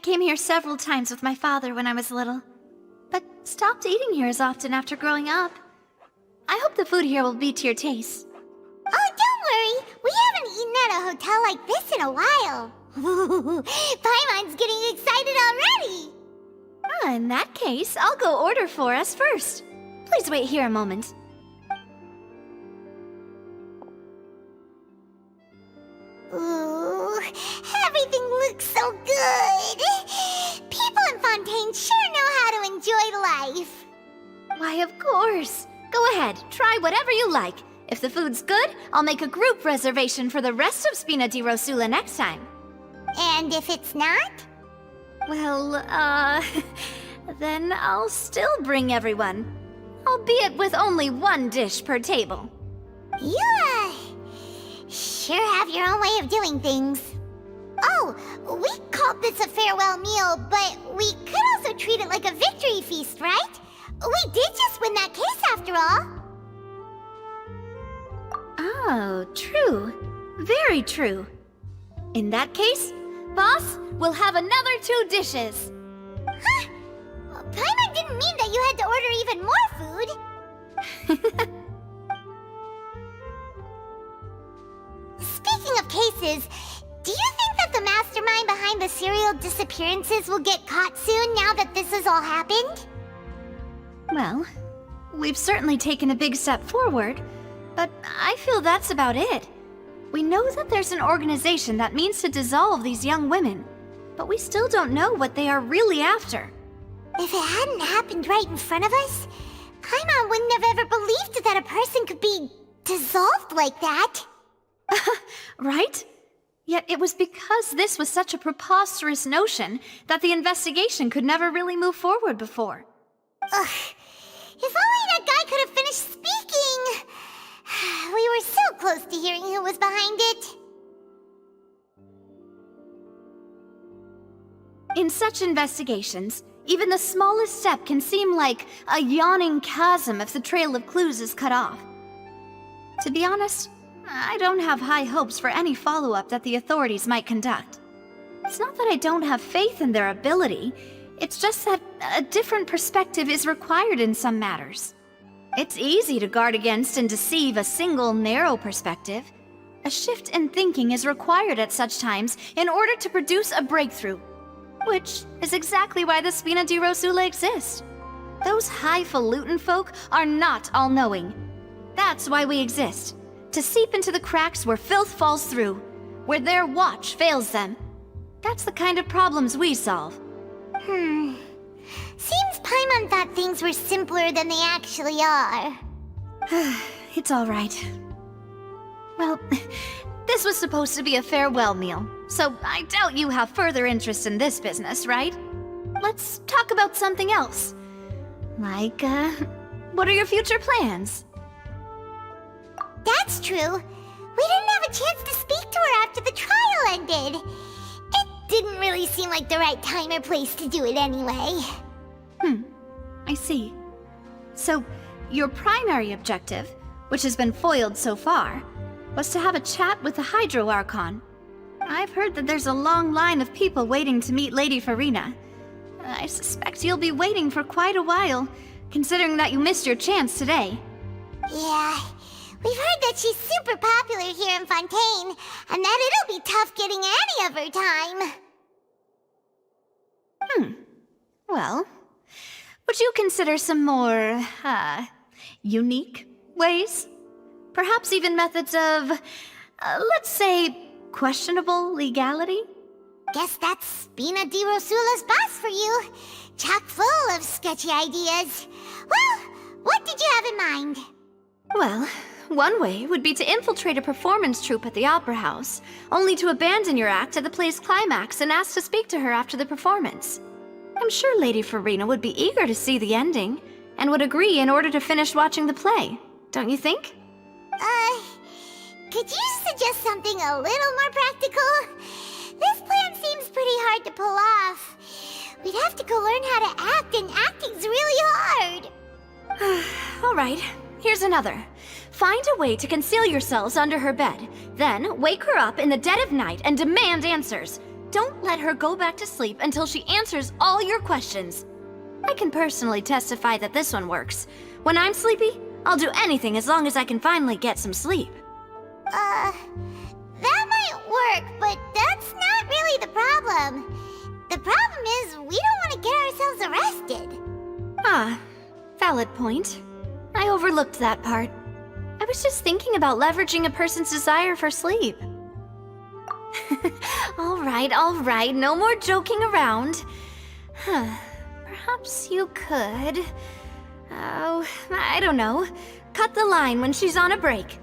came here several times with my father when I was little, but stopped eating here as often after growing up. I hope the food here will be to your taste. Oh, don't worry. We haven't eaten at a hotel like this in a while. Paimon's getting excited already. In that case, I'll go order for us first. Please wait here a moment. Ooh, everything looks so good. People in Fontaine sure know how to enjoy life. Why, of course. Go ahead, try whatever you like. If the food's good, I'll make a group reservation for the rest of Spina di Rosula next time. And if it's not? Well, then I'll still bring everyone. Albeit with only one dish per table. You, sure have your own way of doing things. Oh, we called this a farewell meal, but we could also treat it like a victory feast, right? We did just win that case after all. Oh, true. Very true. In that case, boss, we'll have another 2 dishes. Huh? Paimon didn't mean that you had to order even more food. Speaking of cases, do you think that the mastermind behind the serial disappearances will get caught soon now that this has all happened? Well, we've certainly taken a big step forward, but I feel that's about it. We know that there's an organization that means to dissolve these young women, but we still don't know what they are really after. If it hadn't happened right in front of us, Paimon wouldn't have ever believed that a person could be dissolved like that. Right? Yet it was because this was such a preposterous notion that the investigation could never really move forward before. Ugh. If only that guy could have finished speaking! We were so close to hearing who was behind it. In such investigations, even the smallest step can seem like a yawning chasm if the trail of clues is cut off. To be honest, I don't have high hopes for any follow-up that the authorities might conduct. It's not that I don't have faith in their ability, it's just that a different perspective is required in some matters. It's easy to guard against and deceive a single narrow perspective. A shift in thinking is required at such times in order to produce a breakthrough. Which is exactly why the Spina di Rosula exists. Those highfalutin folk are not all-knowing. That's why we exist. To seep into the cracks where filth falls through, where their watch fails them. That's the kind of problems we solve. Seems Paimon thought things were simpler than they actually are. It's all right. Well, this was supposed to be a farewell meal, so I doubt you have further interest in this business, right? Let's talk about something else. Like, what are your future plans? That's true. We didn't have a chance to speak to her after the trial ended. It didn't really seem like the right time or place to do it anyway. I see. So, your primary objective, which has been foiled so far, was to have a chat with the Hydro Archon. I've heard that there's a long line of people waiting to meet Lady Farina. I suspect you'll be waiting for quite a while, considering that you missed your chance today. Yeah, we've heard that she's super popular here in Fontaine, and that it'll be tough getting any of her time. Well, would you consider some more, unique ways? Perhaps even methods of, let's say, questionable legality? Guess that's Spina di Rosula's boss for you. Chock full of sketchy ideas. Well, what did you have in mind? Well, one way would be to infiltrate a performance troupe at the Opera House, only to abandon your act at the play's climax and ask to speak to her after the performance. I'm sure Lady Farina would be eager to see the ending, and would agree in order to finish watching the play, don't you think? Could you suggest something a little more practical? This plan seems pretty hard to pull off. We'd have to go learn how to act, and acting's really hard. All right, here's another. Find a way to conceal yourselves under her bed, then wake her up in the dead of night and demand answers. Don't let her go back to sleep until she answers all your questions. I can personally testify that this one works. When I'm sleepy, I'll do anything as long as I can finally get some sleep. That might work, but that's not really the problem. The problem is we don't want to get ourselves arrested. Ah, valid point. I overlooked that part. I was just thinking about leveraging a person's desire for sleep. All right, no more joking around. Perhaps you could... Oh, I don't know. Cut the line when she's on a break.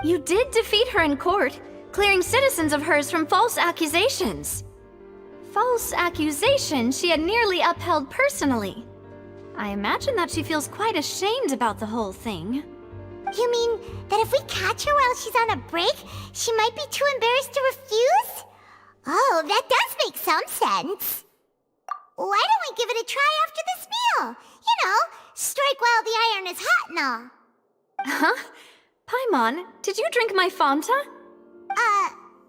You did defeat her in court, clearing citizens of hers from false accusations. False accusations she had nearly upheld personally. I imagine that she feels quite ashamed about the whole thing. You mean that if we catch her while she's on a break, she might be too embarrassed to refuse? Oh, that does make some sense. Why don't we give it a try after this meal? You know, strike while the iron is hot and all. Huh? Paimon, did you drink my Fanta?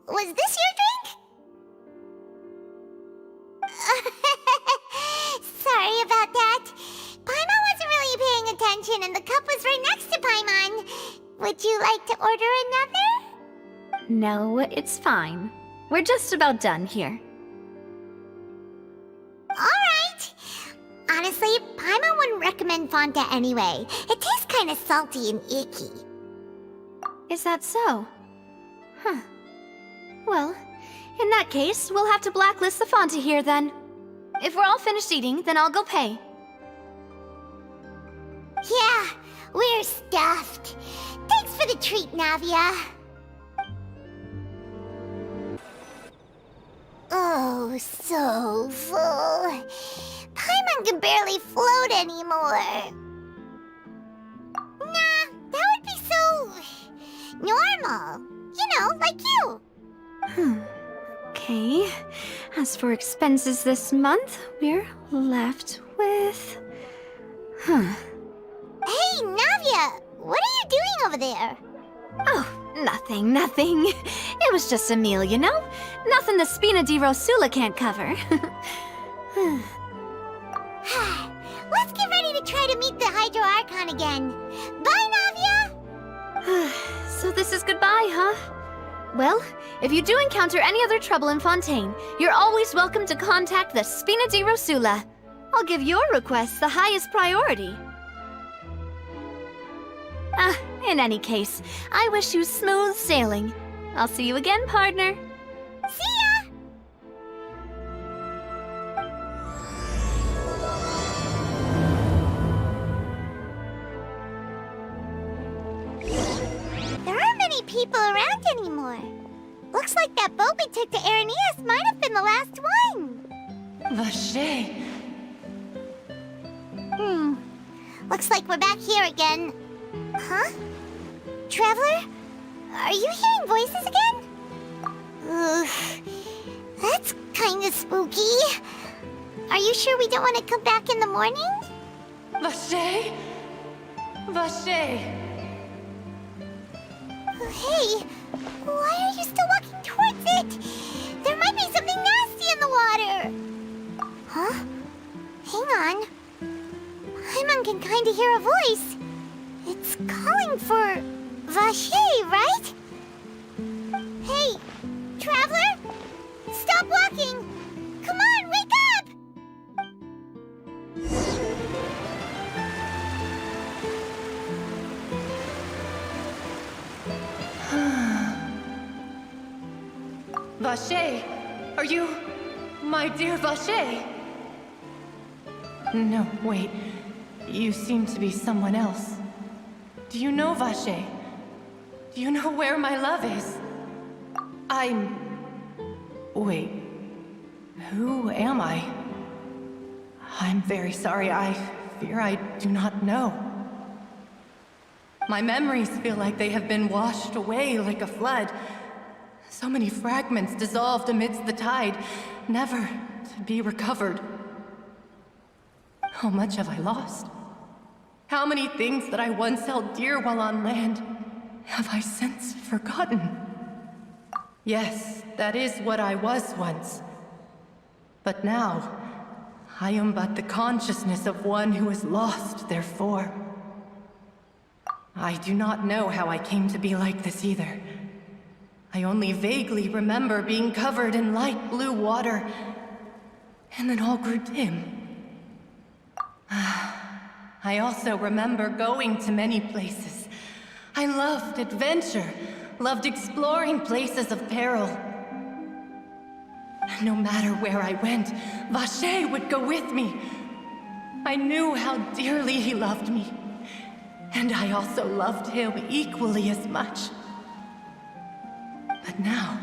Was this your drink? Sorry about that. Paimon wasn't really paying attention and the cup was right next to Paimon. Would you like to order another? No, it's fine. We're just about done here. Alright. Honestly, Paimon wouldn't recommend Fanta anyway. It tastes kinda salty and icky. Is that so? Huh. Well, in that case, we'll have to blacklist the Fanta here then. If we're all finished eating, then I'll go pay. Yeah, we're stuffed. Thanks for the treat, Navia. Oh, so full. Paimon can barely float anymore. Nah, that would be so... normal. You know, like you. Okay. As for expenses this month, we're left with... Hey, Navia! What are you doing over there? Oh, nothing. It was just a meal, you know? Nothing the Spina di Rosula can't cover. Let's get ready to try to meet the Hydro Archon again. Bye, Navia! So this is goodbye, huh? Well, if you do encounter any other trouble in Fontaine, you're always welcome to contact the Spina di Rosula. I'll give your request the highest priority. In any case, I wish you smooth sailing. I'll see you again, partner. See ya! There aren't many people around anymore. Looks like that boat we took to Araneas might have been the last one. Vache. Looks like we're back here again. Huh? Traveler? Are you hearing voices again? Ugh. That's kinda spooky. Are you sure we don't want to come back in the morning? Vache? Vache. Hey, why are you still walking towards it? There might be something nasty in the water. Huh? Hang on. Paimon can kinda hear a voice. It's calling for Vache, right? Hey, Traveler? Stop walking! Come on, wake up! Vache, are you my dear Vache? No, wait. You seem to be someone else. Do you know Vache? Do you know where my love is? Wait. Who am I? I'm very sorry. I fear I do not know. My memories feel like they have been washed away like a flood. So many fragments dissolved amidst the tide, never to be recovered. How much have I lost? How many things that I once held dear while on land have I since forgotten? Yes, that is what I was once. But now, I am but the consciousness of one who has lost their form. I do not know how I came to be like this either. I only vaguely remember being covered in light blue water, and then all grew dim. I also remember going to many places. I loved adventure, loved exploring places of peril. No matter where I went, Vacher would go with me. I knew how dearly he loved me, and I also loved him equally as much. But now,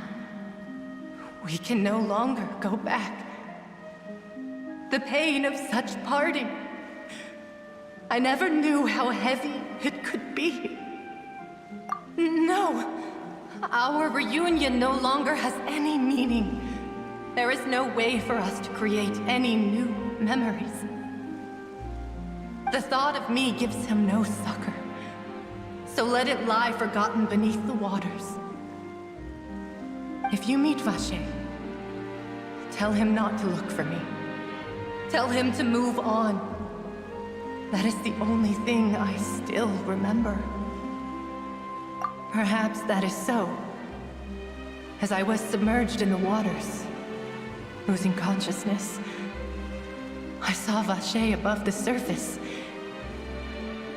we can no longer go back. The pain of such parting, I never knew how heavy it could be. No, our reunion no longer has any meaning. There is no way for us to create any new memories. The thought of me gives him no succor, so let it lie forgotten beneath the waters. If you meet Vacher, tell him not to look for me. Tell him to move on. That is the only thing I still remember. Perhaps that is so. As I was submerged in the waters, losing consciousness, I saw Vacher above the surface.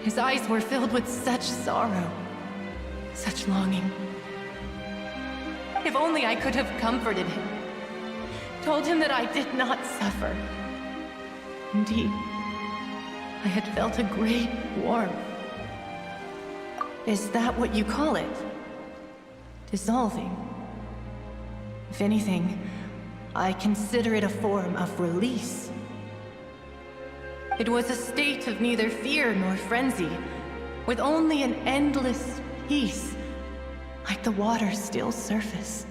His eyes were filled with such sorrow, such longing. If only I could have comforted him, told him that I did not suffer. Indeed, I had felt a great warmth. Is that what you call it? Dissolving? If anything, I consider it a form of release. It was a state of neither fear nor frenzy, with only an endless peace, like the water's still surface.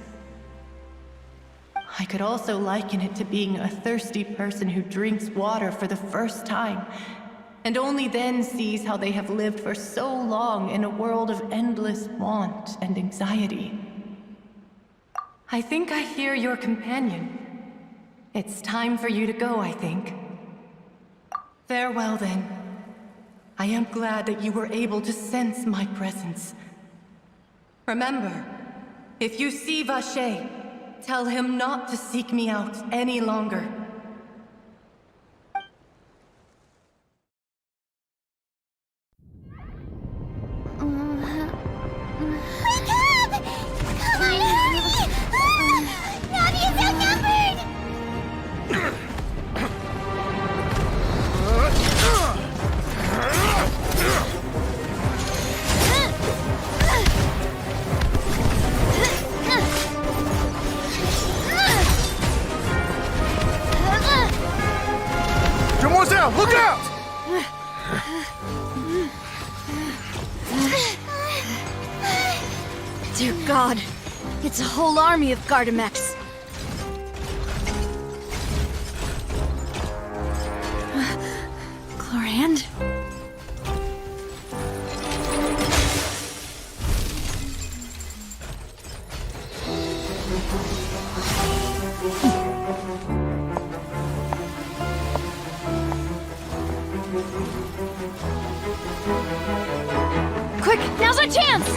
I could also liken it to being a thirsty person who drinks water for the first time, and only then sees how they have lived for so long in a world of endless want and anxiety. I think I hear your companion. It's time for you to go, I think. Farewell, then. I am glad that you were able to sense my presence. Remember, if you see Vacher, tell him not to seek me out any longer. Wake up! Come on, hurry! Navi is outnumbered! Demoiselle, look out! Dear God, it's a whole army of Gardamex. Chlorand? Quick, now's our chance!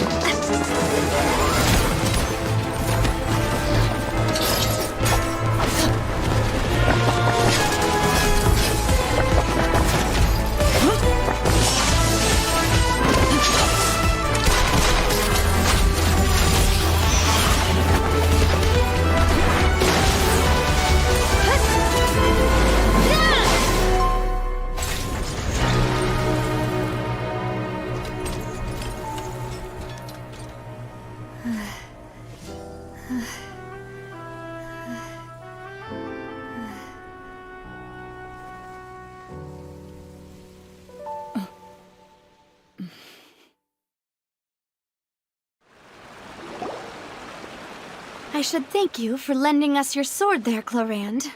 I should thank you for lending us your sword there, Chlorand.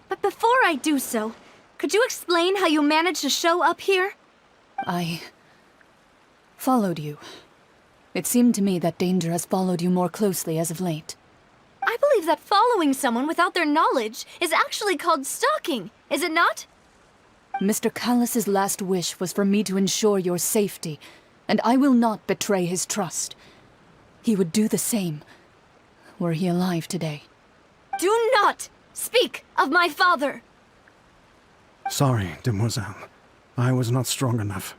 But before I do so, could you explain how you managed to show up here? I followed you. It seemed to me that danger has followed you more closely as of late. I believe that following someone without their knowledge is actually called stalking, is it not? Mr. Callus's last wish was for me to ensure your safety, and I will not betray his trust. He would do the same, were he alive today. Do not speak of my father! Sorry, demoiselle. I was not strong enough.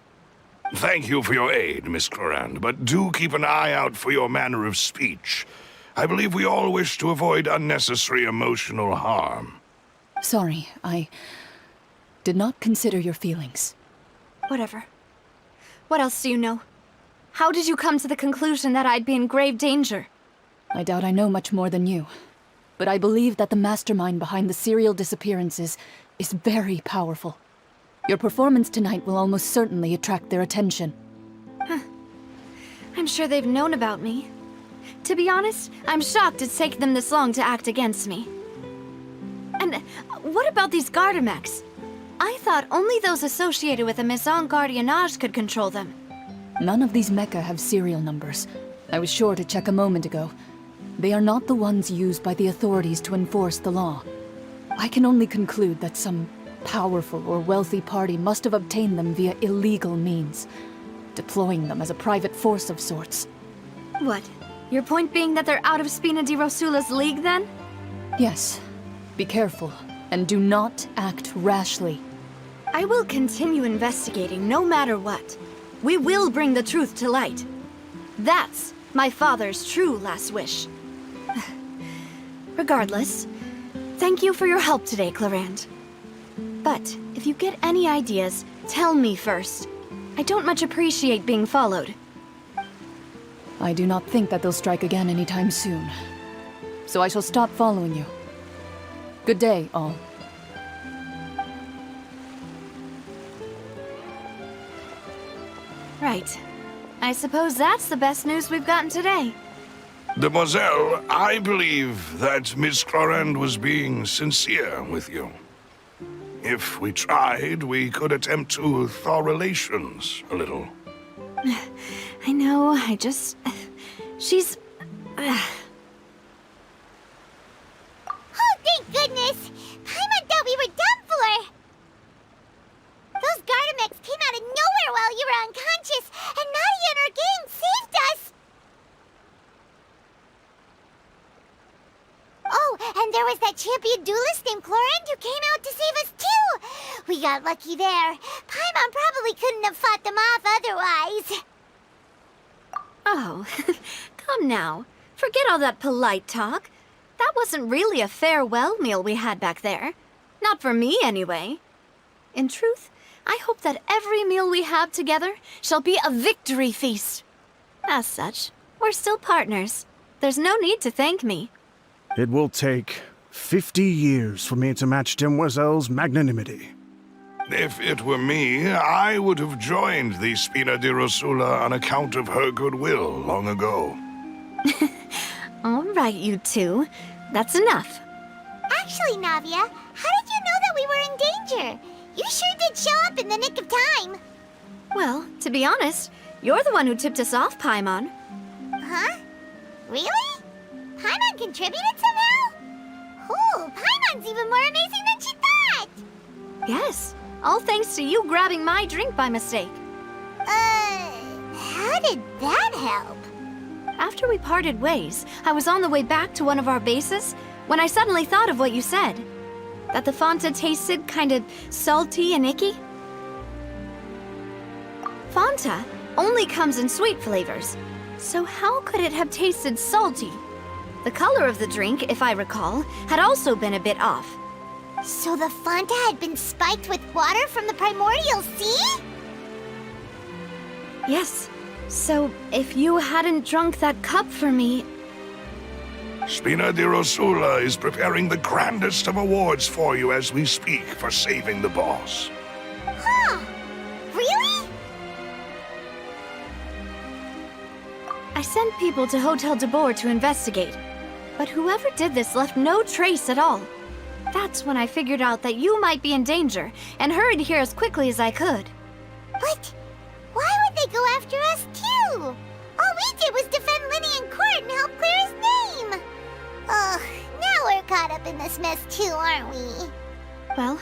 Thank you for your aid, Miss Clorand, but do keep an eye out for your manner of speech. I believe we all wish to avoid unnecessary emotional harm. Sorry, I did not consider your feelings. Whatever. What else do you know? How did you come to the conclusion that I'd be in grave danger? I doubt I know much more than you, but I believe that the mastermind behind the serial disappearances is very powerful. Your performance tonight will almost certainly attract their attention. I'm sure they've known about me. To be honest, I'm shocked it's taken them this long to act against me. And what about these Gardamex? I thought only those associated with a Maison Gardiennage could control them. None of these mecha have serial numbers. I was sure to check a moment ago. They are not the ones used by the authorities to enforce the law. I can only conclude that some powerful or wealthy party must have obtained them via illegal means, deploying them as a private force of sorts. What? Your point being that they're out of Spina di Rosula's league, then? Yes. Be careful, and do not act rashly. I will continue investigating no matter what. We will bring the truth to light. That's my father's true last wish. Regardless, thank you for your help today, Clorand. But if you get any ideas, tell me first. I don't much appreciate being followed. I do not think that they'll strike again anytime soon. So I shall stop following you. Good day, all. Right. I suppose that's the best news we've gotten today. Demoiselle, I believe that Miss Clorand was being sincere with you. If we tried, we could attempt to thaw relations a little. I know, she's... Oh, thank goodness! Paimon thought we were done for! Those Gardamex came out of nowhere while you were unconscious, and Nadia and her gang saved us! Oh, and there was that champion duelist named Clorand who came out to save us too! We got lucky there. Paimon probably couldn't have fought them off otherwise. Oh, come now. Forget all that polite talk. That wasn't really a farewell meal we had back there. Not for me, anyway. In truth, I hope that every meal we have together shall be a victory feast. As such, we're still partners. There's no need to thank me. It will take 50 years for me to match Demoiselle's magnanimity. If it were me, I would have joined the Spina di Rosula on account of her goodwill long ago. All right, you two. That's enough. Actually, Navia, how did you know that we were in danger? You sure did show up in the nick of time. Well, to be honest, you're the one who tipped us off, Paimon. Huh? Really? Paimon contributed somehow? Ooh, Paimon's even more amazing than she thought! Yes, all thanks to you grabbing my drink by mistake. How did that help? After we parted ways, I was on the way back to one of our bases when I suddenly thought of what you said. That the Fanta tasted kind of salty and icky. Fanta only comes in sweet flavors, so how could it have tasted salty? The color of the drink, if I recall, had also been a bit off. So the Fanta had been spiked with water from the primordial sea? Yes. So, if you hadn't drunk that cup for me... Spina di Rosula is preparing the grandest of awards for you as we speak for saving the boss. Huh? Really? I sent people to Hotel de Boer to investigate, but whoever did this left no trace at all. That's when I figured out that you might be in danger, and hurried here as quickly as I could. But why would they go after us too? All we did was defend Linny in court and help clear his name. Ugh, now caught up in this mess too, aren't we? Well,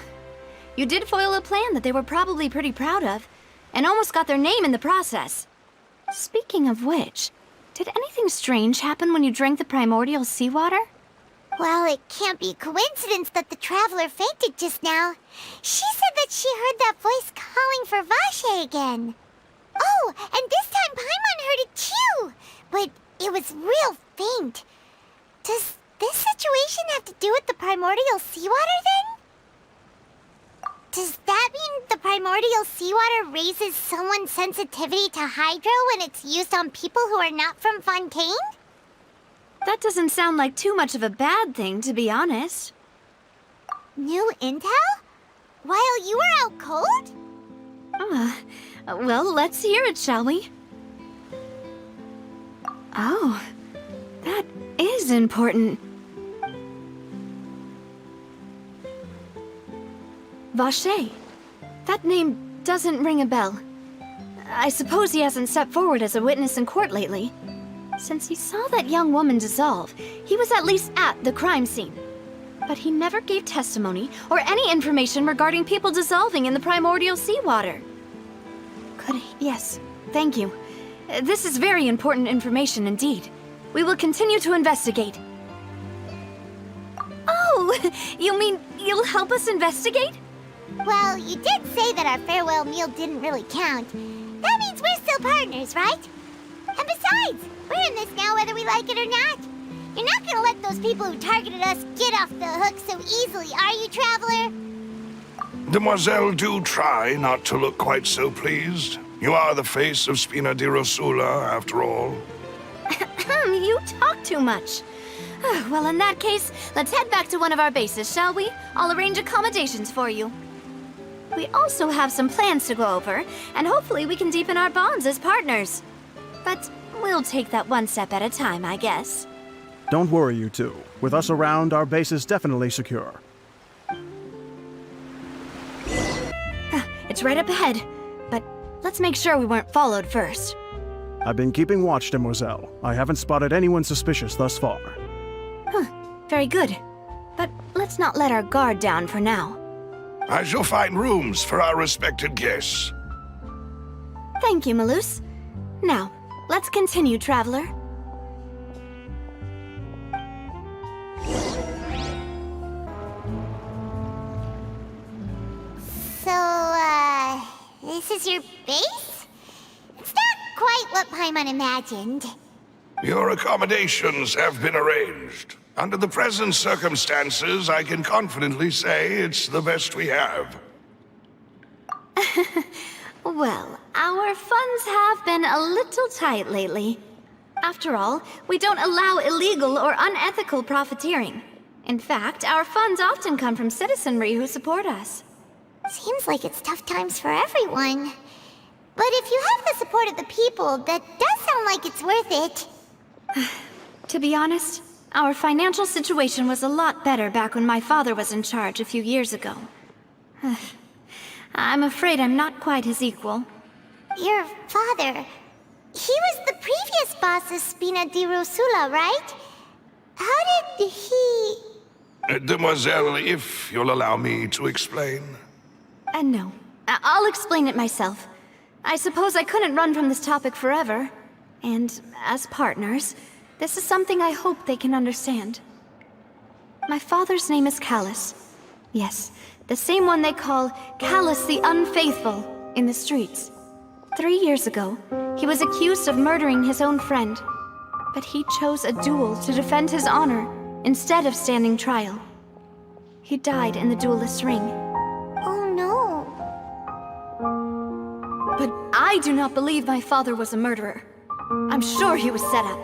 you did foil a plan that they were probably pretty proud of, and almost got their name in the process. Speaking of which, did anything strange happen when you drank the primordial seawater? Well, it can't be a coincidence that the traveler fainted just now. She said that she heard that voice calling for Vache again. Oh, and this time Paimon heard it too, but it was real faint. Does this situation have to do with the primordial seawater then? Does that mean the primordial seawater raises someone's sensitivity to hydro when it's used on people who are not from Fontaine? That doesn't sound like too much of a bad thing, to be honest. New intel? While you were out cold? Well, let's hear it, shall we? Oh, that is important. Vache. That name doesn't ring a bell. I suppose he hasn't stepped forward as a witness in court lately. Since he saw that young woman dissolve, he was at least at the crime scene. But he never gave testimony or any information regarding people dissolving in the primordial seawater. Could he? Yes, thank you. This is very important information indeed. We will continue to investigate. Oh, you mean you'll help us investigate? Well, you did say that our farewell meal didn't really count. That means we're still partners, right? And besides, we're in this now whether we like it or not. You're not gonna let those people who targeted us get off the hook so easily, are you, Traveler? Demoiselle, do try not to look quite so pleased. You are the face of Spina di Rosula, after all. You talk too much. Well, in that case, let's head back to one of our bases, shall we? I'll arrange accommodations for you. We also have some plans to go over, and hopefully we can deepen our bonds as partners. But we'll take that one step at a time, I guess. Don't worry, you two. With us around, our base is definitely secure. It's right up ahead, but let's make sure we weren't followed first. I've been keeping watch, Demoiselle. I haven't spotted anyone suspicious thus far. Very good. But let's not let our guard down for now. I shall find rooms for our respected guests. Thank you, Malus. Now, let's continue, Traveler. So, this is your base? It's not quite what Paimon imagined. Your accommodations have been arranged. Under the present circumstances, I can confidently say it's the best we have. Well, our funds have been a little tight lately. After all, we don't allow illegal or unethical profiteering. In fact, our funds often come from citizenry who support us. Seems like it's tough times for everyone. But if you have the support of the people, that does sound like it's worth it. To be honest, our financial situation was a lot better back when my father was in charge a few years ago. I'm afraid I'm not quite his equal. Your father... he was the previous boss of Spina di Rosula, right? How did he... Demoiselle, if you'll allow me to explain. No. I'll explain it myself. I suppose I couldn't run from this topic forever. And as partners, this is something I hope they can understand. My father's name is Callus. Yes, the same one they call Callus the Unfaithful in the streets. 3 years ago, he was accused of murdering his own friend. But he chose a duel to defend his honor instead of standing trial. He died in the duelist's ring. Oh no. But I do not believe my father was a murderer. I'm sure he was set up.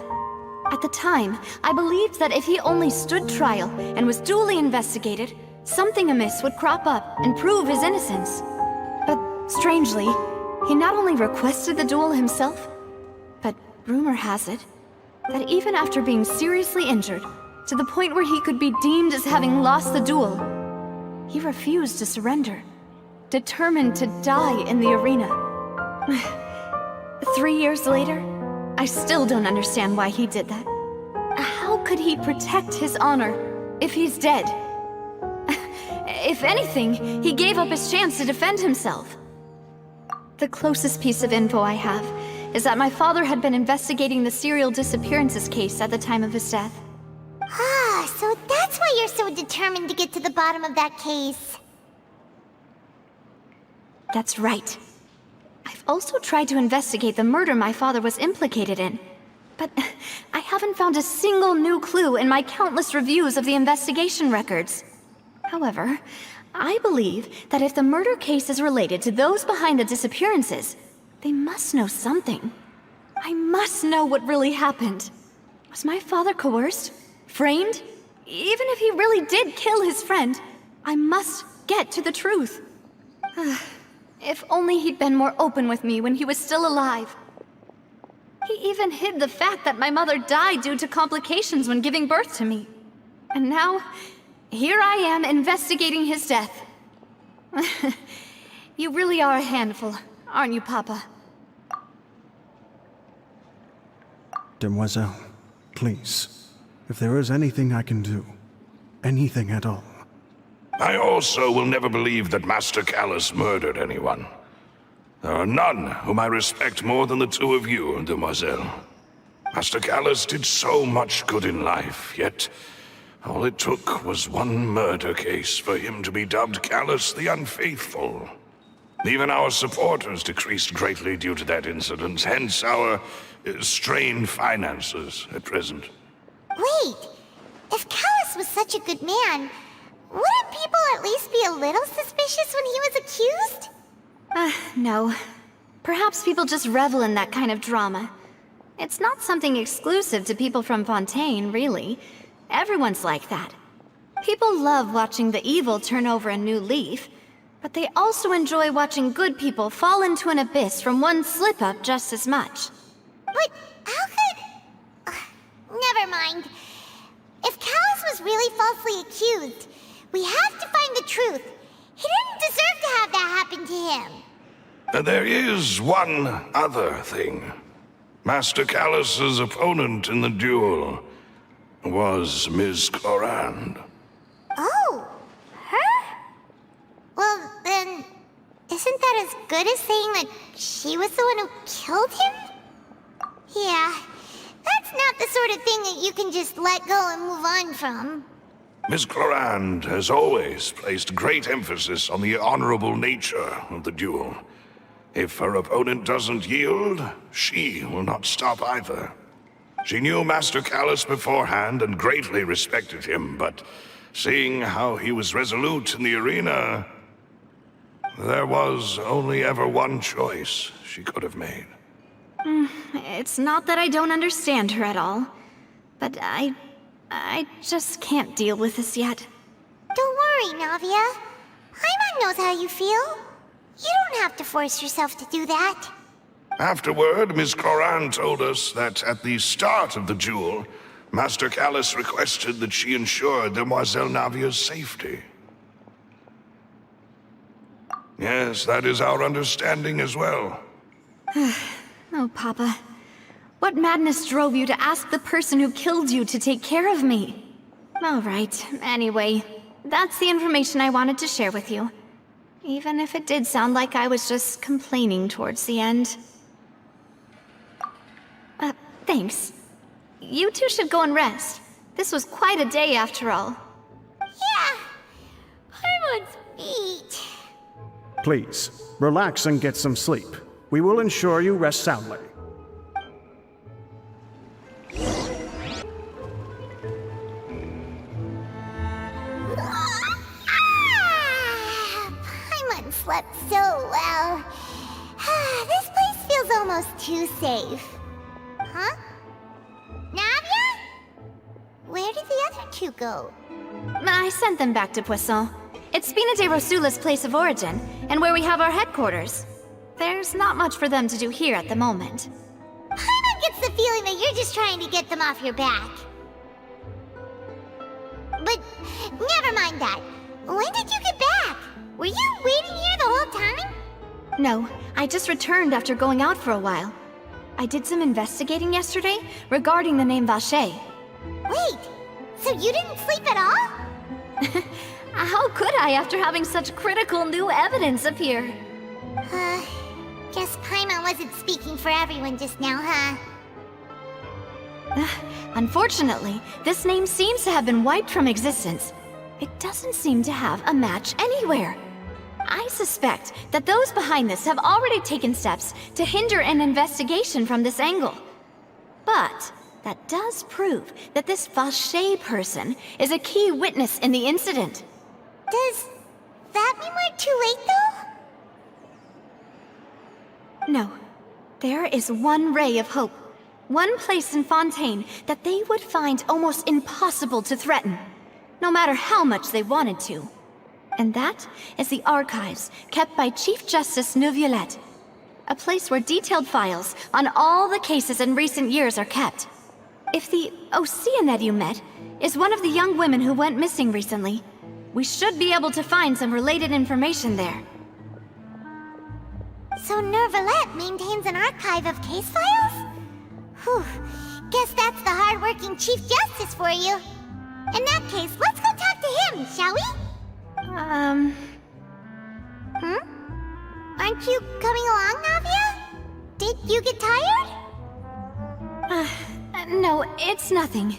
At the time, I believed that if he only stood trial and was duly investigated, something amiss would crop up and prove his innocence. But strangely, he not only requested the duel himself, but rumor has it that even after being seriously injured, to the point where he could be deemed as having lost the duel, he refused to surrender, determined to die in the arena. 3 years later, I still don't understand why he did that. How could he protect his honor if he's dead. If anything, he gave up his chance to defend himself. The closest piece of info I have is that my father had been investigating the serial disappearances case at the time of his death. Ah, so that's why you're so determined to get to the bottom of that case. That's right. I've also tried to investigate the murder my father was implicated in, but I haven't found a single new clue in my countless reviews of the investigation records. However, I believe that if the murder case is related to those behind the disappearances, they must know something. I must know what really happened. Was my father coerced? Framed? Even if he really did kill his friend, I must get to the truth. If only he'd been more open with me when he was still alive. He even hid the fact that my mother died due to complications when giving birth to me. And now, here I am investigating his death. You really are a handful, aren't you, Papa? Demoiselle, please, if there is anything I can do, anything at all. I also will never believe that Master Callus murdered anyone. There are none whom I respect more than the two of you, Demoiselle. Master Callus did so much good in life, yet all it took was one murder case for him to be dubbed Callus the Unfaithful. Even our supporters decreased greatly due to that incident, hence our strained finances at present. Wait, if Callus was such a good man, wouldn't people at least be a little suspicious when he was accused? No. Perhaps people just revel in that kind of drama. It's not something exclusive to people from Fontaine, really. Everyone's like that. People love watching the evil turn over a new leaf, but they also enjoy watching good people fall into an abyss from one slip-up just as much. But how could... never mind. If Callus was really falsely accused, we have to find the truth. He didn't deserve to have that happen to him. There is one other thing. Master Callus's opponent in the duel was Ms. Clorand. Oh, her? Well, then, isn't that as good as saying that she was the one who killed him? Yeah, that's not the sort of thing that you can just let go and move on from. Ms. Clorand has always placed great emphasis on the honorable nature of the duel. If her opponent doesn't yield, she will not stop either. She knew Master Callus beforehand and greatly respected him, but seeing how he was resolute in the arena, there was only ever one choice she could have made. It's not that I don't understand her at all, but I just can't deal with this yet. Don't worry, Navia. Paimon knows how you feel. You don't have to force yourself to do that. Afterward, Ms. Clorand told us that at the start of the duel, Master Callus requested that she ensure Demoiselle Navia's safety. Yes, that is our understanding as well. Oh, Papa. What madness drove you to ask the person who killed you to take care of me? All right, anyway, that's the information I wanted to share with you. Even if it did sound like I was just complaining towards the end. Thanks. You two should go and rest. This was quite a day after all. Yeah, Paimon's beat. Please, relax and get some sleep. We will ensure you rest soundly. Paimon slept so well. This place feels almost too safe. Huh? Navia? Where did the other two go? I sent them back to Poisson. It's Spina de Rosula's place of origin, and where we have our headquarters. There's not much for them to do here at the moment. Paimon gets the feeling that you're just trying to get them off your back. But never mind that. When did you get back? Were you waiting here the whole time? No, I just returned after going out for a while. I did some investigating yesterday regarding the name Vache. Wait, So you didn't sleep at all? How could I after having such critical new evidence appear? Guess Paimon wasn't speaking for everyone just now, huh? Unfortunately, this name seems to have been wiped from existence. It doesn't seem to have a match anywhere. I suspect that those behind this have already taken steps to hinder an investigation from this angle. But that does prove that this Vache person is a key witness in the incident. Does that mean we're too late, though? No. There is one ray of hope. One place in Fontaine that they would find almost impossible to threaten, no matter how much they wanted to. And that is the archives kept by Chief Justice Neuvillette. A place where detailed files on all the cases in recent years are kept. If the Oceanette you met is one of the young women who went missing recently, we should be able to find some related information there. So Neuvillette maintains an archive of case files? Whew. Guess that's the hard-working Chief Justice for you. In that case, let's go talk to him, shall we? Aren't you coming along, Navia? Did you get tired? No, it's nothing.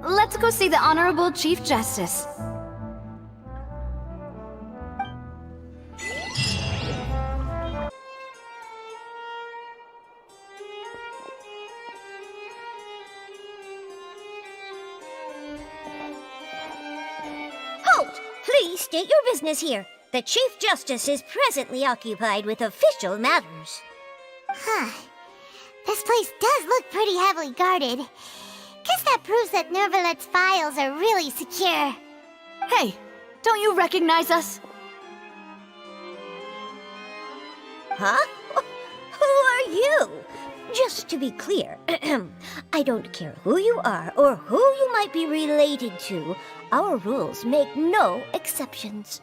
Let's go see the Honorable Chief Justice. Halt! Please state your business here. The Chief Justice is presently occupied with official matters. Huh. This place does look pretty heavily guarded. Guess that proves that Neuvillette's files are really secure. Hey, don't you recognize us? Huh? Who are you? Just to be clear, I don't care who you are or who you might be related to. Our rules make no exceptions.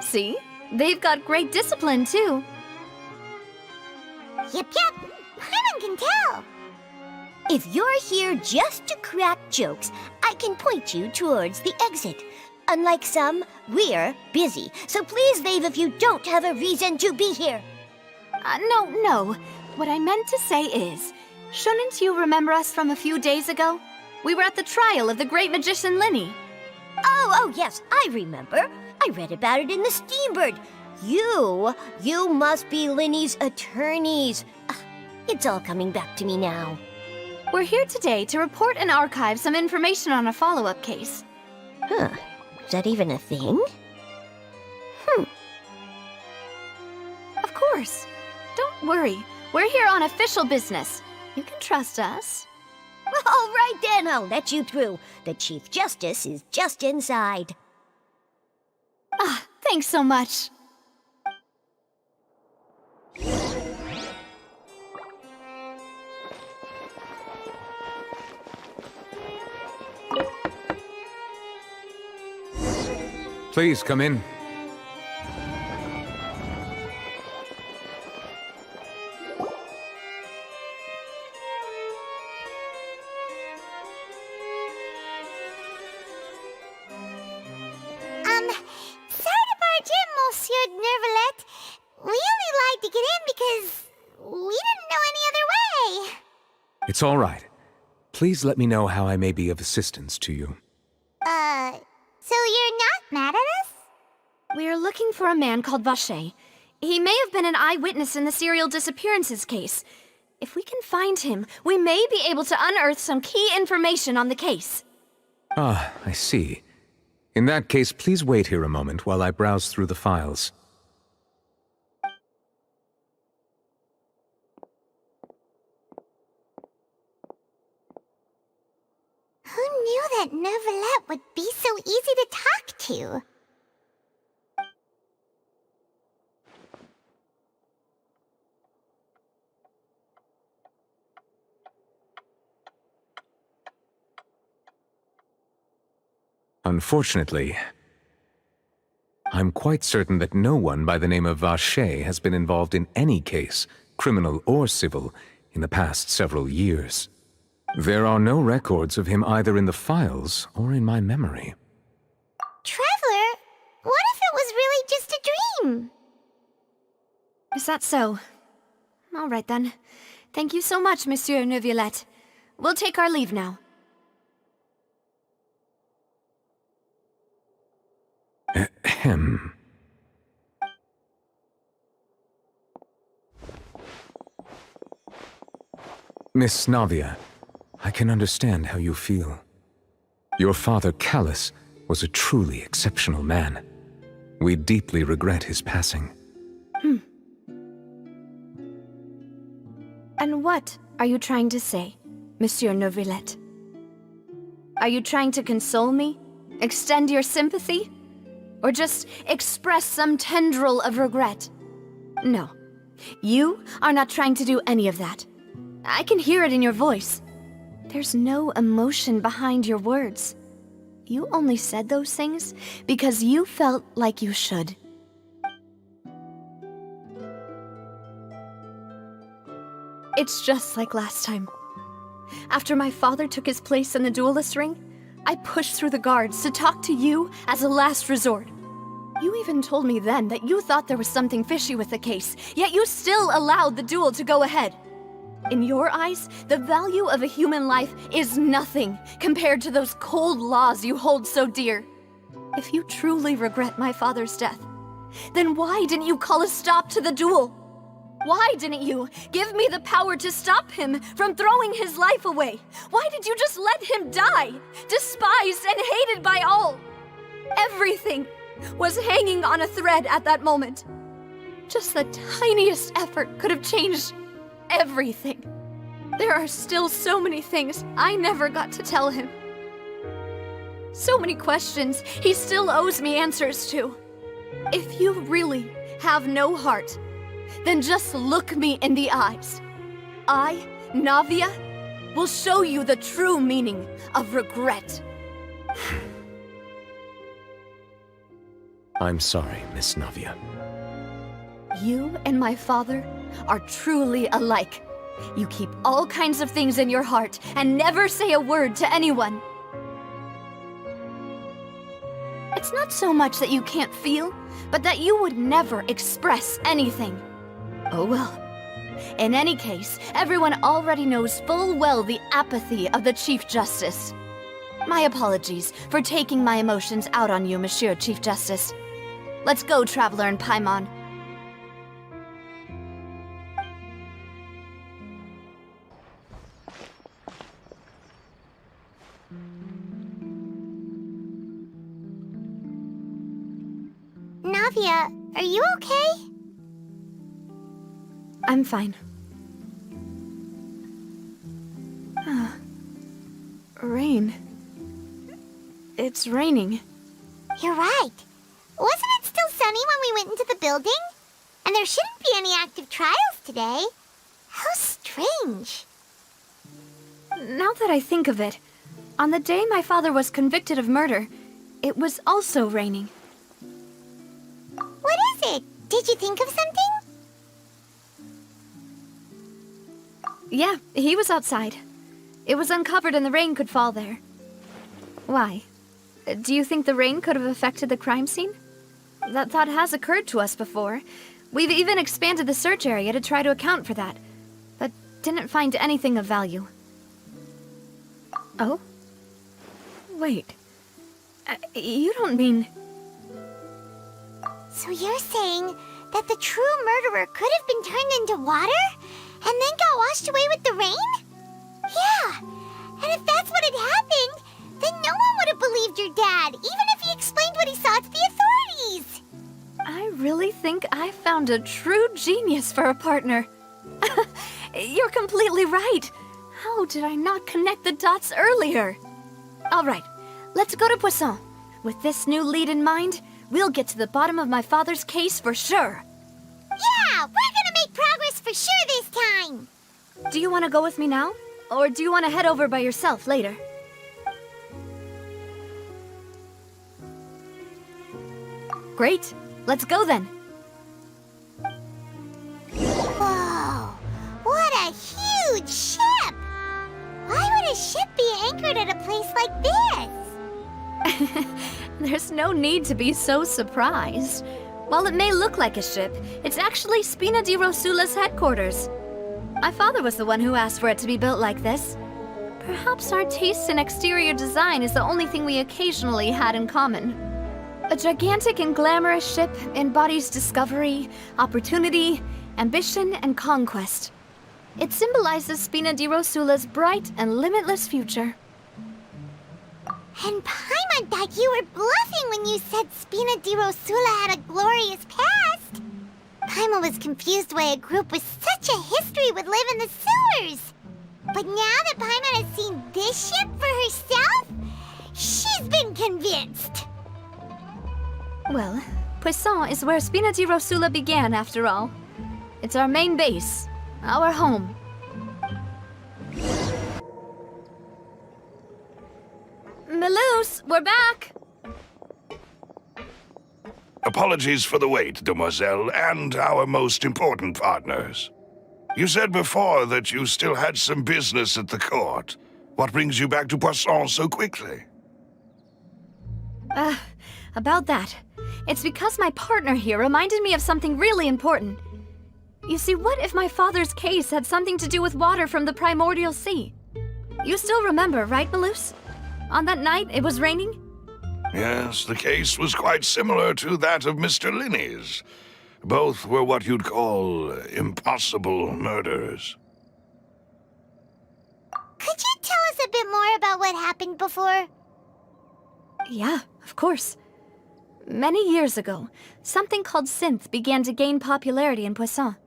See? They've got great discipline, too. Yep. Paimon can tell. If you're here just to crack jokes, I can point you towards the exit. Unlike some, we're busy, so please leave if you don't have a reason to be here. No. What I meant to say is, shouldn't you remember us from a few days ago? We were at the trial of the great magician Linny. Oh, yes, I remember. I read about it in the Steambird. You must be Linny's attorneys. It's all coming back to me now. We're here today to report and archive some information on a follow-up case. Huh. Is that even a thing? Of course. Don't worry. We're here on official business. You can trust us. All right then, I'll let you through. The Chief Justice is just inside. Thanks so much. Please come in. Sorry to barge in, Monsieur Neuvillette. We only lied to get in because we didn't know any other way. It's all right. Please let me know how I may be of assistance to you. So you're not mad at us? We're looking for a man called Vache. He may have been an eyewitness in the serial disappearances case. If we can find him, we may be able to unearth some key information on the case. Ah, I see. In that case, please wait here a moment while I browse through the files. Who knew that Neuvillette would be so easy to talk to? Unfortunately, I'm quite certain that no one by the name of Vache has been involved in any case, criminal or civil, in the past several years. There are no records of him either in the files or in my memory. Traveler, what if it was really just a dream? Is that so? All right then. Thank you so much, Monsieur Neuvillette. We'll take our leave now. Ahem. Miss Navia, I can understand how you feel. Your father, Callus, was a truly exceptional man. We deeply regret his passing. And what are you trying to say, Monsieur Neuvillette? Are you trying to console me? Extend your sympathy? Or just express some tendril of regret? No. You are not trying to do any of that. I can hear it in your voice. There's no emotion behind your words. You only said those things because you felt like you should. It's just like last time. After my father took his place in the duelist ring, I pushed through the guards to talk to you as a last resort. You even told me then that you thought there was something fishy with the case, yet you still allowed the duel to go ahead. In your eyes, the value of a human life is nothing compared to those cold laws you hold so dear. If you truly regret my father's death, then why didn't you call a stop to the duel? Why didn't you give me the power to stop him from throwing his life away? Why did you just let him die, despised and hated by all? Everything was hanging on a thread at that moment. Just the tiniest effort could have changed everything. There are still so many things I never got to tell him. So many questions he still owes me answers to. If you really have no heart, then just look me in the eyes. I, Navia, will show you the true meaning of regret. I'm sorry, Miss Navia. You and my father are truly alike. You keep all kinds of things in your heart and never say a word to anyone. It's not so much that you can't feel, but that you would never express anything. Oh well. In any case, everyone already knows full well the apathy of the Chief Justice. My apologies for taking my emotions out on you, Monsieur Chief Justice. Let's go, Traveler and Paimon. Navia, are you okay? I'm fine. Rain. It's raining. You're right. Wasn't it still sunny when we went into the building? And there shouldn't be any active trials today. How strange. Now that I think of it, on the day my father was convicted of murder, it was also raining. What is it? Did you think of something? Yeah, he was outside. It was uncovered and the rain could fall there. Why? Do you think the rain could have affected the crime scene? That thought has occurred to us before. We've even expanded the search area to try to account for that, but didn't find anything of value. Oh? Wait. You don't mean... So you're saying that the true murderer could have been turned into water and then got washed away with the rain? Yeah, and if that's what had happened, then no one would have believed your dad, even if he explained what he saw to the authorities. I really think I found a true genius for a partner. You're completely right. How did I not connect the dots earlier? All right, let's go to Poisson. With this new lead in mind, we'll get to the bottom of my father's case for sure. Yeah, we're gonna make progress for sure this time. Do you want to go with me now? Or do you want to head over by yourself later? Great. Let's go then. Whoa, what a huge ship! Why would There's no need to be so surprised. While it may look like a ship, it's actually Spina di Rosula's headquarters. My father was the one who asked for it to be built like this. Perhaps our taste in exterior design is the only thing we occasionally had in common. A gigantic and glamorous ship embodies discovery, opportunity, ambition, and conquest. It symbolizes Spina di Rosula's bright and limitless future. And Paimon thought you were bluffing when you said Spina di Rosula had a glorious past. Paimon was confused why a group with such a history would live in the sewers. But now that Paimon has seen this ship for herself, she's been convinced. Well, Poisson is where Spina di Rosula began, after all. It's our main base, our home. Melus, we're back! Apologies for the wait, demoiselle, and our most important partners. You said before that you still had some business at the court. What brings you back to Poisson so quickly? About that. It's because my partner here reminded me of something really important. You see, what if my father's case had something to do with water from the primordial sea? You still remember, right, Melus? On that night, it was raining? Yes, the case was quite similar to that of Mr. Linney's. Both were what you'd call impossible murders. Could you tell us a bit more about what happened before? Yeah, of course. Many years ago, something called synth began to gain popularity in Poisson.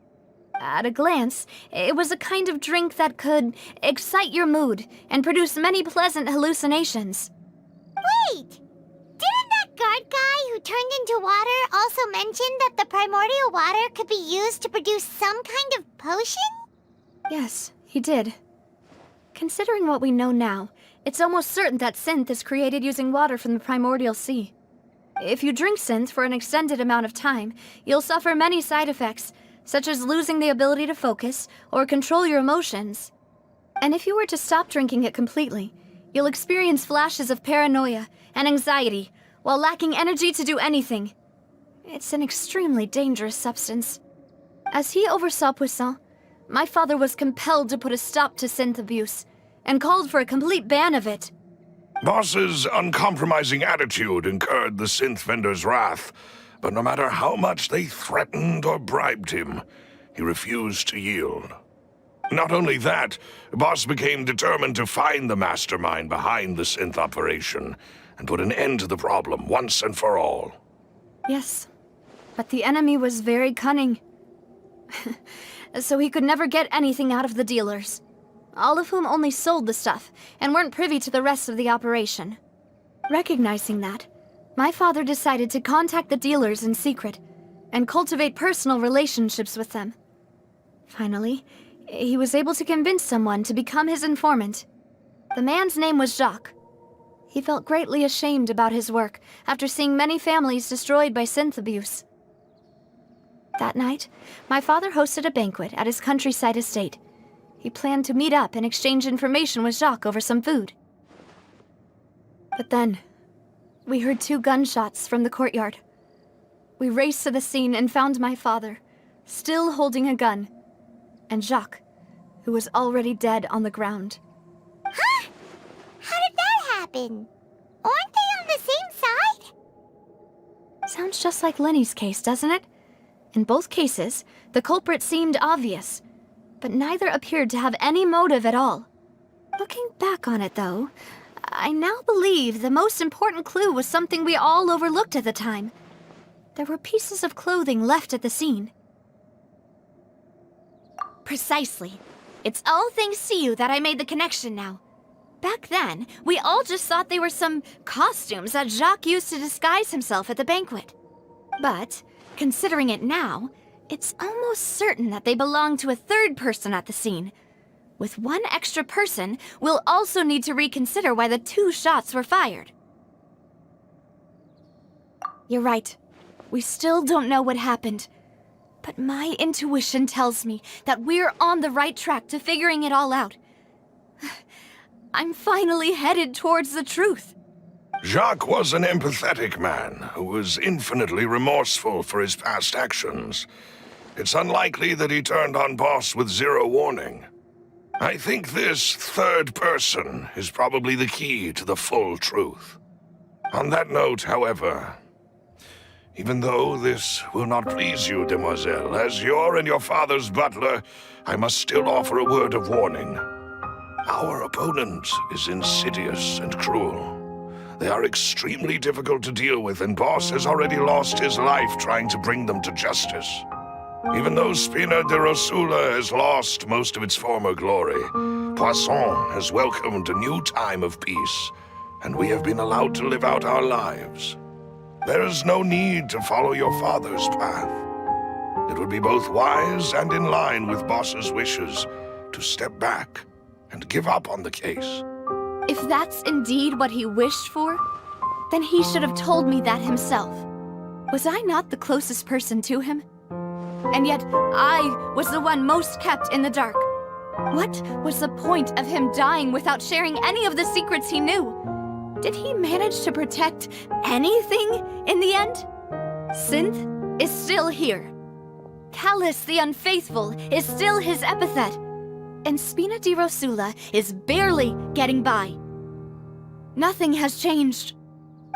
At a glance, it was a kind of drink that could excite your mood and produce many pleasant hallucinations. Wait! Didn't that guard guy who turned into water also mention that the primordial water could be used to produce some kind of potion? Yes, he did. Considering what we know now, it's almost certain that synth is created using water from the primordial sea. If you drink synth for an extended amount of time, you'll suffer many side effects, such as losing the ability to focus or control your emotions. And if you were to stop drinking it completely, you'll experience flashes of paranoia and anxiety while lacking energy to do anything. It's an extremely dangerous substance. As he oversaw Poisson, my father was compelled to put a stop to synth abuse and called for a complete ban of it. Boss's uncompromising attitude incurred the synth vendor's wrath, but no matter how much they threatened or bribed him, he refused to yield. Not only that, Boss became determined to find the mastermind behind the synth operation and put an end to the problem once and for all. Yes, but the enemy was very cunning. So he could never get anything out of the dealers, all of whom only sold the stuff and weren't privy to the rest of the operation. Recognizing that, my father decided to contact the dealers in secret and cultivate personal relationships with them. Finally, he was able to convince someone to become his informant. The man's name was Jacques. He felt greatly ashamed about his work after seeing many families destroyed by synth abuse. That night, my father hosted a banquet at his countryside estate. He planned to meet up and exchange information with Jacques over some food. But then, we heard 2 gunshots from the courtyard. We raced to the scene and found my father, still holding a gun, and Jacques, who was already dead on the ground. Huh? How did that happen? Aren't they on the same side? Sounds just like Lenny's case, doesn't it? In both cases, the culprit seemed obvious, but neither appeared to have any motive at all. Looking back on it, though, I now believe the most important clue was something we all overlooked at the time. There were pieces of clothing left at the scene. Precisely. It's all thanks to you that I made the connection now. Back then, we all just thought they were some costumes that Jacques used to disguise himself at the banquet. But, considering it now, it's almost certain that they belong to a third person at the scene. With one extra person, we'll also need to reconsider why the 2 shots were fired. You're right. We still don't know what happened. But my intuition tells me that we're on the right track to figuring it all out. I'm finally headed towards the truth. Jacques was an empathetic man who was infinitely remorseful for his past actions. It's unlikely that he turned on Boss with zero warning. I think this third person is probably the key to the full truth. On that note, however, even though this will not please you, demoiselle, as your and your father's butler, I must still offer a word of warning. Our opponent is insidious and cruel. They are extremely difficult to deal with, and Boss has already lost his life trying to bring them to justice. Even though Spina de Rosula has lost most of its former glory, Poisson has welcomed a new time of peace, and we have been allowed to live out our lives. There is no need to follow your father's path. It would be both wise and in line with Boss's wishes to step back and give up on the case. If that's indeed what he wished for, then he should have told me that himself. Was I not the closest person to him? And yet, I was the one most kept in the dark. What was the point of him dying without sharing any of the secrets he knew? Did he manage to protect anything in the end? Synth is still here. Callus the Unfaithful is still his epithet. And Spina di Rosula is barely getting by. Nothing has changed.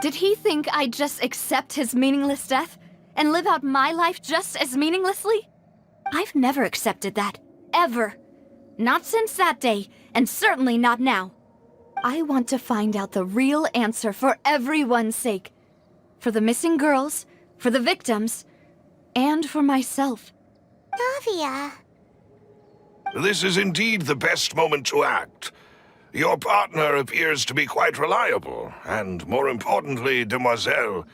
Did he think I'd just accept his meaningless death and live out my life just as meaninglessly? I've never accepted that. Ever. Not since that day, and certainly not now. I want to find out the real answer for everyone's sake. For the missing girls, for the victims, and for myself. Navia. This is indeed the best moment to act. Your partner appears to be quite reliable, and more importantly, demoiselle,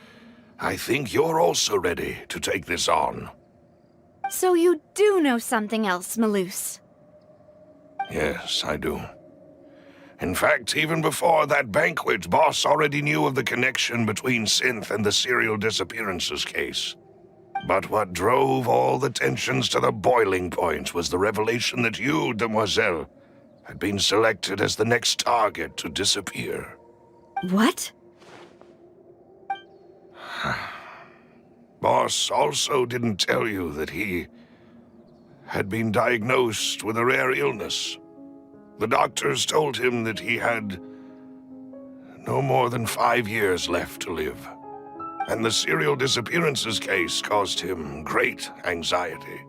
I think you're also ready to take this on. So you do know something else, Maloose? Yes, I do. In fact, even before that banquet, Boss already knew of the connection between Synth and the serial disappearances case. But what drove all the tensions to the boiling point was the revelation that you, demoiselle, had been selected as the next target to disappear. What? Boss also didn't tell you that he had been diagnosed with a rare illness. The doctors told him that he had no more than 5 years left to live. And the serial disappearances case caused him great anxiety.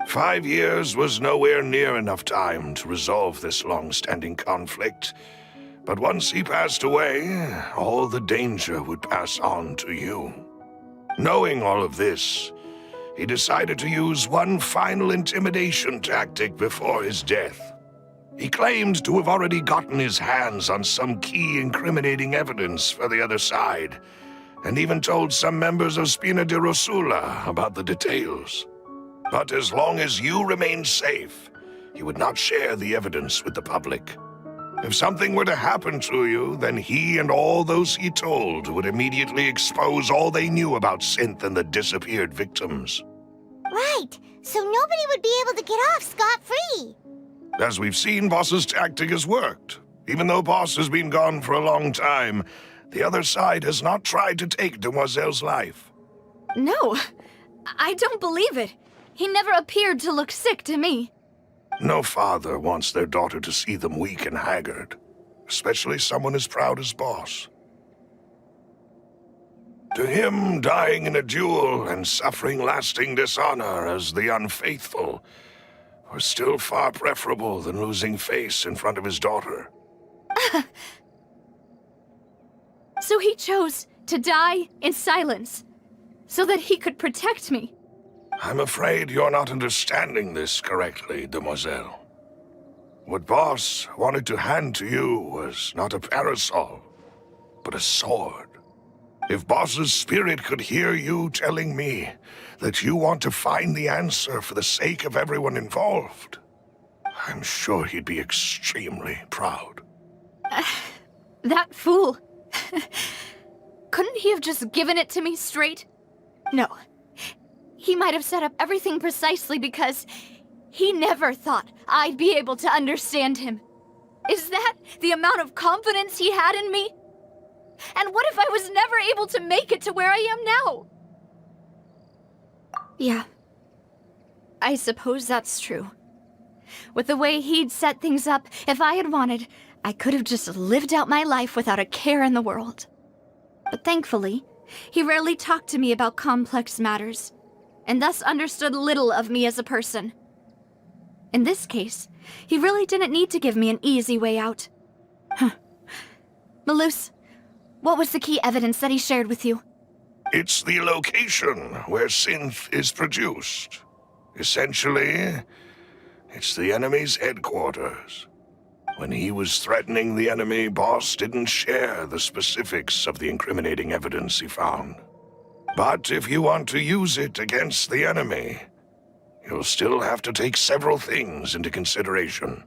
5 years was nowhere near enough time to resolve this long-standing conflict, but once he passed away, all the danger would pass on to you. Knowing all of this, he decided to use one final intimidation tactic before his death. He claimed to have already gotten his hands on some key incriminating evidence for the other side, and even told some members of Spina di Rosula about the details. But as long as you remained safe, he would not share the evidence with the public. If something were to happen to you, then he and all those he told would immediately expose all they knew about Synth and the disappeared victims. Right, so nobody would be able to get off scot-free. As we've seen, Boss's tactic has worked. Even though Boss has been gone for a long time, the other side has not tried to take Demoiselle's life. No, I don't believe it. He never appeared to look sick to me. No father wants their daughter to see them weak and haggard, especially someone as proud as Boss. To him, dying in a duel and suffering lasting dishonor as the unfaithful was still far preferable than losing face in front of his daughter. So he chose to die in silence, so that he could protect me. I'm afraid you're not understanding this correctly, demoiselle. What Boss wanted to hand to you was not a parasol, but a sword. If Boss's spirit could hear you telling me that you want to find the answer for the sake of everyone involved, I'm sure he'd be extremely proud. That fool. Couldn't he have just given it to me straight? No. He might have set up everything precisely because he never thought I'd be able to understand him. Is that the amount of confidence he had in me? And what if I was never able to make it to where I am now? Yeah. I suppose that's true. With the way he'd set things up, if I had wanted, I could have just lived out my life without a care in the world. But thankfully, he rarely talked to me about complex matters, and thus understood little of me as a person. In this case, he really didn't need to give me an easy way out. Malus, what was the key evidence that he shared with you? It's the location where synth is produced. Essentially, it's the enemy's headquarters. When he was threatening the enemy, Boss didn't share the specifics of the incriminating evidence he found. But if you want to use it against the enemy, you'll still have to take several things into consideration.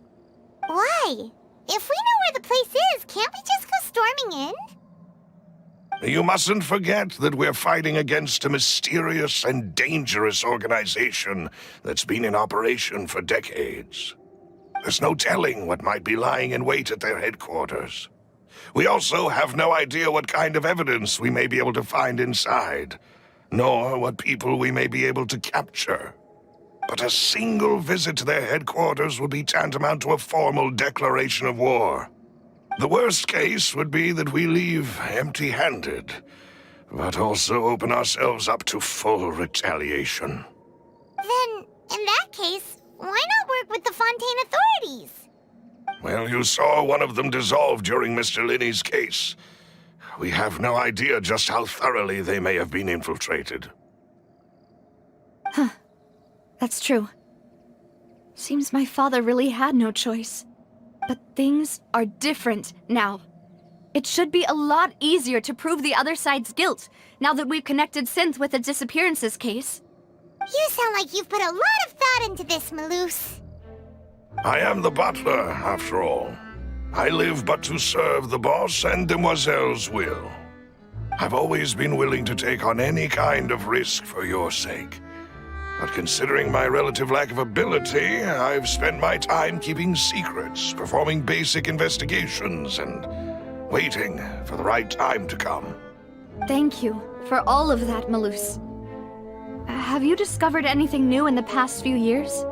Why? If we know where the place is, can't we just go storming in? You mustn't forget that we're fighting against a mysterious and dangerous organization that's been in operation for decades. There's no telling what might be lying in wait at their headquarters. We also have no idea what kind of evidence we may be able to find inside, nor what people we may be able to capture. But a single visit to their headquarters would be tantamount to a formal declaration of war. The worst case would be that we leave empty-handed, but also open ourselves up to full retaliation. Then, in that case, why not work with the Fontaine authorities? Well, you saw one of them dissolve during Mr. Linney's case. We have no idea just how thoroughly they may have been infiltrated. Huh. That's true. Seems my father really had no choice. But things are different now. It should be a lot easier to prove the other side's guilt, now that we've connected Synth with the disappearances case. You sound like you've put a lot of thought into this, Malus. I am the butler, after all. I live but to serve the boss and Demoiselle's will. I've always been willing to take on any kind of risk for your sake. But considering my relative lack of ability, I've spent my time keeping secrets, performing basic investigations, and waiting for the right time to come. Thank you for all of that, Malus. Have you discovered anything new in the past few years?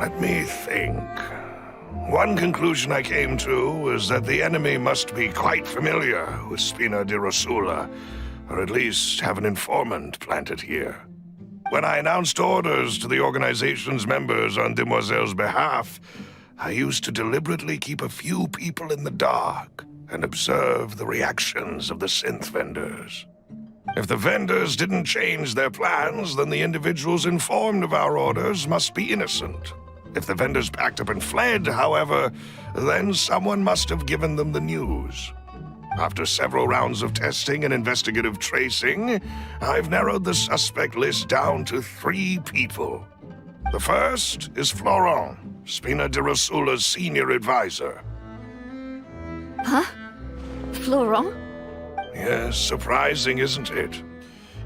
Let me think. One conclusion I came to was that the enemy must be quite familiar with Spina di Rosula, or at least have an informant planted here. When I announced orders to the organization's members on Demoiselle's behalf, I used to deliberately keep a few people in the dark and observe the reactions of the synth vendors. If the vendors didn't change their plans, then the individuals informed of our orders must be innocent. If the vendors packed up and fled, however, then someone must have given them the news. After several rounds of testing and investigative tracing, I've narrowed the suspect list down to 3 people. The first is Florent, Spina di Rosula's senior advisor. Huh? Florent? Yes, surprising, isn't it?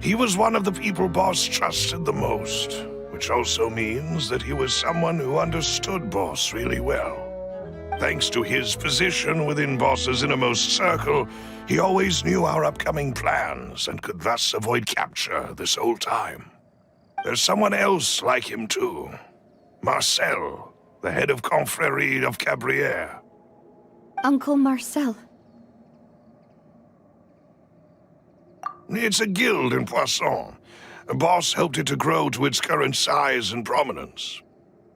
He was one of the people Boss trusted the most, which also means that he was someone who understood Boss really well. Thanks to his position within Boss's innermost circle, he always knew our upcoming plans and could thus avoid capture this whole time. There's someone else like him too. Marcel, the head of Confrérie of Cabrières. Uncle Marcel. It's a guild in Poisson. Boss helped it to grow to its current size and prominence.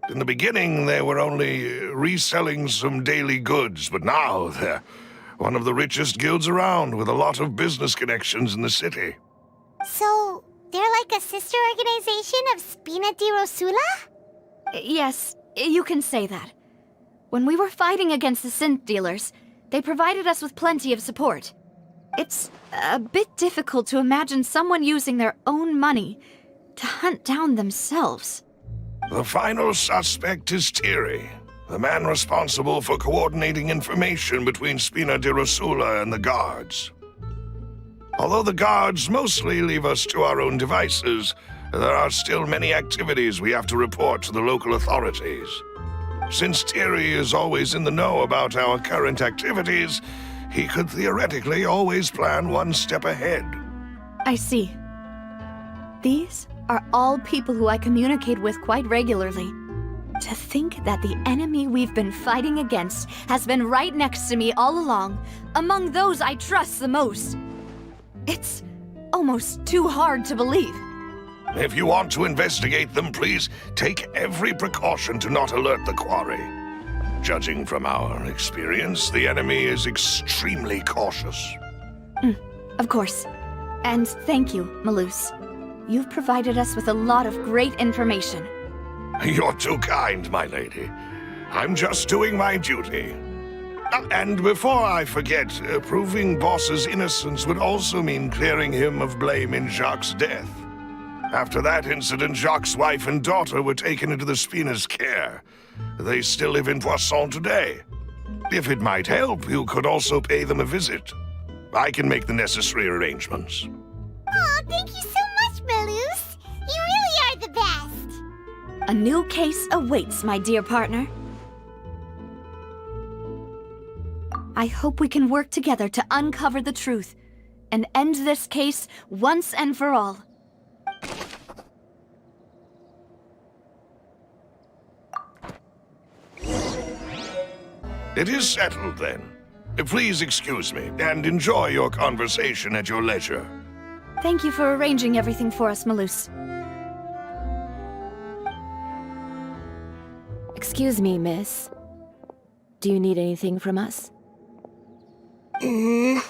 In the beginning, they were only reselling some daily goods, but now they're one of the richest guilds around, with a lot of business connections in the city. So, they're like a sister organization of Spina di Rosula? Yes, you can say that. When we were fighting against the synth dealers, they provided us with plenty of support. It's a bit difficult to imagine someone using their own money to hunt down themselves. The final suspect is Thierry, the man responsible for coordinating information between Spina di Rosula and the guards. Although the guards mostly leave us to our own devices, there are still many activities we have to report to the local authorities. Since Thierry is always in the know about our current activities, he could theoretically always plan one step ahead. I see. These are all people who I communicate with quite regularly. To think that the enemy we've been fighting against has been right next to me all along, among those I trust the most. It's almost too hard to believe. If you want to investigate them, please take every precaution to not alert the quarry. Judging from our experience, the enemy is extremely cautious. Of course. And thank you, Malus. You've provided us with a lot of great information. You're too kind, my lady. I'm just doing my duty. And before I forget, proving Boss's innocence would also mean clearing him of blame in Jacques' death. After that incident, Jacques' wife and daughter were taken into the Spina's care. They still live in Poisson today. If it might help, you could also pay them a visit. I can make the necessary arrangements. Oh, thank you so much, Malus. You really are the best. A new case awaits, my dear partner. I hope we can work together to uncover the truth and end this case once and for all. It is settled, then. Please excuse me, and enjoy your conversation at your leisure. Thank you for arranging everything for us, Malus. Excuse me, miss. Do you need anything from us? Oh,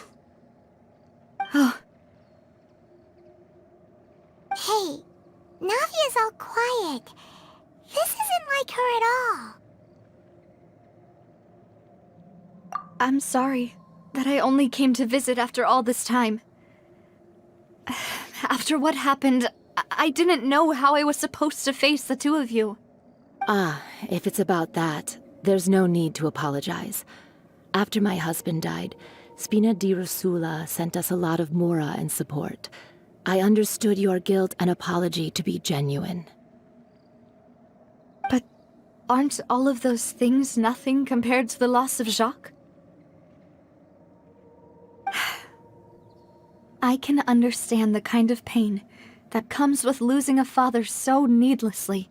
Hey, Navia's all quiet. This isn't like her at all. I'm sorry that I only came to visit after all this time. After what happened, I didn't know how I was supposed to face the two of you. Ah, if it's about that, there's no need to apologize. After my husband died, Spina di Rosula sent us a lot of mora and support. I understood your guilt and apology to be genuine. But aren't all of those things nothing compared to the loss of Jacques? I can understand the kind of pain that comes with losing a father so needlessly.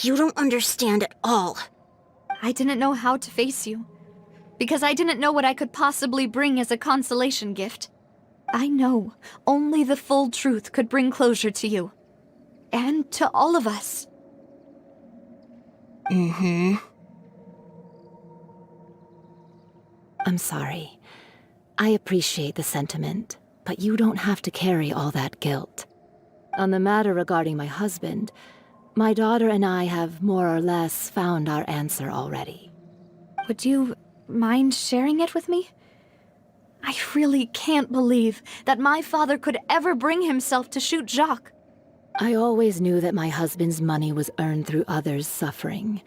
You don't understand at all. I didn't know how to face you, because I didn't know what I could possibly bring as a consolation gift. I know only the full truth could bring closure to you, and to all of us. I'm sorry. I appreciate the sentiment, but you don't have to carry all that guilt. On the matter regarding my husband, my daughter and I have more or less found our answer already. Would you mind sharing it with me? I really can't believe that my father could ever bring himself to shoot Jacques. I always knew that my husband's money was earned through others' suffering.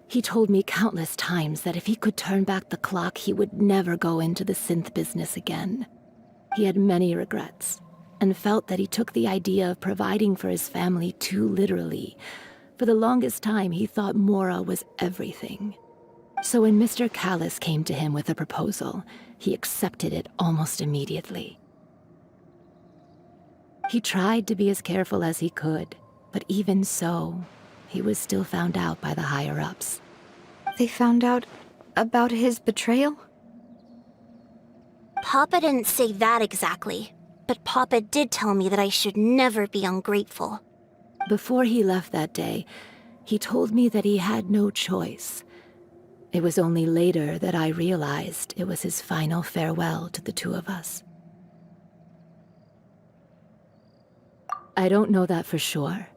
He told me countless times that if he could turn back the clock, he would never go into the synth business again. He had many regrets, and felt that he took the idea of providing for his family too literally. For the longest time, he thought Mora was everything. So when Mr. Callis came to him with a proposal, he accepted it almost immediately. He tried to be as careful as he could, but even so, he was still found out by the higher-ups. They found out about his betrayal? Papa didn't say that exactly, but Papa did tell me that I should never be ungrateful. Before he left that day, he told me that he had no choice. It was only later that I realized it was his final farewell to the two of us. I don't know that for sure,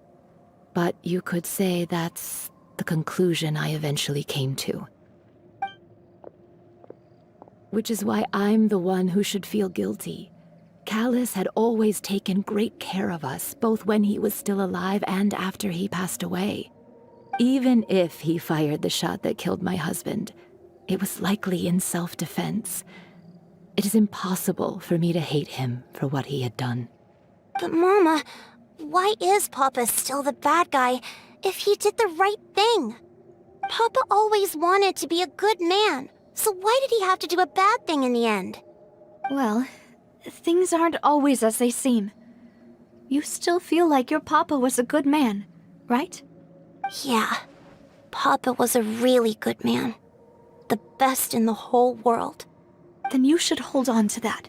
but you could say that's the conclusion I eventually came to. Which is why I'm the one who should feel guilty. Callis had always taken great care of us, both when he was still alive and after he passed away. Even if he fired the shot that killed my husband, it was likely in self-defense. It is impossible for me to hate him for what he had done. But Mama, why is Papa still the bad guy if he did the right thing? Papa always wanted to be a good man, So why did he have to do a bad thing in the end? Well, things aren't always as they seem. You still feel like your papa was a good man, right? Yeah. Papa was a really good man. The best in the whole world. Then you should hold on to that.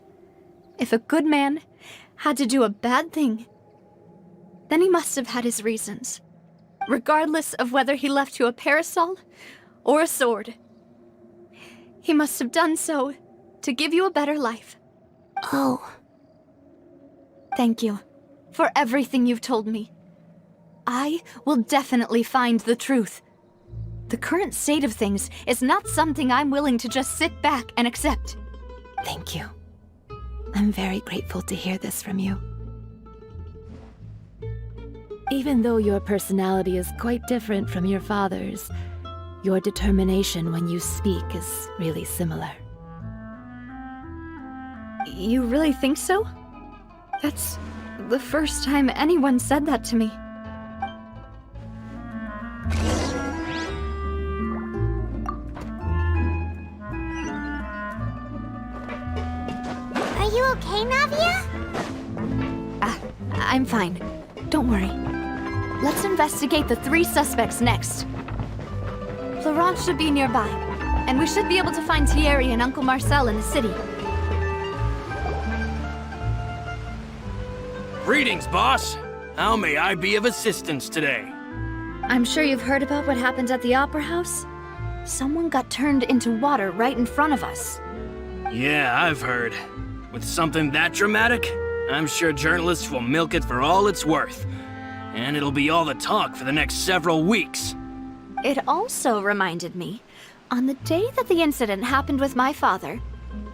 If a good man had to do a bad thing, then he must have had his reasons. Regardless of whether he left you a parasol or a sword. He must have done so to give you a better life. Oh. Thank you for everything you've told me. I will definitely find the truth. The current state of things is not something I'm willing to just sit back and accept. Thank you. I'm very grateful to hear this from you. Even though your personality is quite different from your father's, your determination when you speak is really similar. You really think so? That's the first time anyone said that to me. Are you okay, Navia? I'm fine. Don't worry. Let's investigate the 3 suspects next. Florent should be nearby, and we should be able to find Thierry and Uncle Marcel in the city. Greetings, boss. How may I be of assistance today? I'm sure you've heard about what happened at the Opera House. Someone got turned into water right in front of us. Yeah, I've heard. With something that dramatic, I'm sure journalists will milk it for all it's worth. And it'll be all the talk for the next several weeks. It also reminded me, on the day that the incident happened with my father,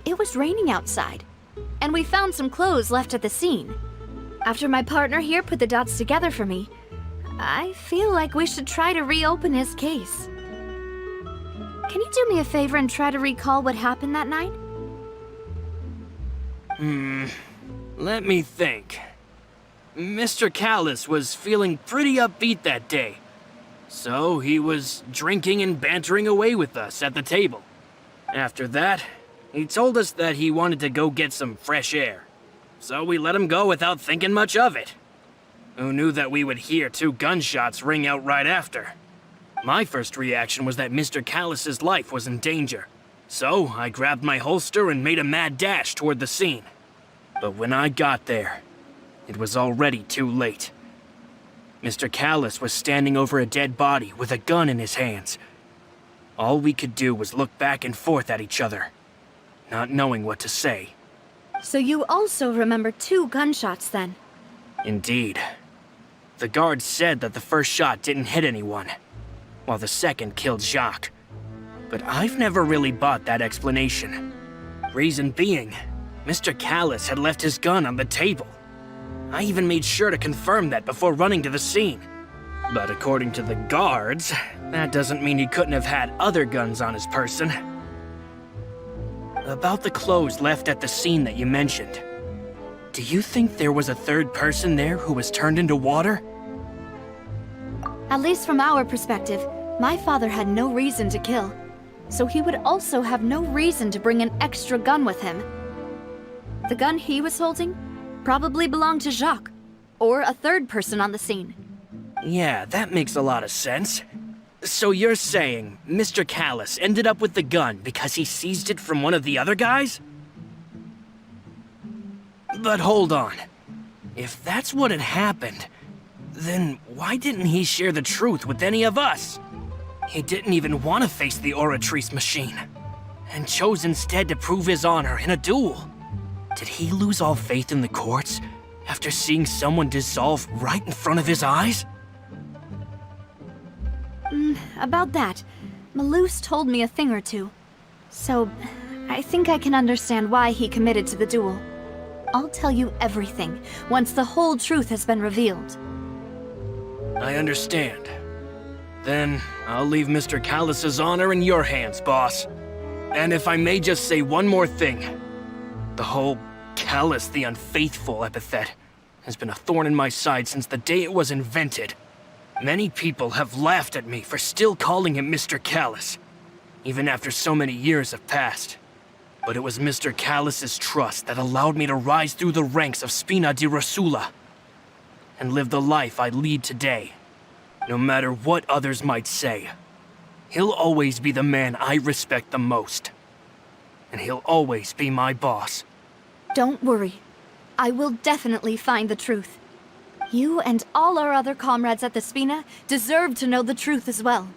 it was raining outside, and we found some clothes left at the scene. After my partner here put the dots together for me, I feel like we should try to reopen his case. Can you do me a favor and try to recall what happened that night? Let me think. Mr. Callus was feeling pretty upbeat that day. So he was drinking and bantering away with us at the table. After that, he told us that he wanted to go get some fresh air. So we let him go without thinking much of it. Who knew that we would hear 2 gunshots ring out right after? My first reaction was that Mr. Callus's life was in danger. So I grabbed my holster and made a mad dash toward the scene. But when I got there, it was already too late. Mr. Callus was standing over a dead body with a gun in his hands. All we could do was look back and forth at each other, not knowing what to say. So you also remember 2 gunshots then? Indeed. The guard said that the first shot didn't hit anyone, while the second killed Jacques. But I've never really bought that explanation. Reason being, Mr. Callus had left his gun on the table. I even made sure to confirm that before running to the scene. But according to the guards, that doesn't mean he couldn't have had other guns on his person. About the clothes left at the scene that you mentioned, do you think there was a 3rd person there who was turned into water? At least from our perspective, my father had no reason to kill. So he would also have no reason to bring an extra gun with him. The gun he was holding probably belonged to Jacques, or a 3rd person on the scene. Yeah, that makes a lot of sense. So you're saying Mr. Callus ended up with the gun because he seized it from one of the other guys? But hold on. If that's what had happened, then why didn't he share the truth with any of us? He didn't even want to face the Oratrice machine, and chose instead to prove his honor in a duel. Did he lose all faith in the courts after seeing someone dissolve right in front of his eyes? About that, Malouse told me a thing or two. So, I think I can understand why he committed to the duel. I'll tell you everything once the whole truth has been revealed. I understand. Then, I'll leave Mr. Callus's honor in your hands, boss. And if I may just say one more thing. The whole Callus the Unfaithful epithet has been a thorn in my side since the day it was invented. Many people have laughed at me for still calling him Mr. Callus. even after so many years have passed. But it was Mr. Callus's trust that allowed me to rise through the ranks of Spina di Rosula and live the life I lead today. No matter what others might say, he'll always be the man I respect the most. And he'll always be my boss. Don't worry. I will definitely find the truth. You and all our other comrades at the Spina deserve to know the truth as well.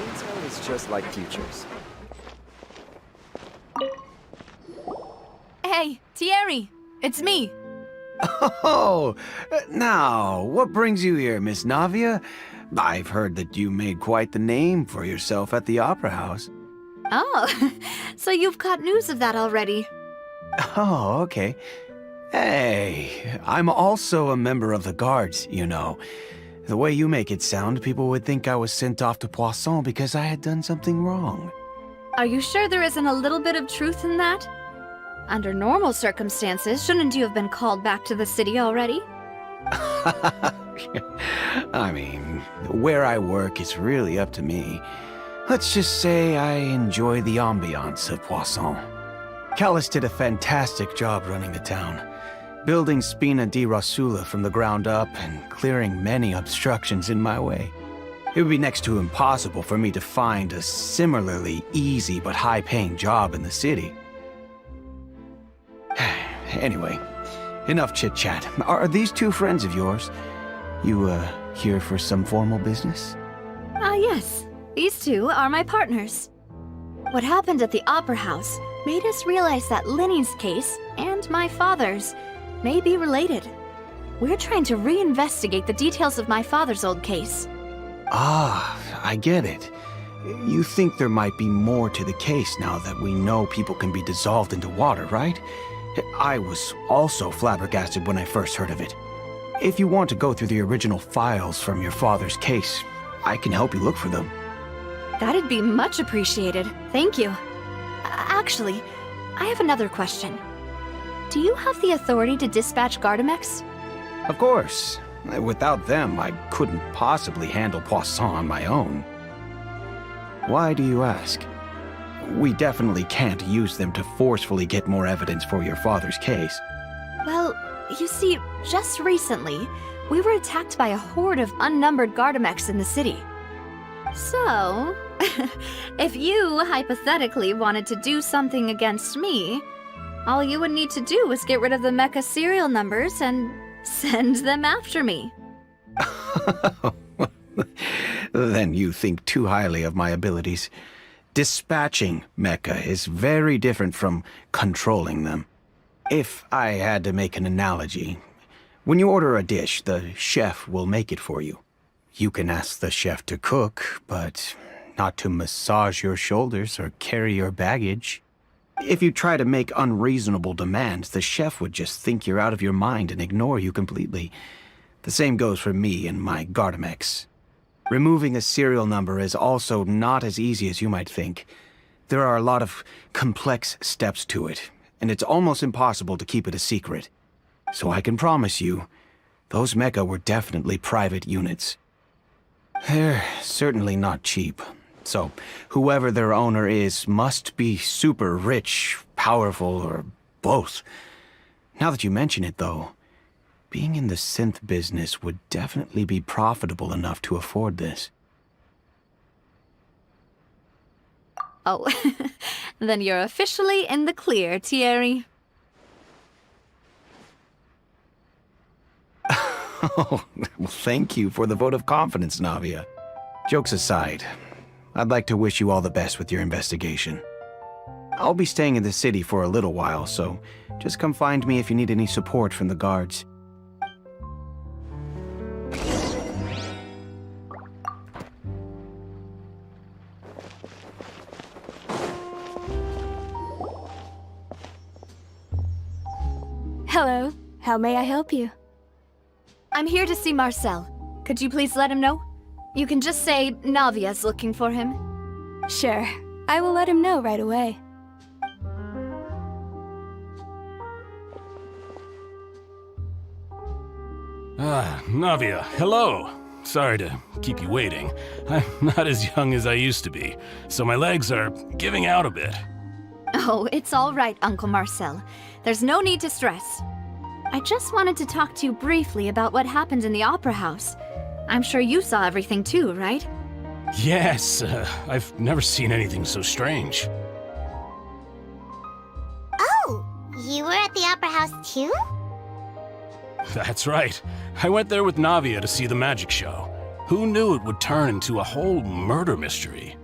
Intel is just like futures. Hey, Thierry! It's me! Oh, now, what brings you here, Miss Navia? I've heard that you made quite the name for yourself at the Opera House. Oh, so you've caught news of that already. Oh, okay. Hey, I'm also a member of the Guards, you know. The way you make it sound, people would think I was sent off to Poisson because I had done something wrong. Are you sure there isn't a little bit of truth in that? Under normal circumstances, shouldn't you have been called back to the city already? I mean, where I work is really up to me. Let's just say I enjoy the ambiance of Poisson. Callus did a fantastic job running the town, building Spina di Rosula from the ground up and clearing many obstructions in my way. It would be next to impossible for me to find a similarly easy but high-paying job in the city. Anyway, enough chit-chat. Are these two friends of yours? You, here for some formal business? Yes. These two are my partners. What happened at the Opera House made us realize that Linny's case and my father's may be related. We're trying to reinvestigate the details of my father's old case. Ah, I get it. You think there might be more to the case now that we know people can be dissolved into water, right? I was also flabbergasted when I first heard of it. If you want to go through the original files from your father's case, I can help you look for them. That'd be much appreciated. Thank you. Actually, I have another question. Do you have the authority to dispatch Gardamex? Of course. Without them, I couldn't possibly handle Poisson on my own. Why do you ask? We definitely can't use them to forcefully get more evidence for your father's case. Well, you see, just recently, we were attacked by a horde of unnumbered Gardamex in the city. So, if you hypothetically wanted to do something against me, all you would need to do was get rid of the mecha serial numbers and send them after me. Then you think too highly of my abilities. Dispatching mecha is very different from controlling them. If I had to make an analogy, when you order a dish, the chef will make it for you. You can ask the chef to cook, but not to massage your shoulders or carry your baggage. If you try to make unreasonable demands, the chef would just think you're out of your mind and ignore you completely. The same goes for me and my Gardamex. Removing a serial number is also not as easy as you might think. There are a lot of complex steps to it, and it's almost impossible to keep it a secret. So I can promise you, those mecha were definitely private units. They're certainly not cheap. So whoever their owner is must be super rich, powerful, or both. Now that you mention it, though, being in the synth business would definitely be profitable enough to afford this. Oh, then you're officially in the clear, Thierry. Oh, well, thank you for the vote of confidence, Navia. Jokes aside, I'd like to wish you all the best with your investigation. I'll be staying in the city for a little while, so just come find me if you need any support from the guards. Hello. How may I help you? I'm here to see Marcel. Could you please let him know? You can just say Navia's looking for him. Sure. I will let him know right away. Navia, hello. Sorry to keep you waiting. I'm not as young as I used to be, so my legs are giving out a bit. Oh, it's all right, Uncle Marcel. There's no need to stress. I just wanted to talk to you briefly about what happened in the Opera House. I'm sure you saw everything too, right? Yes, I've never seen anything so strange. Oh, you were at the Opera House too? That's right. I went there with Navia to see the magic show. Who knew it would turn into a whole murder mystery?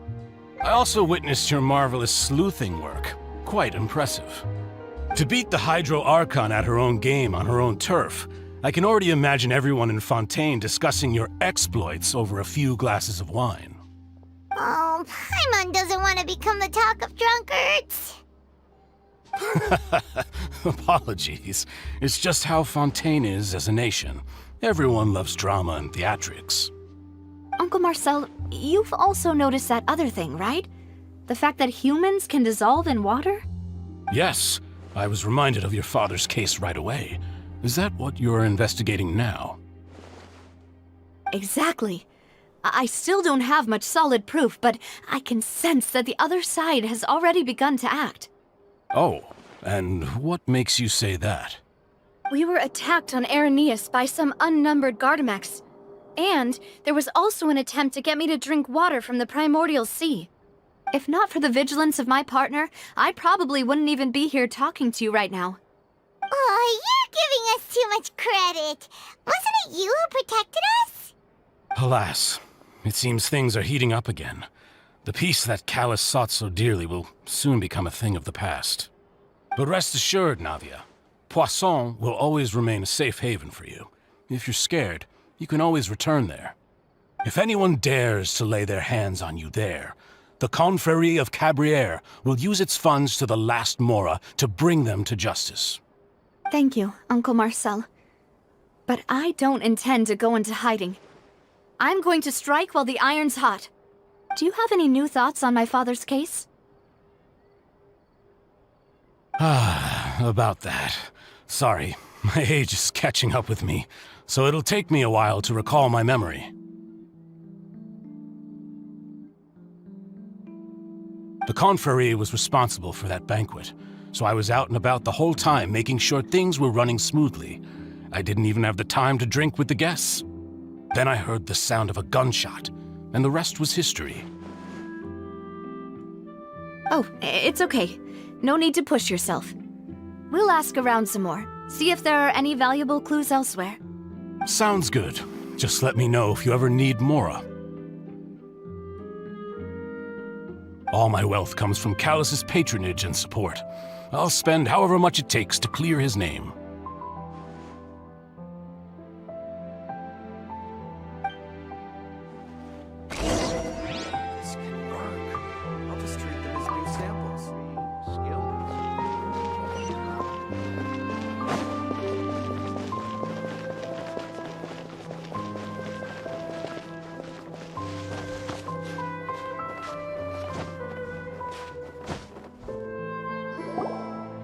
I also witnessed your marvelous sleuthing work. Quite impressive. To beat the Hydro Archon at her own game on her own turf, I can already imagine everyone in Fontaine discussing your exploits over a few glasses of wine. Oh, Paimon doesn't want to become the talk of drunkards. Apologies. It's just how Fontaine is as a nation. Everyone loves drama and theatrics. Uncle Marcel, you've also noticed that other thing, right? The fact that humans can dissolve in water? Yes, I was reminded of your father's case right away. Is that what you're investigating now? Exactly. I still don't have much solid proof, but I can sense that the other side has already begun to act. Oh, and what makes you say that? We were attacked on Araneus by some unnumbered Gardamex. And there was also an attempt to get me to drink water from the primordial sea. If not for the vigilance of my partner, I probably wouldn't even be here talking to you right now. Oh, you're giving us too much credit. Wasn't it you who protected us? Alas, it seems things are heating up again. The peace that Callus sought so dearly will soon become a thing of the past. But rest assured, Navia, Poisson will always remain a safe haven for you. If you're scared, you can always return there. If anyone dares to lay their hands on you there, the Confrérie of Cabrières will use its funds to the last Mora to bring them to justice. Thank you, Uncle Marcel. But I don't intend to go into hiding. I'm going to strike while the iron's hot. Do you have any new thoughts on my father's case? About that. Sorry, my age is catching up with me, so it'll take me a while to recall my memory. The Confrérie was responsible for that banquet, so I was out and about the whole time making sure things were running smoothly. I didn't even have the time to drink with the guests. Then I heard the sound of a gunshot, and the rest was history. Oh, it's okay. No need to push yourself. We'll ask around some more, see if there are any valuable clues elsewhere. Sounds good. Just let me know if you ever need Mora. All my wealth comes from Callus's patronage and support. I'll spend however much it takes to clear his name. This can work. I'll just treat them as new samples.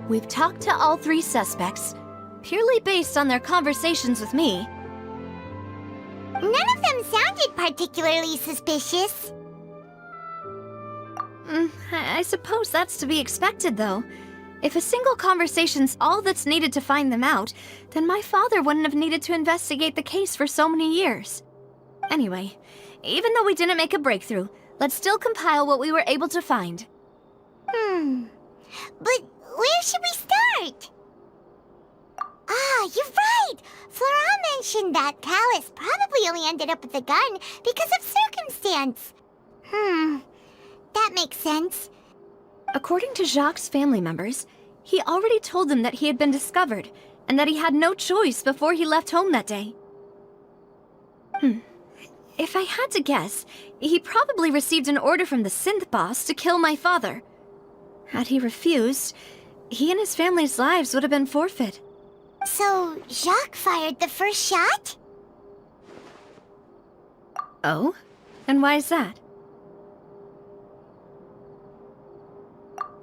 We've talked to all three suspects, purely based on their conversations with me. None of them sounded particularly suspicious. I suppose that's to be expected, though. If a single conversation's all that's needed to find them out, then my father wouldn't have needed to investigate the case for so many years. Anyway, even though we didn't make a breakthrough, let's still compile what we were able to find. But where should we start? Ah, you're right! Flora mentioned that Callus probably only ended up with the gun because of circumstance. That makes sense. According to Jacques' family members, he already told them that he had been discovered, and that he had no choice before he left home that day. If I had to guess, he probably received an order from the synth boss to kill my father. Had he refused, he and his family's lives would have been forfeit. So, Jacques fired the first shot? Oh? And why is that?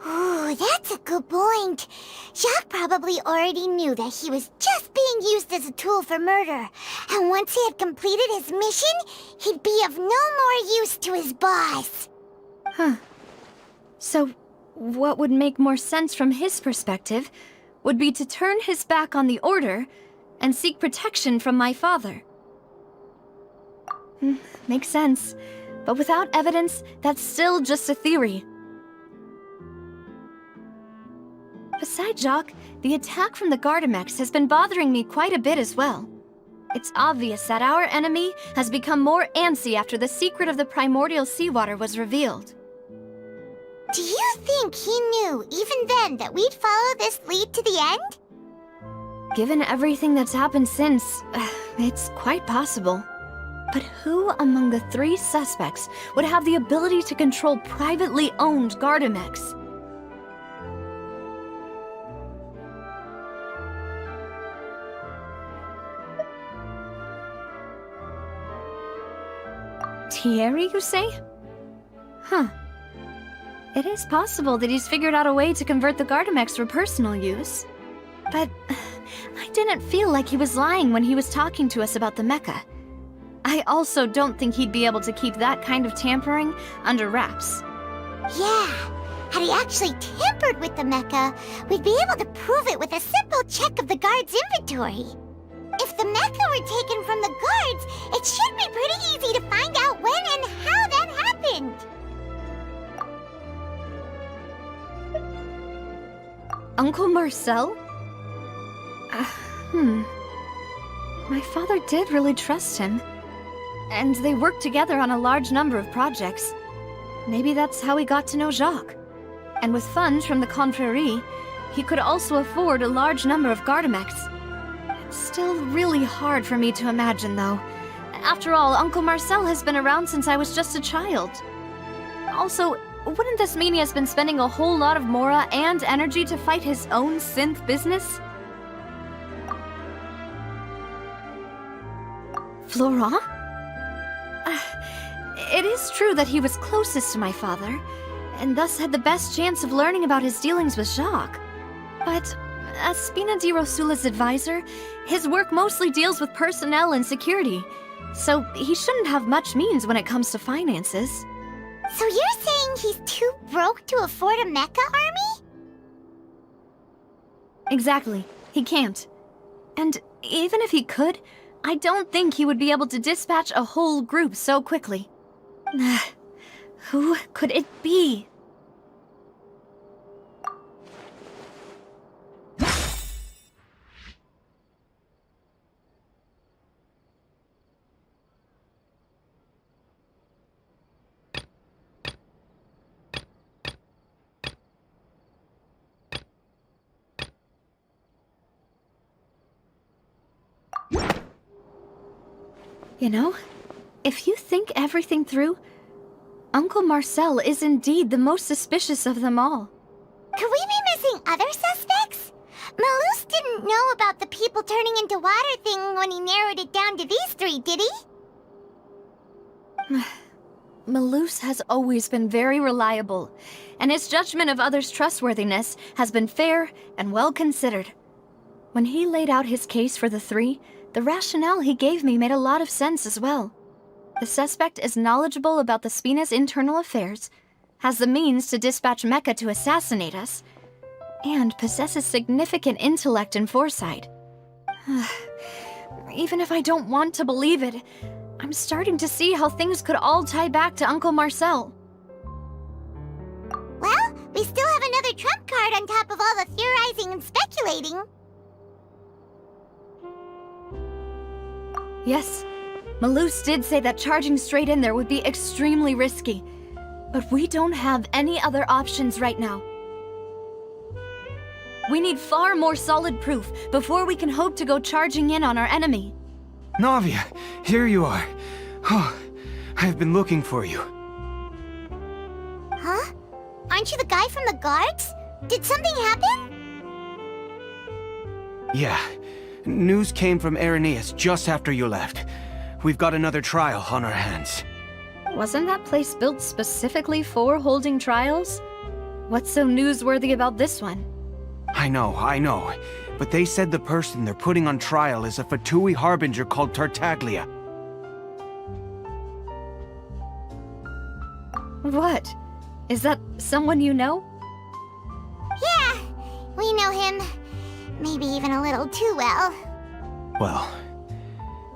Ooh, Oh, that's a good point. Jacques probably already knew that he was just being used as a tool for murder. And once he had completed his mission, he'd be of no more use to his boss. Huh. So, what would make more sense from his perspective would be to turn his back on the Order and seek protection from my father. Makes sense. But without evidence, that's still just a theory. Besides Jacques, the attack from the Gardamex has been bothering me quite a bit as well. It's obvious that our enemy has become more antsy after the secret of the primordial seawater was revealed. Do you think he knew, even then, that we'd follow this lead to the end? Given everything that's happened since, it's quite possible. But who among the 3 suspects would have the ability to control privately owned Gardamex? Thierry, you say? Huh. It is possible that he's figured out a way to convert the Gardamex for personal use. But I didn't feel like he was lying when he was talking to us about the mecha. I also don't think he'd be able to keep that kind of tampering under wraps. Yeah, had he actually tampered with the mecha, we'd be able to prove it with a simple check of the guard's inventory. If the mecha were taken from the guards, it should be pretty easy to find out when and how that happened. Uncle Marcel? My father did really trust him. And they worked together on a large number of projects. Maybe that's how he got to know Jacques. And with funds from the Confrérie, he could also afford a large number of Gardamex. It's still really hard for me to imagine, though. After all, Uncle Marcel has been around since I was just a child. Also, wouldn't this mean he has been spending a whole lot of mora and energy to fight his own synth business? Florent? It is true that he was closest to my father, and thus had the best chance of learning about his dealings with Jacques. But as Spina di Rosula's advisor, his work mostly deals with personnel and security, so he shouldn't have much means when it comes to finances. So you're saying he's too broke to afford a mecha army? Exactly. He can't. And even if he could, I don't think he would be able to dispatch a whole group so quickly. Who could it be? You know, if you think everything through, Uncle Marcel is indeed the most suspicious of them all. Could we be missing other suspects? Malus didn't know about the people turning into water thing when he narrowed it down to these 3, did he? Malus has always been very reliable, and his judgment of others' trustworthiness has been fair and well considered. When he laid out his case for the 3, the rationale he gave me made a lot of sense as well. The suspect is knowledgeable about the Spina's internal affairs, has the means to dispatch Mecha to assassinate us, and possesses significant intellect and foresight. Even if I don't want to believe it, I'm starting to see how things could all tie back to Uncle Marcel. Well, we still have another trump card on top of all the theorizing and speculating. Yes, Malus did say that charging straight in there would be extremely risky, but we don't have any other options right now. We need far more solid proof before we can hope to go charging in on our enemy. Navia, here you are. Oh, I've been looking for you. Huh? Aren't you the guy from the guards? Did something happen? Yeah. News came from Irenaeus just after you left. We've got another trial on our hands. Wasn't that place built specifically for holding trials? What's so newsworthy about this one? I know. But they said the person they're putting on trial is a Fatui harbinger called Tartaglia. What? Is that someone you know? Yeah, we know him. Maybe even a little too well. Well,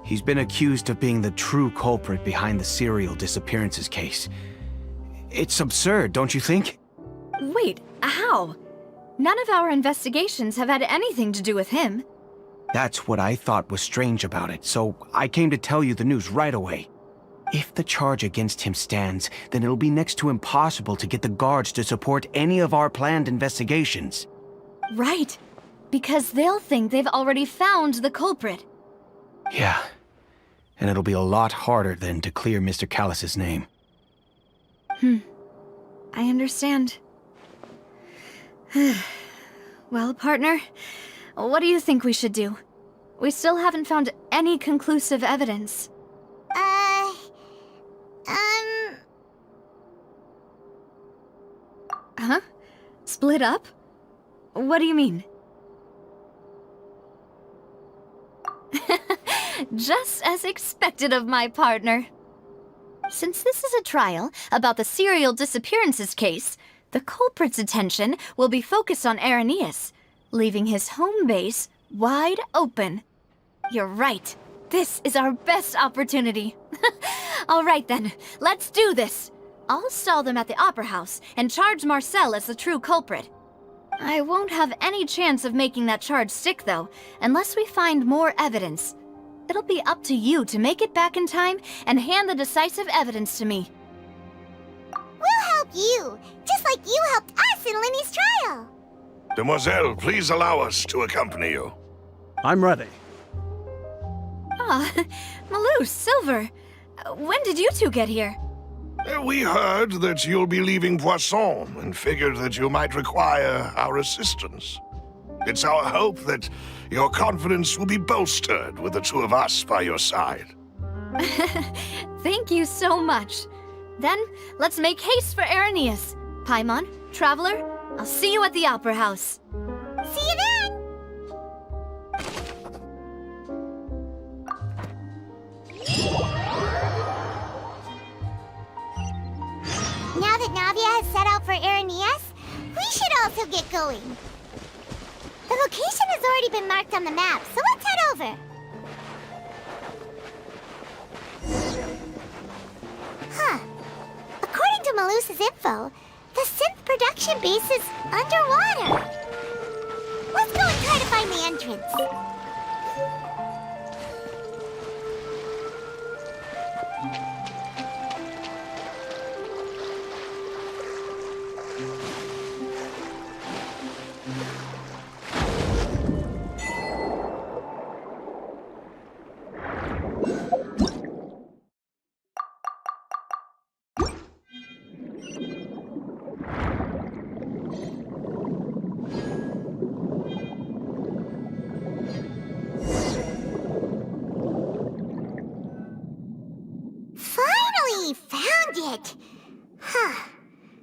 he's been accused of being the true culprit behind the serial disappearances case. It's absurd, don't you think? Wait, how? None of our investigations have had anything to do with him. That's what I thought was strange about it, so I came to tell you the news right away. If the charge against him stands, then it'll be next to impossible to get the guards to support any of our planned investigations. Right, because they'll think they've already found the culprit. Yeah, and it'll be a lot harder then to clear Mr. Callus's name. I understand. Well, partner, what do you think we should do? We still haven't found any conclusive evidence. Huh? Split up? What do you mean? Just as expected of my partner. Since this is a trial about the serial disappearances case, the culprit's attention will be focused on Irenaeus, leaving his home base wide open. You're right. This is our best opportunity. All right then, let's do this. I'll stall them at the Opera House and charge Marcel as the true culprit. I won't have any chance of making that charge stick, though, unless we find more evidence. It'll be up to you to make it back in time and hand the decisive evidence to me. We'll help you, just like you helped us in Linny's trial. Demoiselle, please allow us to accompany you. I'm ready. Ah, Malou, Silver. When did you two get here? We heard that you'll be leaving Poisson and figured that you might require our assistance. It's our hope that your confidence will be bolstered with the two of us by your side. Thank you so much. Then, let's make haste for Irenaeus. Paimon, Traveler, I'll see you at the Opera House. See you then! Now that Navia has set out for Irenaeus, we should also get going. The location has already been marked on the map, so let's head over. Huh. According to Malusa's info, the synth production base is underwater. Let's go and try to find the entrance.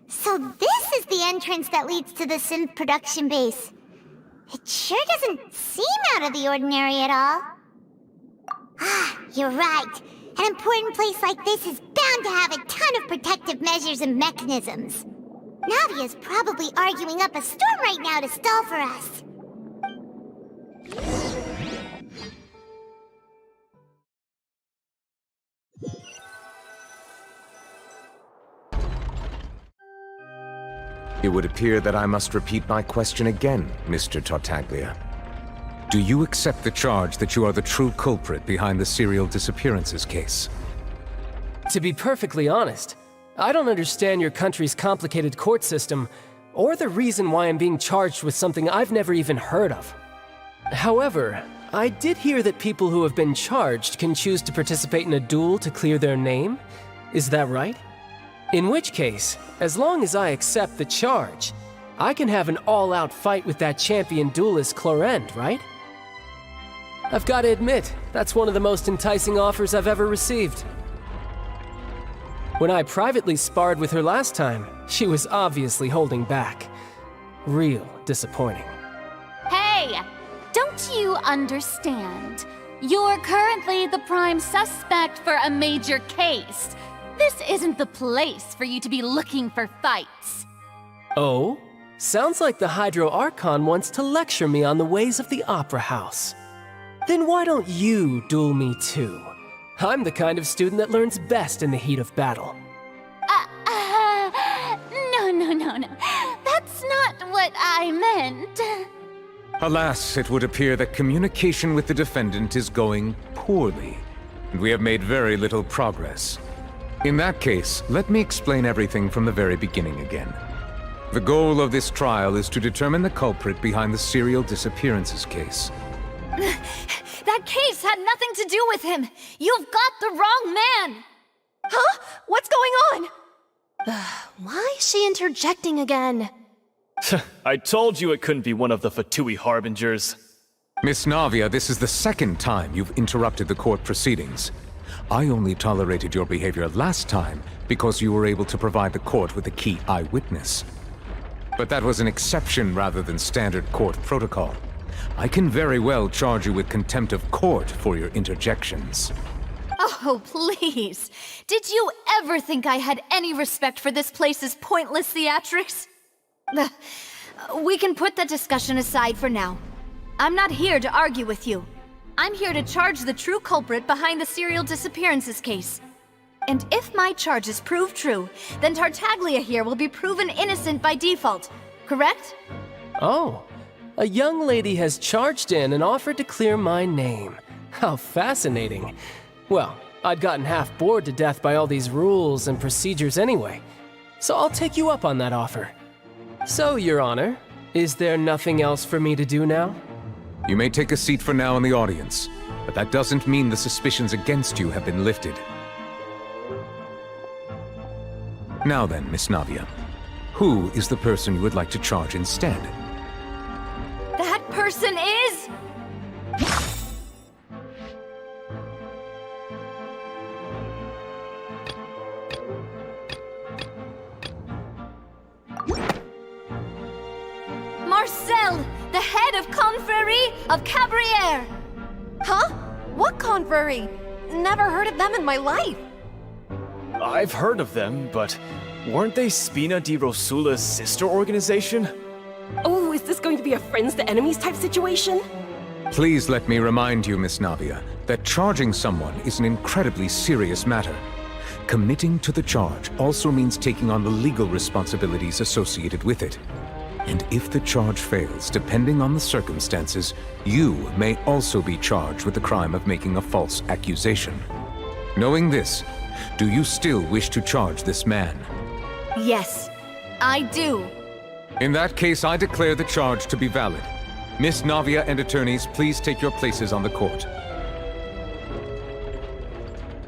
So this is the entrance that leads to the synth production base. It sure doesn't seem out of the ordinary at all. Ah, you're right. An important place like this is bound to have a ton of protective measures and mechanisms. Navia's probably arguing up a storm right now to stall for us. It would appear that I must repeat my question again, Mr. Tartaglia. Do you accept the charge that you are the true culprit behind the serial disappearances case? To be perfectly honest, I don't understand your country's complicated court system, or the reason why I'm being charged with something I've never even heard of. However, I did hear that people who have been charged can choose to participate in a duel to clear their name. Is that right? In which case, as long as I accept the charge, I can have an all-out fight with that champion duelist Clorend, right? I've got to admit, that's one of the most enticing offers I've ever received. When I privately sparred with her last time, she was obviously holding back. Real disappointing. Hey! Don't you understand? You're currently the prime suspect for a major case. This isn't the place for you to be looking for fights. Oh? Sounds like the Hydro Archon wants to lecture me on the ways of the Opera House. Then why don't you duel me too? I'm the kind of student that learns best in the heat of battle. No. That's not what I meant. Alas, it would appear that communication with the defendant is going poorly, and we have made very little progress. In that case, let me explain everything from the very beginning again. The goal of this trial is to determine the culprit behind the serial disappearances case. That case had nothing to do with him! You've got the wrong man! Huh? What's going on? Why is she interjecting again? I told you it couldn't be one of the Fatui harbingers. Miss Navia, this is the second time you've interrupted the court proceedings. I only tolerated your behavior last time because you were able to provide the court with a key eyewitness. But that was an exception rather than standard court protocol. I can very well charge you with contempt of court for your interjections. Oh, please. Did you ever think I had any respect for this place's pointless theatrics? We can put that discussion aside for now. I'm not here to argue with you. I'm here to charge the true culprit behind the serial disappearances case. And if my charges prove true, then Tartaglia here will be proven innocent by default, correct? Oh, a young lady has charged in and offered to clear my name. How fascinating. Well, I'd gotten half bored to death by all these rules and procedures anyway, so I'll take you up on that offer. So, Your Honor, is there nothing else for me to do now? You may take a seat for now in the audience, but that doesn't mean the suspicions against you have been lifted. Now then, Miss Navia, who is the person you would like to charge instead? That person is... Marcel, the head of Confrérie of Cabrières! Huh? What confrérie? Never heard of them in my life. I've heard of them, but weren't they Spina di Rosula's sister organization? Oh, is this going to be a friends to enemies type situation? Please let me remind you, Miss Navia, that charging someone is an incredibly serious matter. Committing to the charge also means taking on the legal responsibilities associated with it. And if the charge fails, depending on the circumstances, you may also be charged with the crime of making a false accusation. Knowing this, do you still wish to charge this man? Yes, I do. In that case, I declare the charge to be valid. Miss Navia and attorneys, please take your places on the court.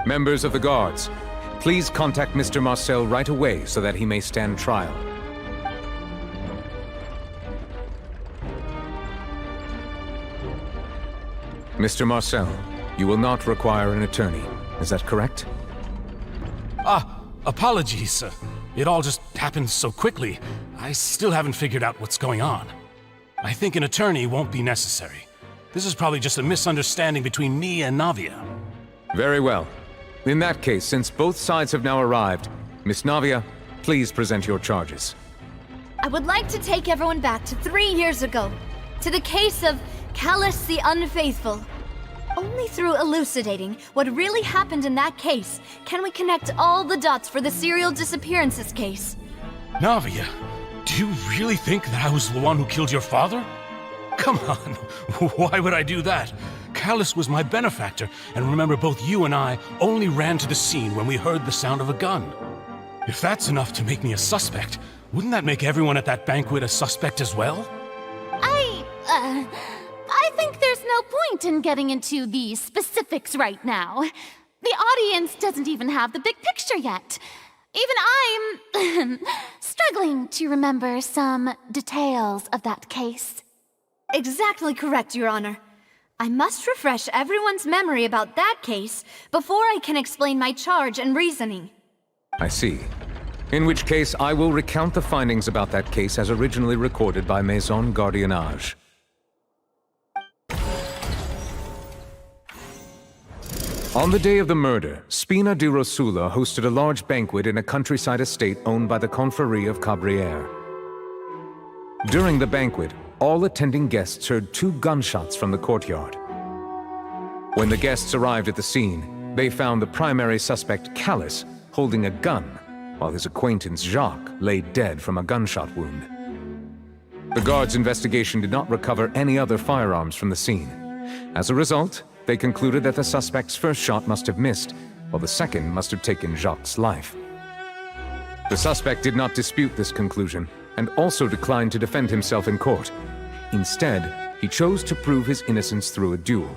Members of the guards, please contact Mr. Marcel right away so that he may stand trial. Mr. Marcel, you will not require an attorney. Is that correct? Apologies. It all just happened so quickly. I still haven't figured out what's going on. I think an attorney won't be necessary. This is probably just a misunderstanding between me and Navia. Very well. In that case, since both sides have now arrived, Miss Navia, please present your charges. I would like to take everyone back to 3 years ago, to the case of Callus the Unfaithful. Only through elucidating what really happened in that case can we connect all the dots for the serial disappearances case. Navia, do you really think that I was the one who killed your father? Come on, why would I do that? Callus was my benefactor, and remember both you and I only ran to the scene when we heard the sound of a gun. If that's enough to make me a suspect, wouldn't that make everyone at that banquet a suspect as well? I think there's no point in getting into the specifics right now. The audience doesn't even have the big picture yet. Even I'm struggling to remember some details of that case. Exactly correct, Your Honor. I must refresh everyone's memory about that case before I can explain my charge and reasoning. I see. In which case, I will recount the findings about that case as originally recorded by Maison Gardiennage. On the day of the murder, Spina di Rosula hosted a large banquet in a countryside estate owned by the Confrérie of Cabrières. During the banquet, all attending guests heard 2 gunshots from the courtyard. When the guests arrived at the scene, they found the primary suspect, Callus, holding a gun, while his acquaintance, Jacques, lay dead from a gunshot wound. The guards' investigation did not recover any other firearms from the scene. As a result, they concluded that the suspect's first shot must have missed, while the second must have taken Jacques' life. The suspect did not dispute this conclusion, and also declined to defend himself in court. Instead, he chose to prove his innocence through a duel.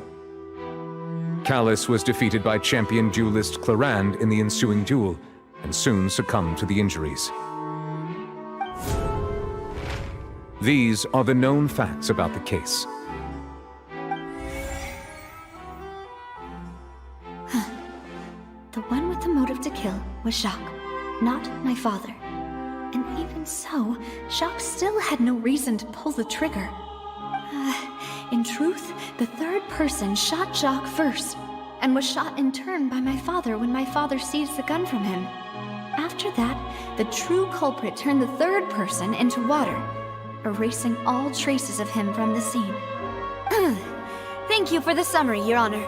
Callus was defeated by champion duelist Clarand in the ensuing duel, and soon succumbed to the injuries. These are the known facts about the case. The one with the motive to kill was Jacques, not my father. And even so, Jacques still had no reason to pull the trigger. In truth, the third person shot Jacques first, and was shot in turn by my father when my father seized the gun from him. After that, the true culprit turned the third person into water, erasing all traces of him from the scene. Thank you for the summary, Your Honor.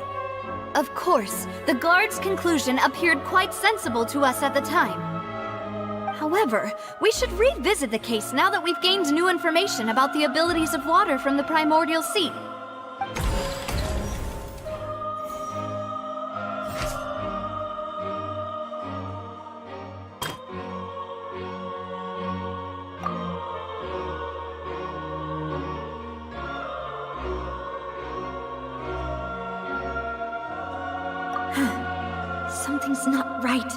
Of course, the guard's conclusion appeared quite sensible to us at the time. However, we should revisit the case now that we've gained new information about the abilities of water from the primordial sea. Something's not right.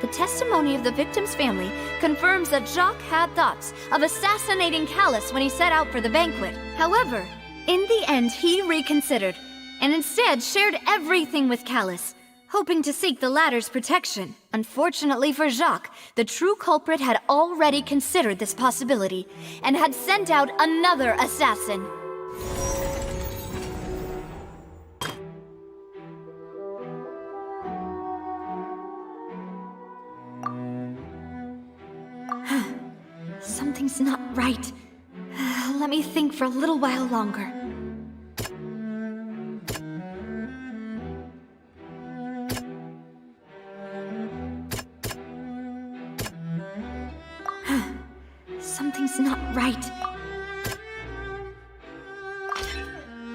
The testimony of the victim's family confirms that Jacques had thoughts of assassinating Callus when he set out for the banquet. However, in the end, he reconsidered, and instead shared everything with Callus, hoping to seek the latter's protection. Unfortunately for Jacques, the true culprit had already considered this possibility, and had sent out another assassin. Something's not right. Let me think for a little while longer. Something's not right.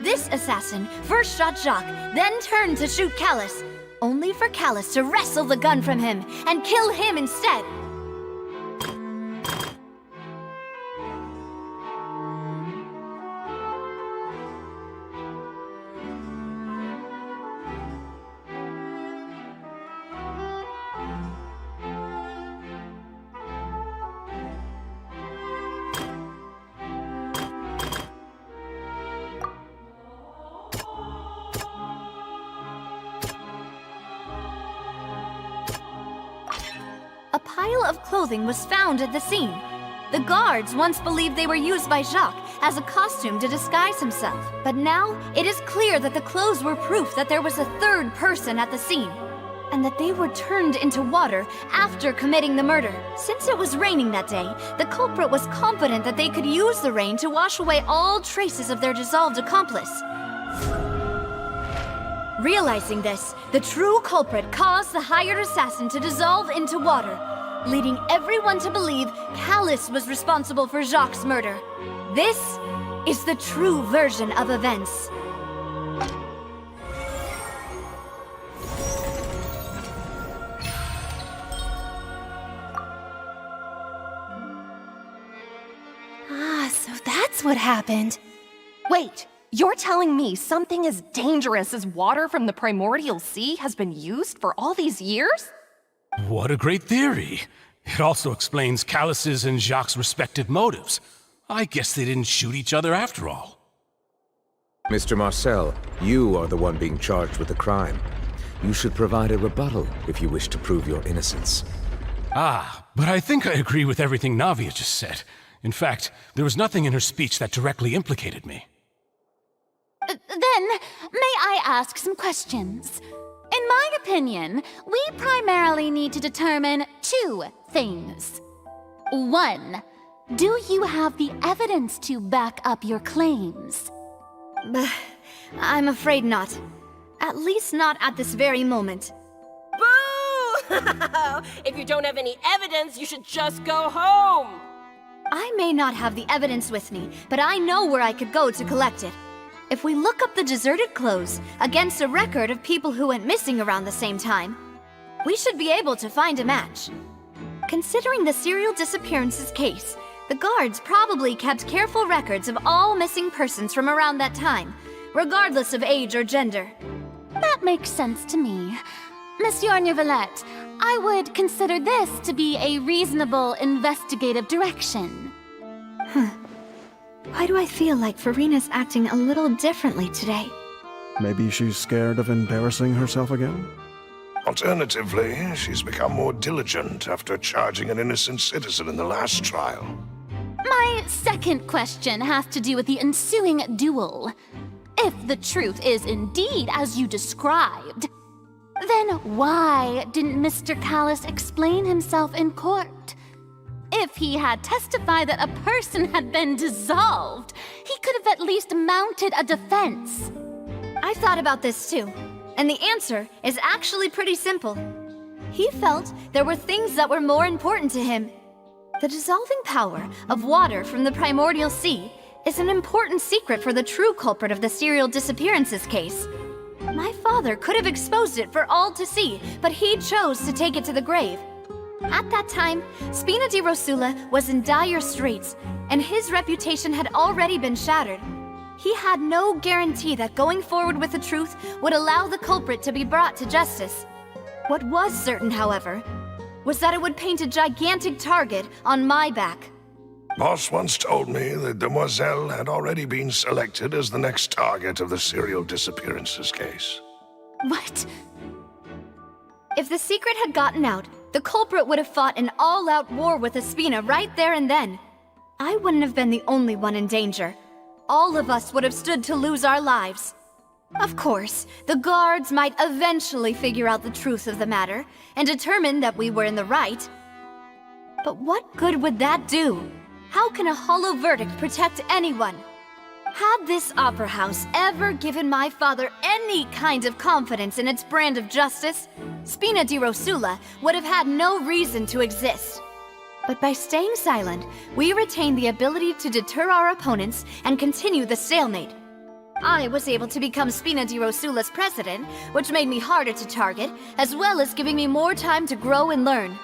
This assassin first shot Jacques, then turned to shoot Callus, only for Callus to wrestle the gun from him and kill him instead. A pile of clothing was found at the scene. The guards once believed they were used by Jacques as a costume to disguise himself. But now, it is clear that the clothes were proof that there was a third person at the scene, and that they were turned into water after committing the murder. Since it was raining that day, the culprit was confident that they could use the rain to wash away all traces of their dissolved accomplice. Realizing this, the true culprit caused the hired assassin to dissolve into water, leading everyone to believe Callus was responsible for Jacques' murder. This is the true version of events. Ah, so that's what happened. Wait, you're telling me something as dangerous as water from the primordial sea has been used for all these years? What a great theory. It also explains Callus's and Jacques' respective motives. I guess they didn't shoot each other after all. Mr. Marcel, you are the one being charged with the crime. You should provide a rebuttal if you wish to prove your innocence. Ah, but I think I agree with everything Navia just said. In fact, there was nothing in her speech that directly implicated me. Then, may I ask some questions? In my opinion, we primarily need to determine two things. One, do you have the evidence to back up your claims? I'm afraid not. At least not at this very moment. Boo! If you don't have any evidence, you should just go home! I may not have the evidence with me, but I know where I could go to collect it. If we look up the deserted clothes against a record of people who went missing around the same time, we should be able to find a match. Considering the serial disappearances case, the guards probably kept careful records of all missing persons from around that time, regardless of age or gender. That makes sense to me. Monsieur Neuvillette, I would consider this to be a reasonable investigative direction. Why do I feel like Farina's acting a little differently today? Maybe she's scared of embarrassing herself again? Alternatively, she's become more diligent after charging an innocent citizen in the last trial. My second question has to do with the ensuing duel. If the truth is indeed as you described, then why didn't Mr. Callus explain himself in court? If he had testified that a person had been dissolved, he could have at least mounted a defense. I thought about this too, and the answer is actually pretty simple. He felt there were things that were more important to him. The dissolving power of water from the primordial sea is an important secret for the true culprit of the serial disappearances case. My father could have exposed it for all to see, but he chose to take it to the grave. At that time, Spina di Rosula was in dire straits, and his reputation had already been shattered. He had no guarantee that going forward with the truth would allow the culprit to be brought to justice. What was certain, however, was that it would paint a gigantic target on my back. Boss once told me that Demoiselle had already been selected as the next target of the serial disappearances case. What? If the secret had gotten out, the culprit would have fought an all-out war with Espina right there and then. I wouldn't have been the only one in danger. All of us would have stood to lose our lives. Of course, the guards might eventually figure out the truth of the matter and determine that we were in the right. But what good would that do? How can a hollow verdict protect anyone? Had this opera house ever given my father any kind of confidence in its brand of justice, Spina di Rosula would have had no reason to exist. But by staying silent, we retained the ability to deter our opponents and continue the stalemate. I was able to become Spina di Rosula's president, which made me harder to target, as well as giving me more time to grow and learn.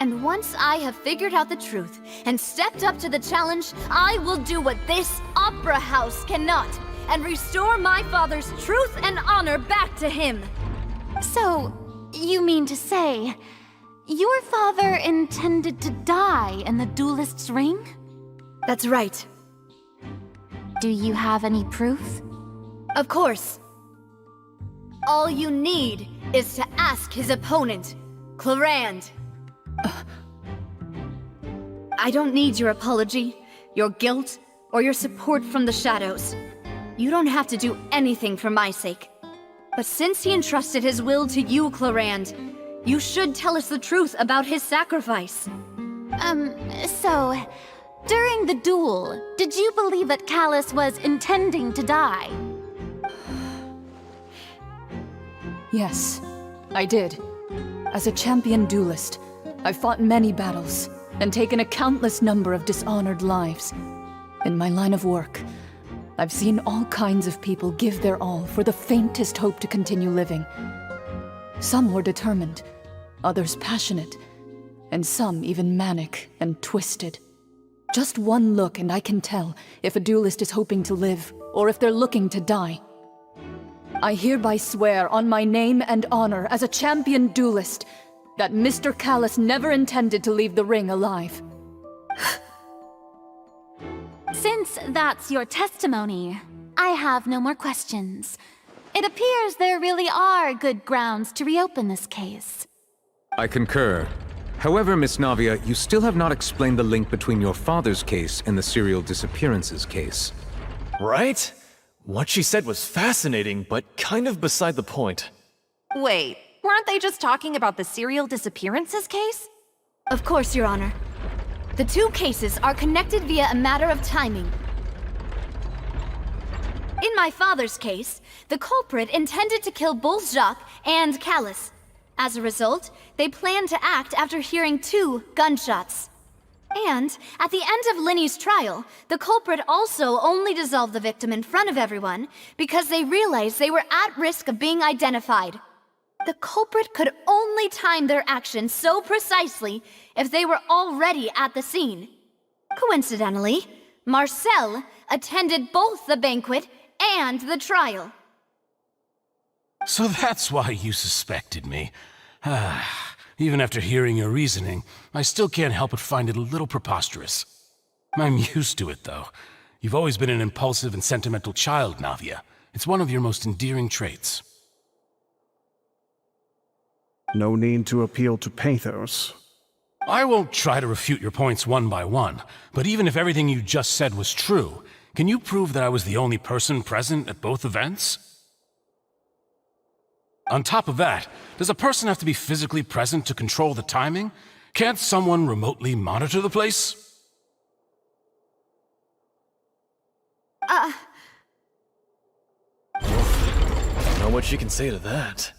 And once I have figured out the truth and stepped up to the challenge, I will do what this opera house cannot, and restore my father's truth and honor back to him. So, you mean to say, your father intended to die in the duelist's ring? That's right. Do you have any proof? Of course. All you need is to ask his opponent, Clarand. I don't need your apology, your guilt, or your support from the shadows. You don't have to do anything for my sake. But since he entrusted his will to you, Clarand, you should tell us the truth about his sacrifice. So, during the duel, did you believe that Callus was intending to die? Yes, I did. As a champion duelist, I've fought many battles and taken a countless number of dishonored lives. In my line of work, I've seen all kinds of people give their all for the faintest hope to continue living. Some were determined, others passionate, and some even manic and twisted. Just one look and I can tell if a duelist is hoping to live or if they're looking to die. I hereby swear on my name and honor as a champion duelist, That Mr. Callus never intended to leave the ring alive. Since that's your testimony, I have no more questions. It appears there really are good grounds to reopen this case. I concur. However, Miss Navia, you still have not explained the link between your father's case and the serial disappearances case. Right? What she said was fascinating, but kind of beside the point. Wait, weren't they just talking about the serial disappearances case? Of course, Your Honor. The two cases are connected via a matter of timing. In my father's case, the culprit intended to kill both Jacques and Callus. As a result, they planned to act after hearing 2 gunshots. And, at the end of Linny's trial, the culprit also only dissolved the victim in front of everyone because they realized they were at risk of being identified. The culprit could only time their actions so precisely if they were already at the scene. Coincidentally, Marcel attended both the banquet and the trial. So that's why you suspected me. Even after hearing your reasoning, I still can't help but find it a little preposterous. I'm used to it, though. You've always been an impulsive and sentimental child, Navia. It's one of your most endearing traits. No need to appeal to pathos. I won't try to refute your points one by one, but even if everything you just said was true, can you prove that I was the only person present at both events? On top of that, does a person have to be physically present to control the timing? Can't someone remotely monitor the place? I don't know what she can say to that.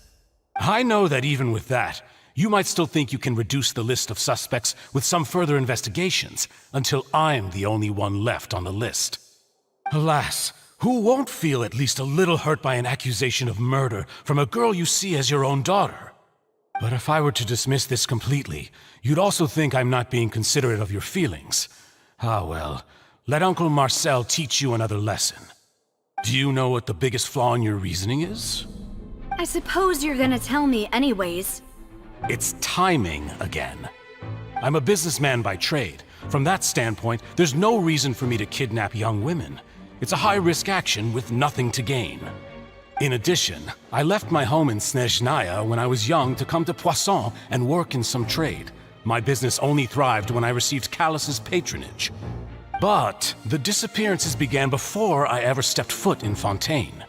I know that even with that, you might still think you can reduce the list of suspects with some further investigations, until I'm the only one left on the list. Alas, who won't feel at least a little hurt by an accusation of murder from a girl you see as your own daughter? But if I were to dismiss this completely, you'd also think I'm not being considerate of your feelings. Ah well, let Uncle Marcel teach you another lesson. Do you know what the biggest flaw in your reasoning is? I suppose you're gonna tell me anyways. It's timing again. I'm a businessman by trade. From that standpoint, there's no reason for me to kidnap young women. It's a high-risk action with nothing to gain. In addition, I left my home in Snezhnaya when I was young to come to Poisson and work in some trade. My business only thrived when I received Callus's patronage. But the disappearances began before I ever stepped foot in Fontaine.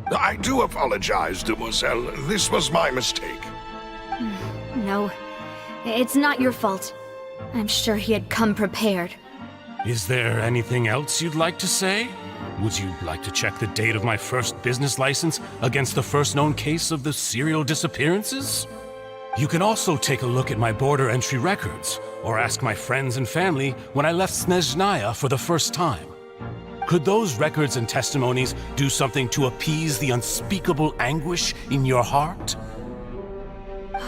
I do apologize, demoiselle. This was my mistake. No, it's not your fault. I'm sure he had come prepared. Is there anything else you'd like to say? Would you like to check the date of my first business license against the first known case of the serial disappearances? You can also take a look at my border entry records, or ask my friends and family when I left Snezhnaya for the first time. Could those records and testimonies do something to appease the unspeakable anguish in your heart?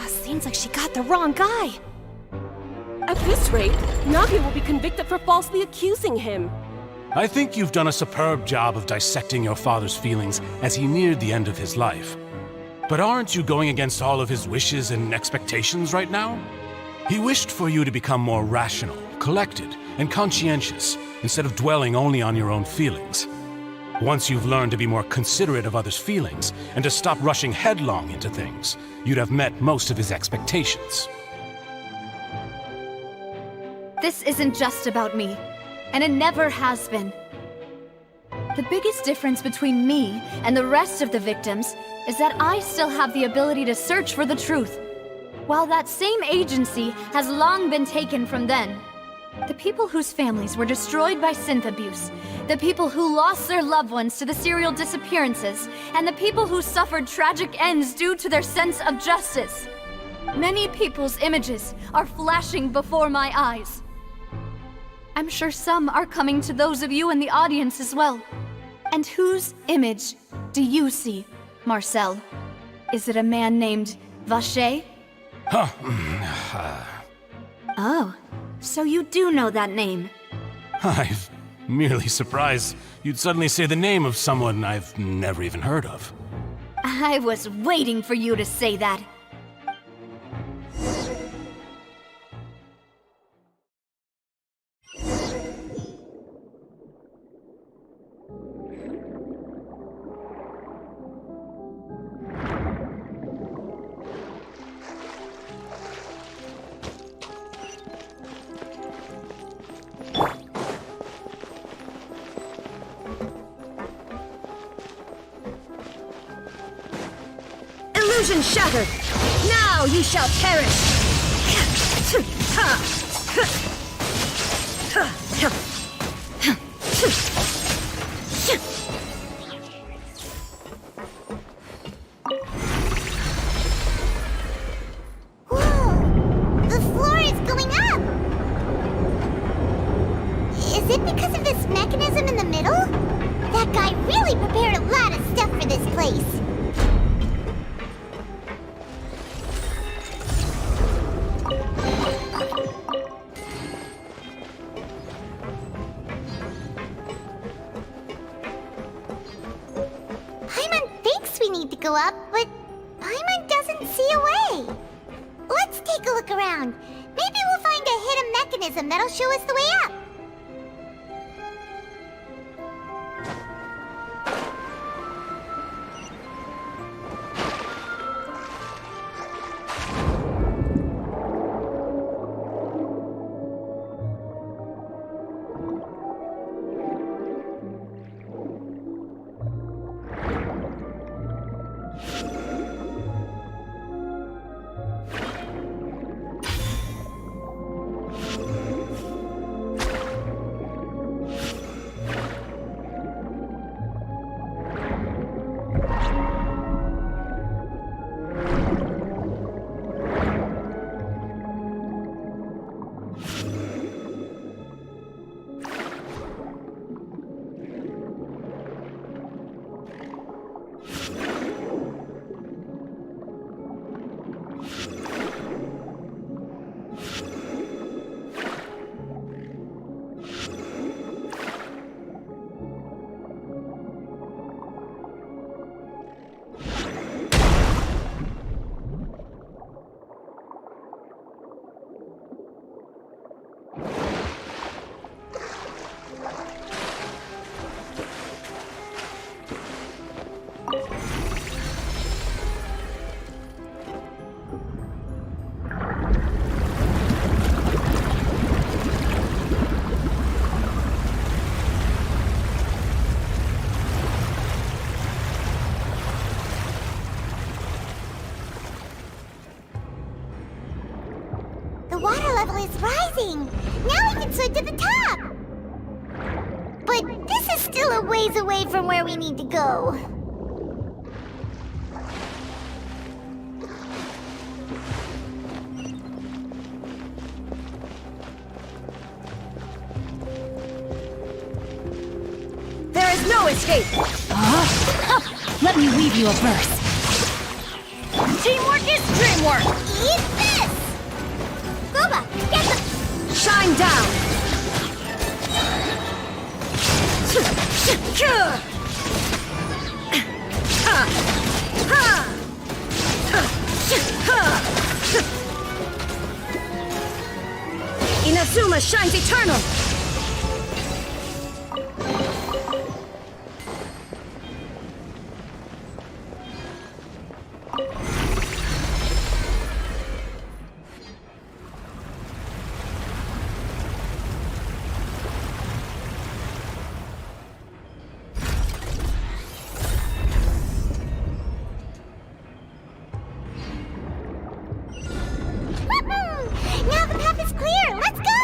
Seems like she got the wrong guy. At this rate, Navia will be convicted for falsely accusing him. I think you've done a superb job of dissecting your father's feelings as he neared the end of his life. But aren't you going against all of his wishes and expectations right now? He wished for you to become more rational, collected, and conscientious, instead of dwelling only on your own feelings. Once you've learned to be more considerate of others' feelings, and to stop rushing headlong into things, you'd have met most of his expectations. This isn't just about me, and it never has been. The biggest difference between me and the rest of the victims is that I still have the ability to search for the truth, while that same agency has long been taken from them. The people whose families were destroyed by synth abuse, the people who lost their loved ones to the serial disappearances, and the people who suffered tragic ends due to their sense of justice. Many people's images are flashing before my eyes. I'm sure some are coming to those of you in the audience as well. And whose image do you see, Marcel? Is it a man named Vacher? Oh, so you do know that name. I'm merely surprised you'd suddenly say the name of someone I've never even heard of. I was waiting for you to say that. Illusion shattered! Now you shall perish! Whoa! The floor is going up! Is it because of this mechanism in the middle? That guy really prepared a lot of stuff for this place. Go up, but Paimon doesn't see a way. Let's take a look around. Maybe we'll find a hidden mechanism that'll show us the way up. The water level is rising! Now we can swim to the top! But this is still a ways away from where we need to go. There is no escape! Let me weave you a verse. Teamwork is dreamwork! Eat this! Boba, get the... Shine down! Inazuma shines eternal! Now the path is clear! Let's go!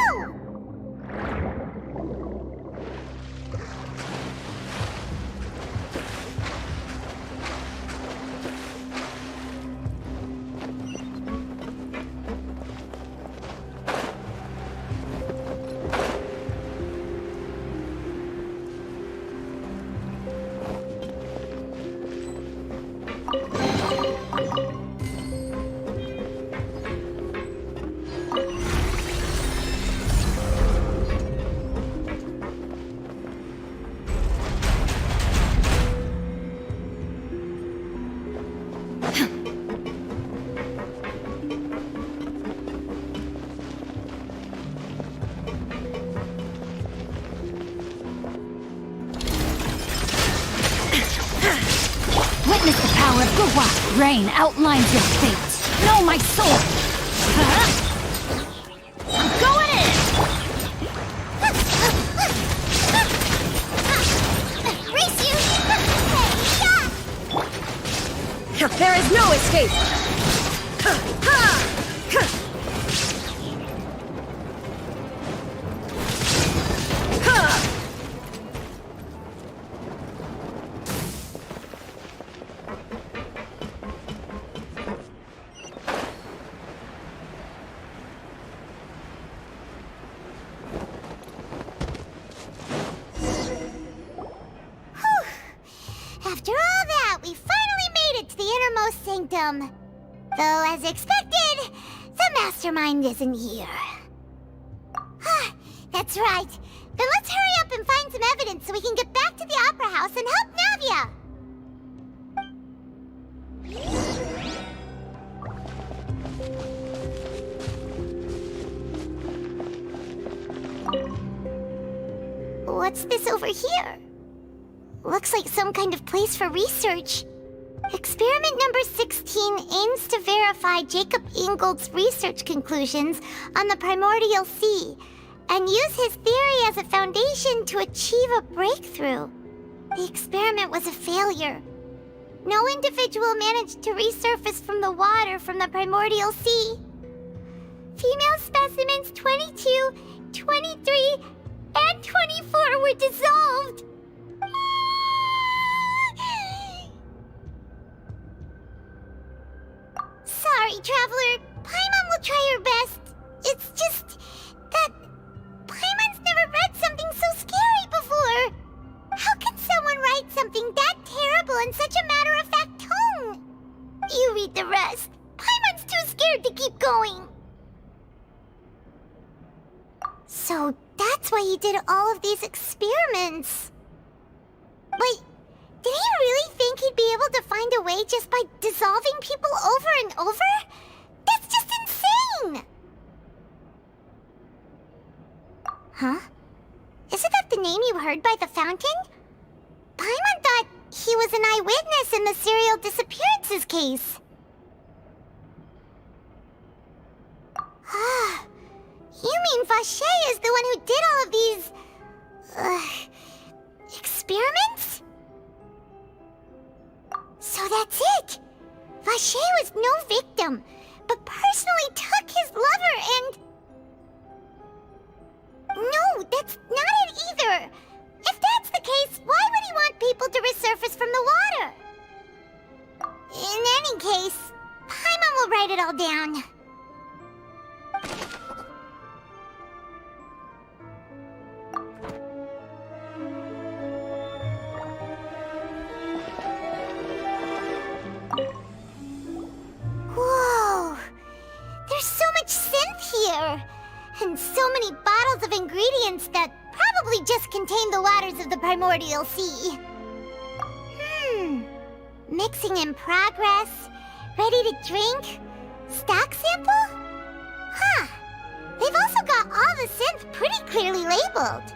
what rain outlines your fate. Know my soul. I'm going in. Race you! There is no escape! After all that, we finally made it to the innermost sanctum. Though, as expected, the mastermind isn't here. That's right. Then let's hurry up and find some evidence so we can get back to the Opera House and help Navia. What's this over here? Looks like some kind of place for research. Experiment number 16 aims to verify Jacob Ingold's research conclusions on the primordial sea and use his theory as a foundation to achieve a breakthrough. The experiment was a failure. No individual managed to resurface from the water from the primordial sea. Female specimens 22, 23, and 24 were dissolved. Sorry, Traveler. Paimon will try her best. It's just that Paimon's never read something so scary before. How can someone write something that terrible in such a matter-of-fact tone? You read the rest. Paimon's too scared to keep going. So that's why he did all of these experiments. But did he really think he'd be able to find a way just by dissolving people over and over? That's just insane! Huh? Isn't that the name you heard by the fountain? Paimon thought he was an eyewitness in the serial disappearances case. You mean Vache is the one who did all of these... experiments? So that's it! Vache was no victim, but personally took his lover and... No, that's not it either! If that's the case, why would he want people to resurface from the water? In any case, Paimon will write it all down. Whoa! There's so much synth here! And so many bottles of ingredients that probably just contain the waters of the primordial sea. Mixing in progress, ready to drink, stock sample? Huh. They've also got all the synth pretty clearly labeled.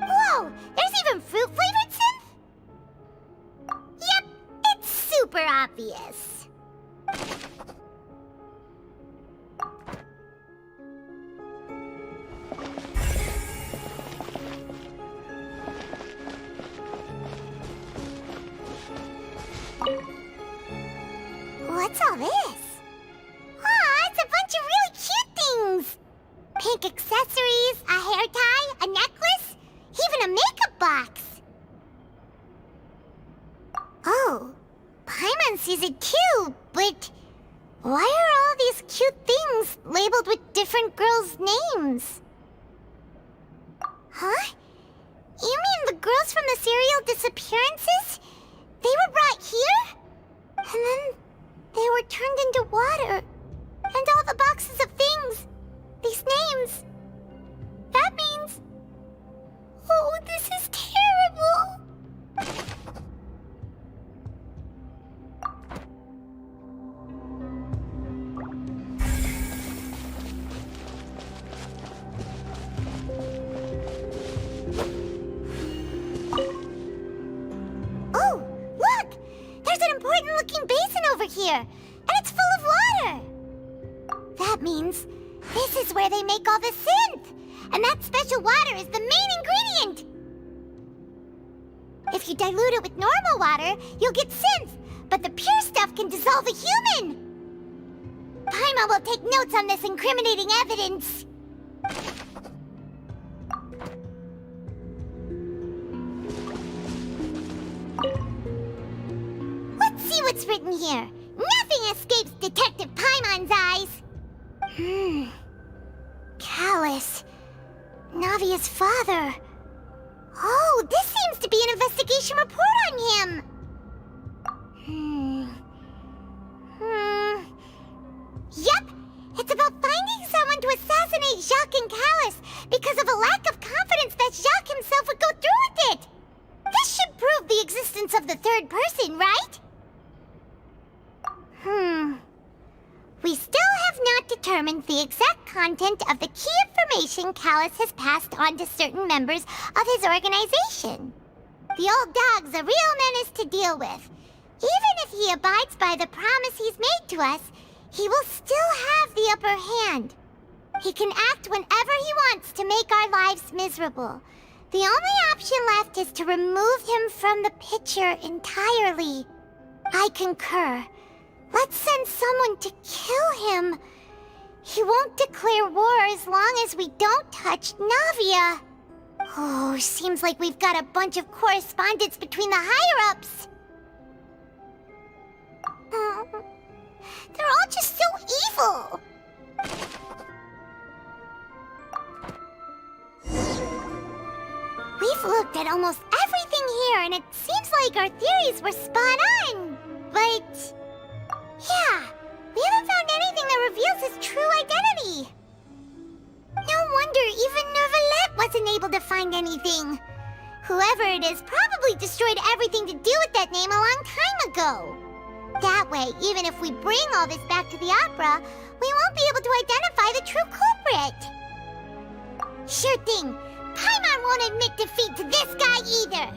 Whoa, there's even fruit-flavored synth? Yep, it's super obvious. What's all this? Aw, it's a bunch of really cute things! Pink accessories, a hair tie, a necklace, even a makeup box! Oh, Paimon sees it too, but why are all these cute things labeled with different girls' names? Huh? You mean the girls from the serial disappearances? They were brought here? And then they were turned into water. And all the boxes of things, these names, that means... Oh, this is terrible! here, and it's full of water. That means this is where they make all the synth, and that special water is the main ingredient. If you dilute it with normal water, you'll get synth, but the pure stuff can dissolve a human. Paimon will take notes on this incriminating evidence. Let's see what's written here. Nothing escapes Detective Paimon's eyes. Callus. Navia's father. Oh, this seems to be an investigation report on him. Yep, it's about finding someone to assassinate Jacques and Callus because of a lack of confidence that Jacques himself would go through with it. This should prove the existence of the third person, right? We still have not determined the exact content of the key information Callus has passed on to certain members of his organization. The old dog's a real menace to deal with. Even if he abides by the promise he's made to us, he will still have the upper hand. He can act whenever he wants to make our lives miserable. The only option left is to remove him from the picture entirely. I concur. Let's send someone to kill him. He won't declare war as long as we don't touch Navia. Oh, seems like we've got a bunch of correspondence between the higher-ups. They're all just so evil. We've looked at almost everything here, and it seems like our theories were spot on. But yeah, we haven't found anything that reveals his true identity. No wonder even Neuvillette wasn't able to find anything. Whoever it is probably destroyed everything to do with that name a long time ago. That way, even if we bring all this back to the opera, we won't be able to identify the true culprit. Sure thing. Paimon won't admit defeat to this guy either.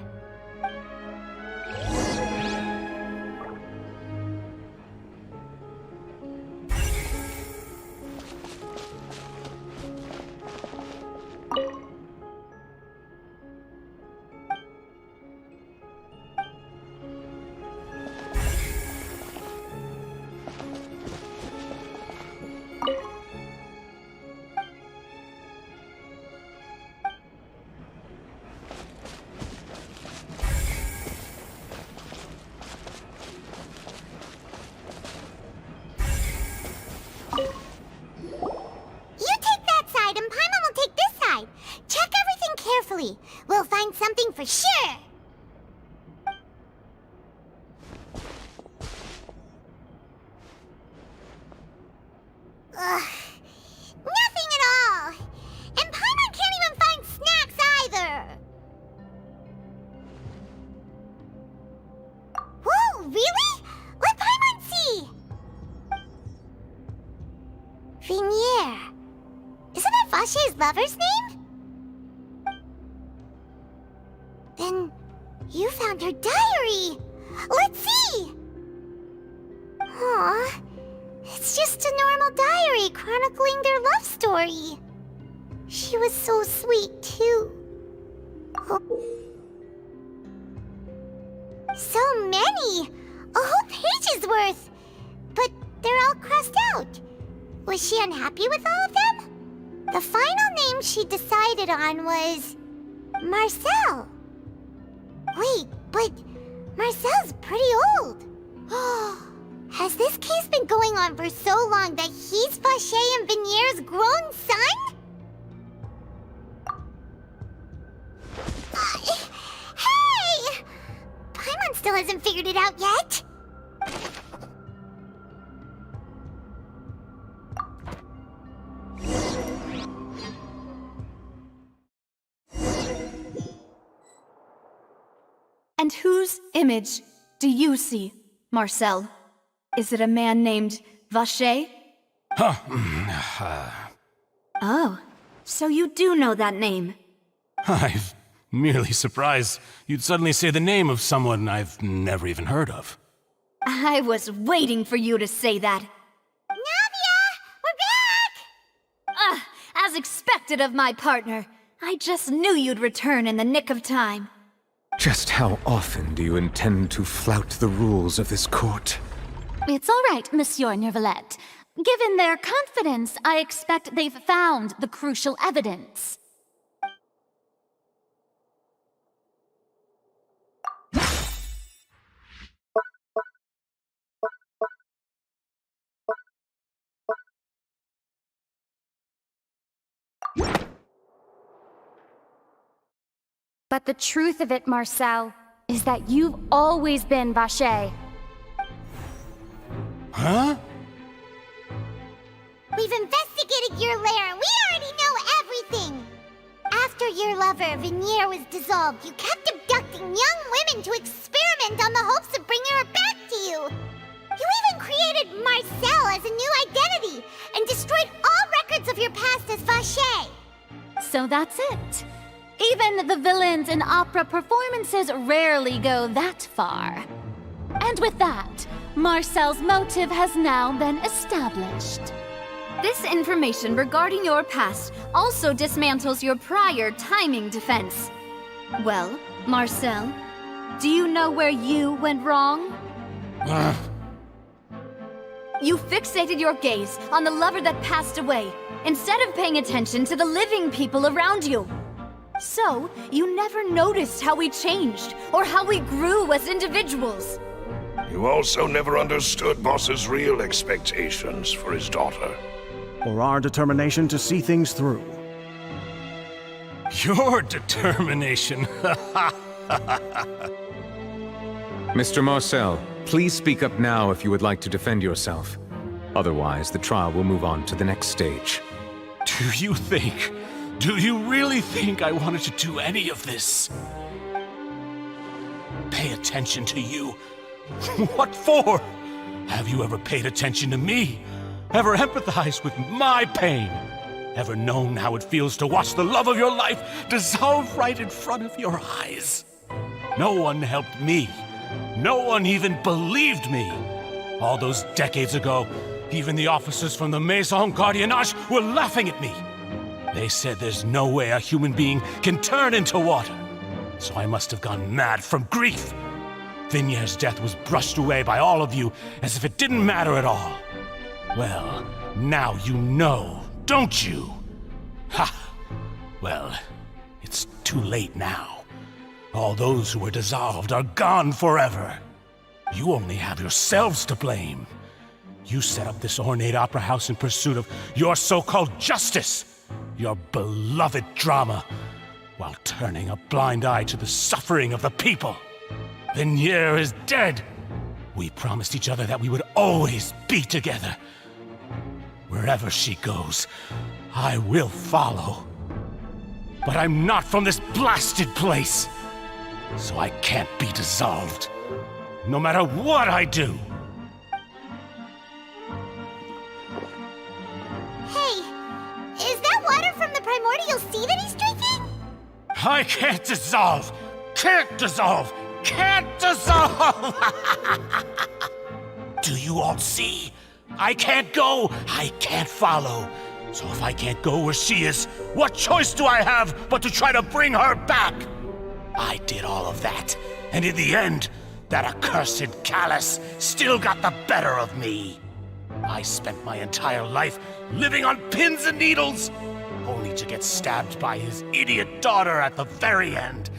We'll find something for sure. Nothing at all. And Paimon can't even find snacks either. Whoa, really? Let Paimon see. Vinier. Isn't that Vache's lover's name? Then you found her diary. Let's see. Aw, it's just a normal diary chronicling their love story. She was so sweet, too. Oh. So many! A whole page's worth! But they're all crossed out. Was she unhappy with all of them? The final name she decided on was Marcel. Wait, but Marcel's pretty old. Has this case been going on for so long that he's Vache and Vinier's grown son? Hey! Paimon still hasn't figured it out yet. And whose image do you see, Marcel? Is it a man named Vache? Oh, so you do know that name. I'm merely surprised you'd suddenly say the name of someone I've never even heard of. I was waiting for you to say that. Navia! We're back! As expected of my partner. I just knew you'd return in the nick of time. Just how often do you intend to flout the rules of this court? It's all right, Monsieur Nervalette. Given their confidence, I expect they've found the crucial evidence. But the truth of it, Marcel, is that you've always been Vacher. Huh? We've investigated your lair and we already know everything! After your lover, Venier, was dissolved, you kept abducting young women to experiment on the hopes of bringing her back to you! You even created Marcel as a new identity and destroyed all records of your past as Vacher! So that's it. Even the villains in opera performances rarely go that far. And with that, Marcel's motive has now been established. This information regarding your past also dismantles your prior timing defense. Well, Marcel, do you know where you went wrong? You fixated your gaze on the lover that passed away, instead of paying attention to the living people around you. So, you never noticed how we changed, or how we grew as individuals. You also never understood Boss's real expectations for his daughter. Or our determination to see things through. Your determination. Mr. Marcel, please speak up now if you would like to defend yourself. Otherwise, the trial will move on to the next stage. Do you really think I wanted to do any of this? Pay attention to you? What for? Have you ever paid attention to me? Ever empathized with my pain? Ever known how it feels to watch the love of your life dissolve right in front of your eyes? No one helped me. No one even believed me. All those decades ago, even the officers from the Maison Gardiennage were laughing at me. They said there's no way a human being can turn into water. So I must have gone mad from grief. Vinier's death was brushed away by all of you as if it didn't matter at all. Well, now you know, don't you? Ha! Well, it's too late now. All those who were dissolved are gone forever. You only have yourselves to blame. You set up this ornate opera house in pursuit of your so-called justice, your beloved drama, while turning a blind eye to the suffering of the people. Venier is dead. We promised each other that we would always be together. Wherever she goes, I will follow. But I'm not from this blasted place, so I can't be dissolved, no matter what I do. Hey, is that water from the primordial sea that he's drinking? I can't dissolve! Can't dissolve! Can't dissolve! Do you all see? I can't go! I can't follow! So if I can't go where she is, what choice do I have but to try to bring her back? I did all of that, and in the end, that accursed Callus still got the better of me. I spent my entire life living on pins and needles, only to get stabbed by his idiot daughter at the very end.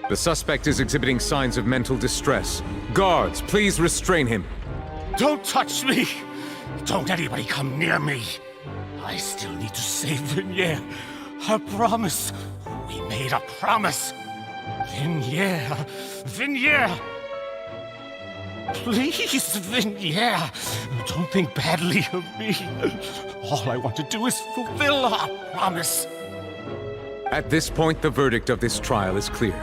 The suspect is exhibiting signs of mental distress. Guards, please restrain him. Don't touch me! Don't anybody come near me! I still need to save Venier. A promise. We made a promise. Venier. Venier! Please, Venier, don't think badly of me. All I want to do is fulfill our promise. At this point, the verdict of this trial is clear.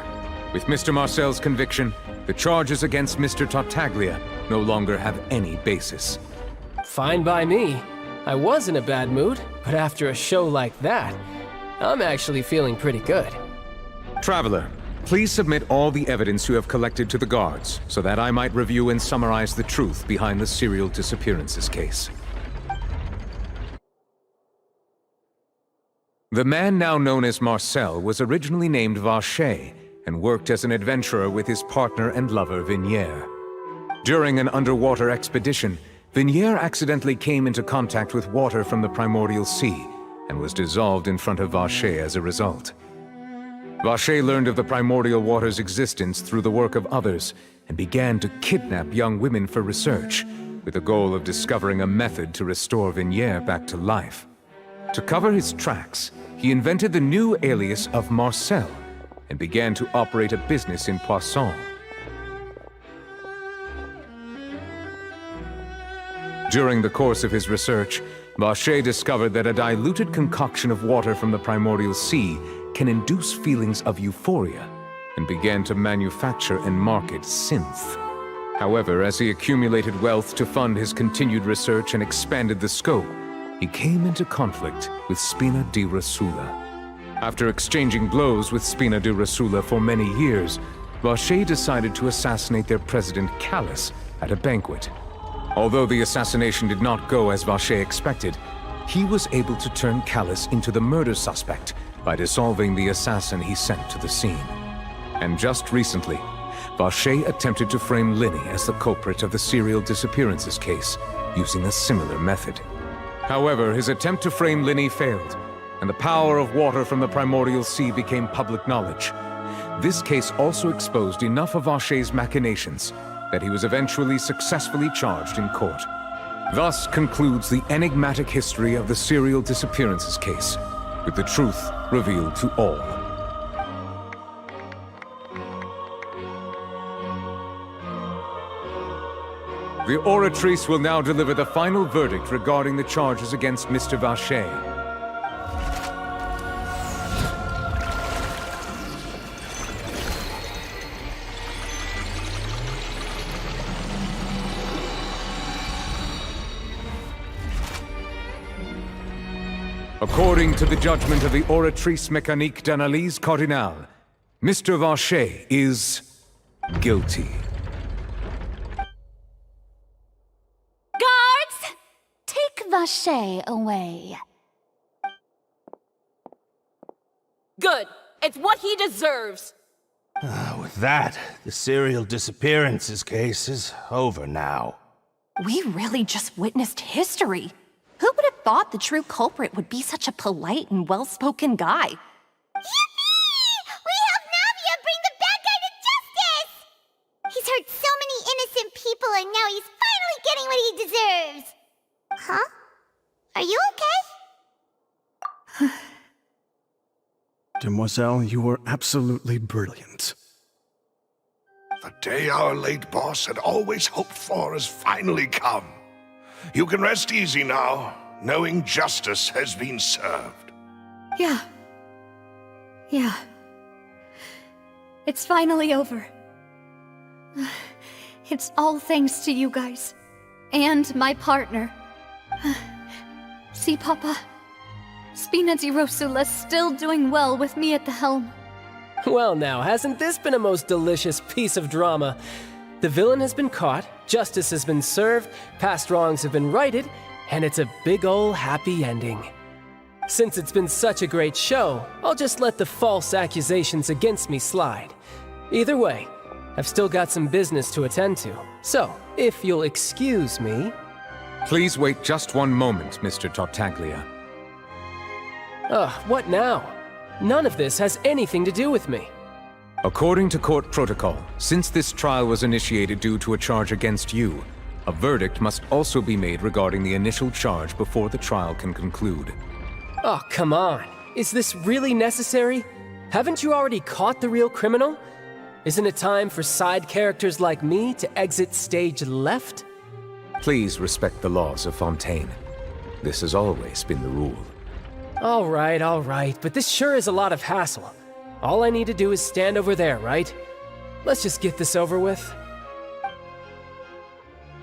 With Mr. Marcel's conviction, the charges against Mr. Tartaglia no longer have any basis. Fine by me. I was in a bad mood, but after a show like that, I'm actually feeling pretty good. Traveler, Please submit all the evidence you have collected to the guards, so that I might review and summarize the truth behind the serial disappearances case. The man now known as Marcel was originally named Vacher and worked as an adventurer with his partner and lover Vignier. During an underwater expedition, Vignier accidentally came into contact with water from the primordial sea and was dissolved in front of Vacher as a result. Vacher learned of the primordial water's existence through the work of others and began to kidnap young women for research, with the goal of discovering a method to restore Vignier back to life. To cover his tracks, he invented the new alias of Marcel and began to operate a business in Poisson. During the course of his research, Vacher discovered that a diluted concoction of water from the primordial sea can induce feelings of euphoria, and began to manufacture and market synth. However, as he accumulated wealth to fund his continued research and expanded the scope, he came into conflict with Spina di Rosula. After exchanging blows with Spina di Rosula for many years, Vacher decided to assassinate their president Callus at a banquet. Although the assassination did not go as Vacher expected, he was able to turn Callus into the murder suspect by dissolving the assassin he sent to the scene. And just recently, Vacher attempted to frame Linny as the culprit of the serial disappearances case, using a similar method. However, his attempt to frame Linny failed, and the power of water from the primordial sea became public knowledge. This case also exposed enough of Vacher's machinations that he was eventually successfully charged in court. Thus concludes the enigmatic history of the serial disappearances case, with the truth revealed to all. The Oratrice will now deliver the final verdict regarding the charges against Mr. Vacher. According to the judgment of the Oratrice Mécanique d'Analyse Cardinale, Mr. Vacher is guilty. Guards! Take Vacher away. Good. It's what he deserves. With that, the serial disappearances case is over now. We really just witnessed history. Who would have thought the true culprit would be such a polite and well-spoken guy? Yippee! We helped Navia bring the bad guy to justice! He's hurt so many innocent people and now he's finally getting what he deserves! Huh? Are you okay? Demoiselle, you were absolutely brilliant. The day our late boss had always hoped for has finally come. You can rest easy now, knowing justice has been served. Yeah. It's finally over. It's all thanks to you guys. And my partner. See, Papa? Spina di Rosula's still doing well with me at the helm. Well now, hasn't this been a most delicious piece of drama? The villain has been caught, justice has been served, past wrongs have been righted, and it's a big ol' happy ending. Since it's been such a great show, I'll just let the false accusations against me slide. Either way, I've still got some business to attend to, so if you'll excuse me... Please wait just one moment, Mr. Tartaglia. What now? None of this has anything to do with me. According to court protocol, since this trial was initiated due to a charge against you, a verdict must also be made regarding the initial charge before the trial can conclude. Oh, come on. Is this really necessary? Haven't you already caught the real criminal? Isn't it time for side characters like me to exit stage left? Please respect the laws of Fontaine. This has always been the rule. All right, but this sure is a lot of hassle. All I need to do is stand over there, right? Let's just get this over with.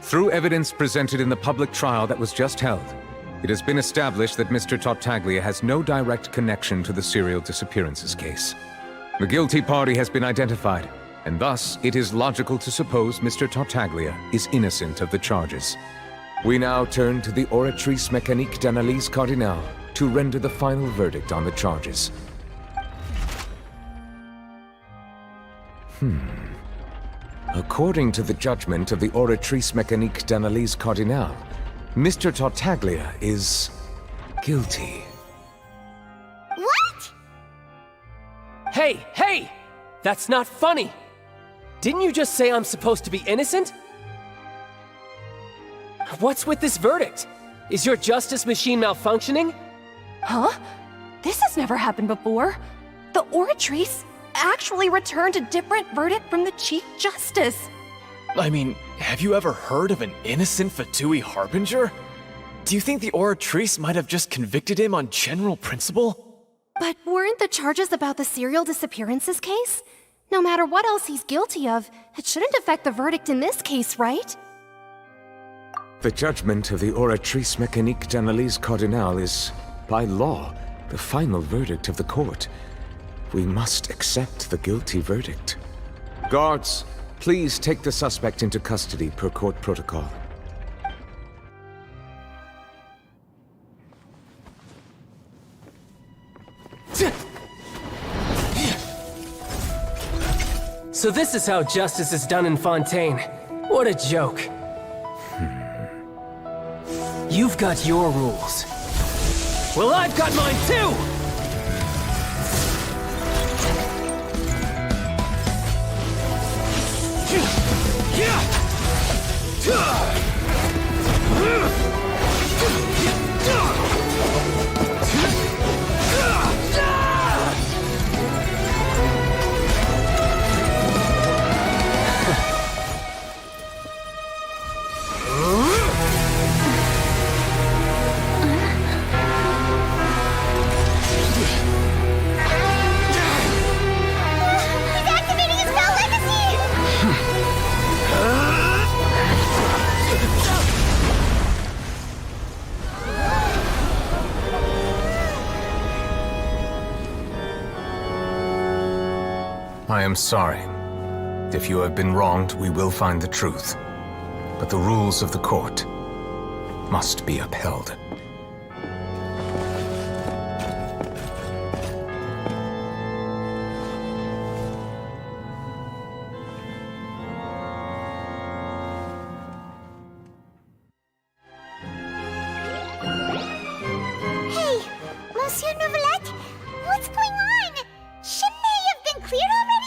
Through evidence presented in the public trial that was just held, it has been established that Mr. Tartaglia has no direct connection to the serial disappearances case. The guilty party has been identified, and thus it is logical to suppose Mr. Tartaglia is innocent of the charges. We now turn to the oratrice mécanique d'analyse cardinale to render the final verdict on the charges. According to the judgment of the oratrice mécanique d'analyse cardinale, Mr. Tartaglia is guilty. What? Hey! That's not funny! Didn't you just say I'm supposed to be innocent? What's with this verdict? Is your justice machine malfunctioning? Huh? This has never happened before. The Oratrice actually returned a different verdict from the Chief Justice. I mean, have you ever heard of an innocent Fatui Harbinger? Do you think the Oratrice might have just convicted him on general principle? But weren't the charges about the serial disappearances case? No matter what else he's guilty of, it shouldn't affect the verdict in this case, right? The judgment of the oratrice mécanique d'analyse cardinale is, by law, the final verdict of the court. We must accept the guilty verdict. Guards, please take the suspect into custody per court protocol. So this is how justice is done in Fontaine. What a joke. You've got your rules. Well, I've got mine too! I am sorry. If you have been wronged, we will find the truth. But the rules of the court must be upheld. Hey, Monsieur Novelette, what's going on? Shouldn't they have been cleared already?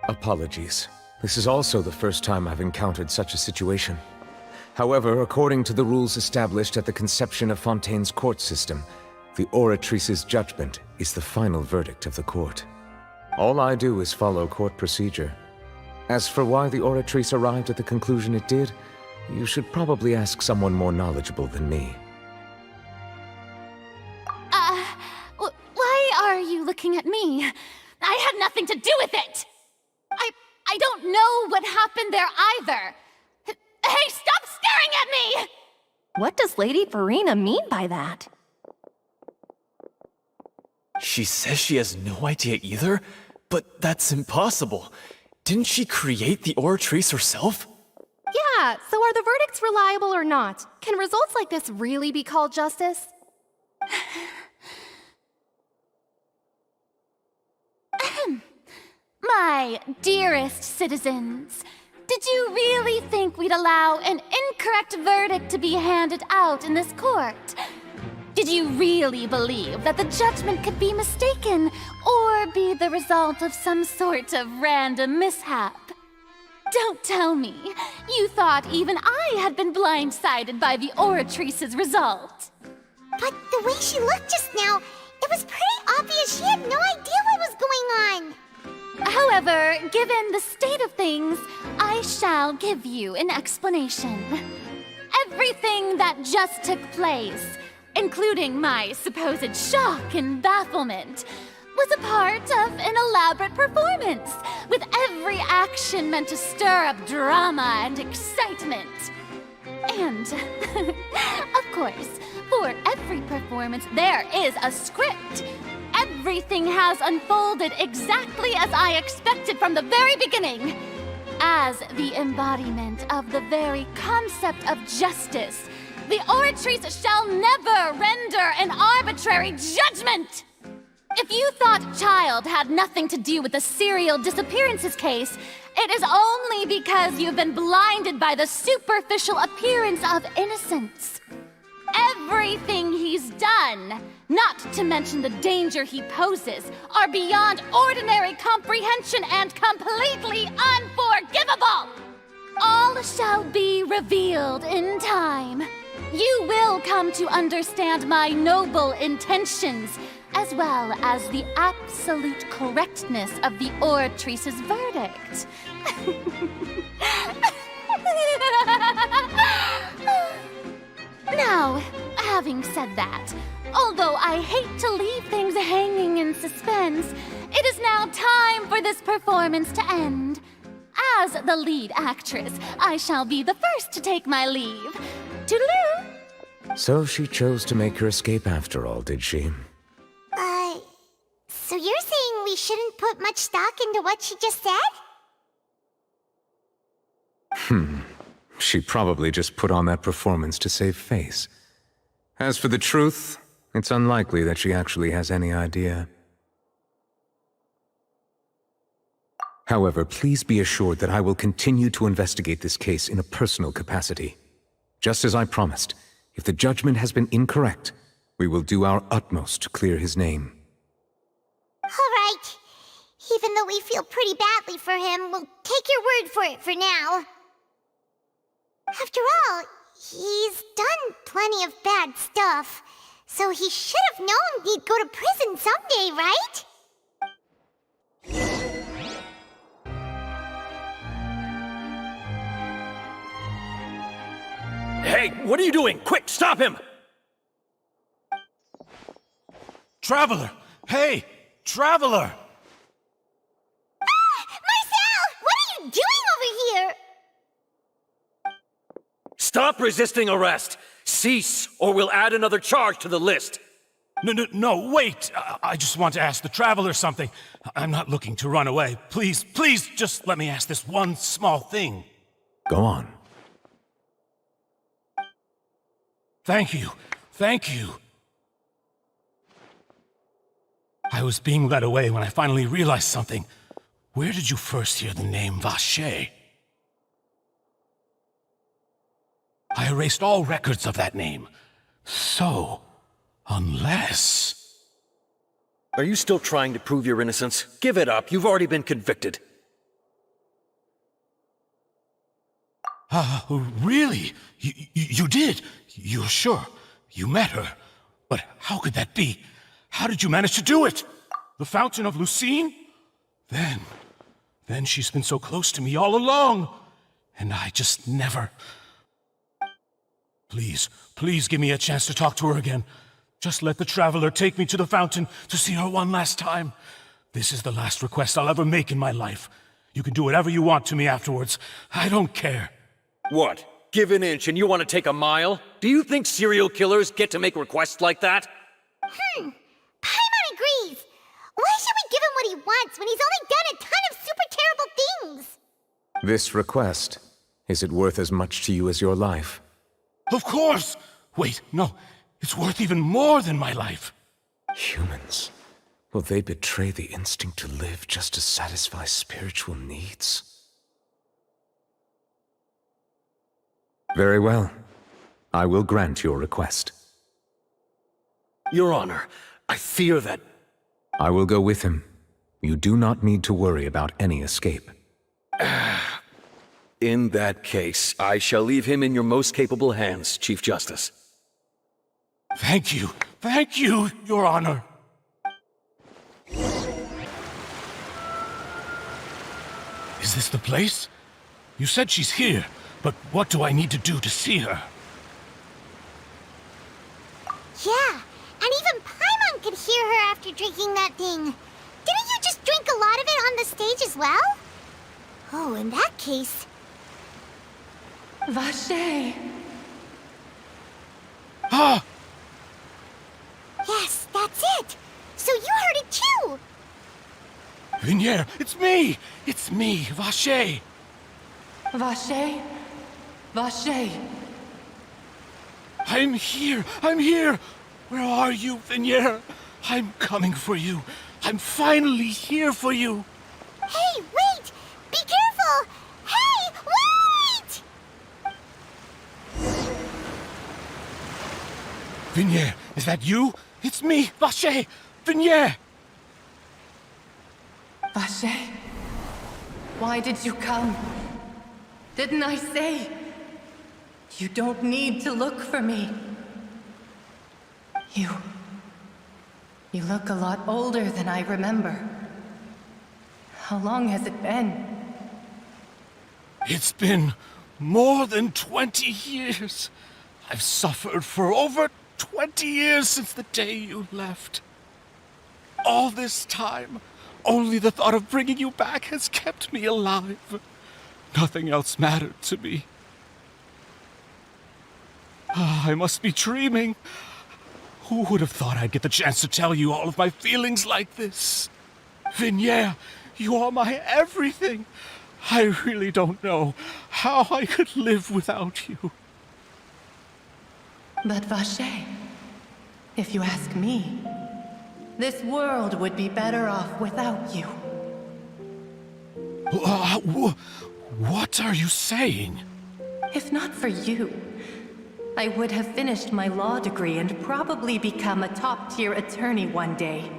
Apologies. This is also the first time I've encountered such a situation. However, according to the rules established at the conception of Fontaine's court system, the oratrice's judgment is the final verdict of the court. All I do is follow court procedure. As for why the oratrice arrived at the conclusion it did, you should probably ask someone more knowledgeable than me. Why are you looking at me? I had nothing to do with it! I don't know what happened there either! Hey, stop staring at me! What does Lady Farina mean by that? She says she has no idea either? But that's impossible. Didn't she create the Oratrice herself? Yeah, so are the verdicts reliable or not? Can results like this really be called justice? My dearest citizens, did you really think we'd allow an incorrect verdict to be handed out in this court? Did you really believe that the judgment could be mistaken or be the result of some sort of random mishap? Don't tell me you thought even I had been blindsided by the oratrice's result. But the way she looked just now, it was pretty obvious she had no idea what was going on. However, given the state of things, I shall give you an explanation. Everything that just took place, including my supposed shock and bafflement, was a part of an elaborate performance, with every action meant to stir up drama and excitement. And, of course, for every performance there is a script. everything has unfolded exactly as I expected from the very beginning. As the embodiment of the very concept of justice, the Oratrice shall never render an arbitrary judgment! If you thought Child had nothing to do with the serial disappearances case, it is only because you've been blinded by the superficial appearance of innocence. Everything he's done, not to mention the danger he poses, are beyond ordinary comprehension and completely unforgivable! All shall be revealed in time. You will come to understand my noble intentions, as well as the absolute correctness of the Oratrice's verdict. Now, having said that, although I hate to leave things hanging in suspense, it is now time for this performance to end. As the lead actress, I shall be the first to take my leave. Toodaloo! So she chose to make her escape after all, did she? So you're saying we shouldn't put much stock into what she just said? She probably just put on that performance to save face. As for the truth, it's unlikely that she actually has any idea. However, please be assured that I will continue to investigate this case in a personal capacity. Just as I promised, if the judgment has been incorrect, we will do our utmost to clear his name. All right. Even though we feel pretty badly for him, we'll take your word for it for now. After all, he's done plenty of bad stuff, so he should have known he'd go to prison someday, right? Hey, what are you doing? Quick, stop him! Traveler! Hey! Traveler! Marcel! What are you doing over here? Stop resisting arrest! Cease, or we'll add another charge to the list! No, wait! I just want to ask the Traveler something. I'm not looking to run away. Please, just let me ask this one small thing. Go on. Thank you. I was being led away when I finally realized something. Where did you first hear the name Vache? I erased all records of that name. So, unless... Are you still trying to prove your innocence? Give it up, you've already been convicted. Really? You did? You're sure? You met her? But how could that be? How did you manage to do it? The Fountain of Lucine? Then she's been so close to me all along. And I just never... Please give me a chance to talk to her again. Just let the Traveler take me to the fountain to see her one last time. This is the last request I'll ever make in my life. You can do whatever you want to me afterwards. I don't care. What? Give an inch and you want to take a mile? Do you think serial killers get to make requests like that? Paimon agrees. Why should we give him what he wants when he's only done a ton of super terrible things? This request, is it worth as much to you as your life? Of course! Wait, no. It's worth even more than my life. Humans. Will they betray the instinct to live just to satisfy spiritual needs? Very well. I will grant your request. Your Honor, I fear that... I will go with him. You do not need to worry about any escape. In that case, I shall leave him in your most capable hands, Chief Justice. Thank you, Your Honor. Is this the place? You said she's here, but what do I need to do to see her? Yeah, and even Paimon could hear her after drinking that thing. Didn't you just drink a lot of it on the stage as well? Oh, in that case... Vache! Ah! Yes, that's it! So you heard Vignier, it's me! It's me, Vache! Vache? Vache? I'm here! I'm here! Where are you, Vignier? I'm coming for you. I'm finally here for you. Hey, wait! Be careful! Hey, wait! Vignier, is that you? It's me, Vache! Vignier! Vache? Why did you come? Didn't I say? You don't need to look for me. You look a lot older than I remember. How long has it been? It's been more than 20 years. I've suffered for over 20 years since the day you left. All this time, only the thought of bringing you back has kept me alive. Nothing else mattered to me. I must be dreaming. Who would have thought I'd get the chance to tell you all of my feelings like this? Vignier, you are my everything. I really don't know how I could live without you. But Vache, if you ask me, this world would be better off without you. What are you saying? If not for you, I would have finished my law degree and probably become a top-tier attorney one day.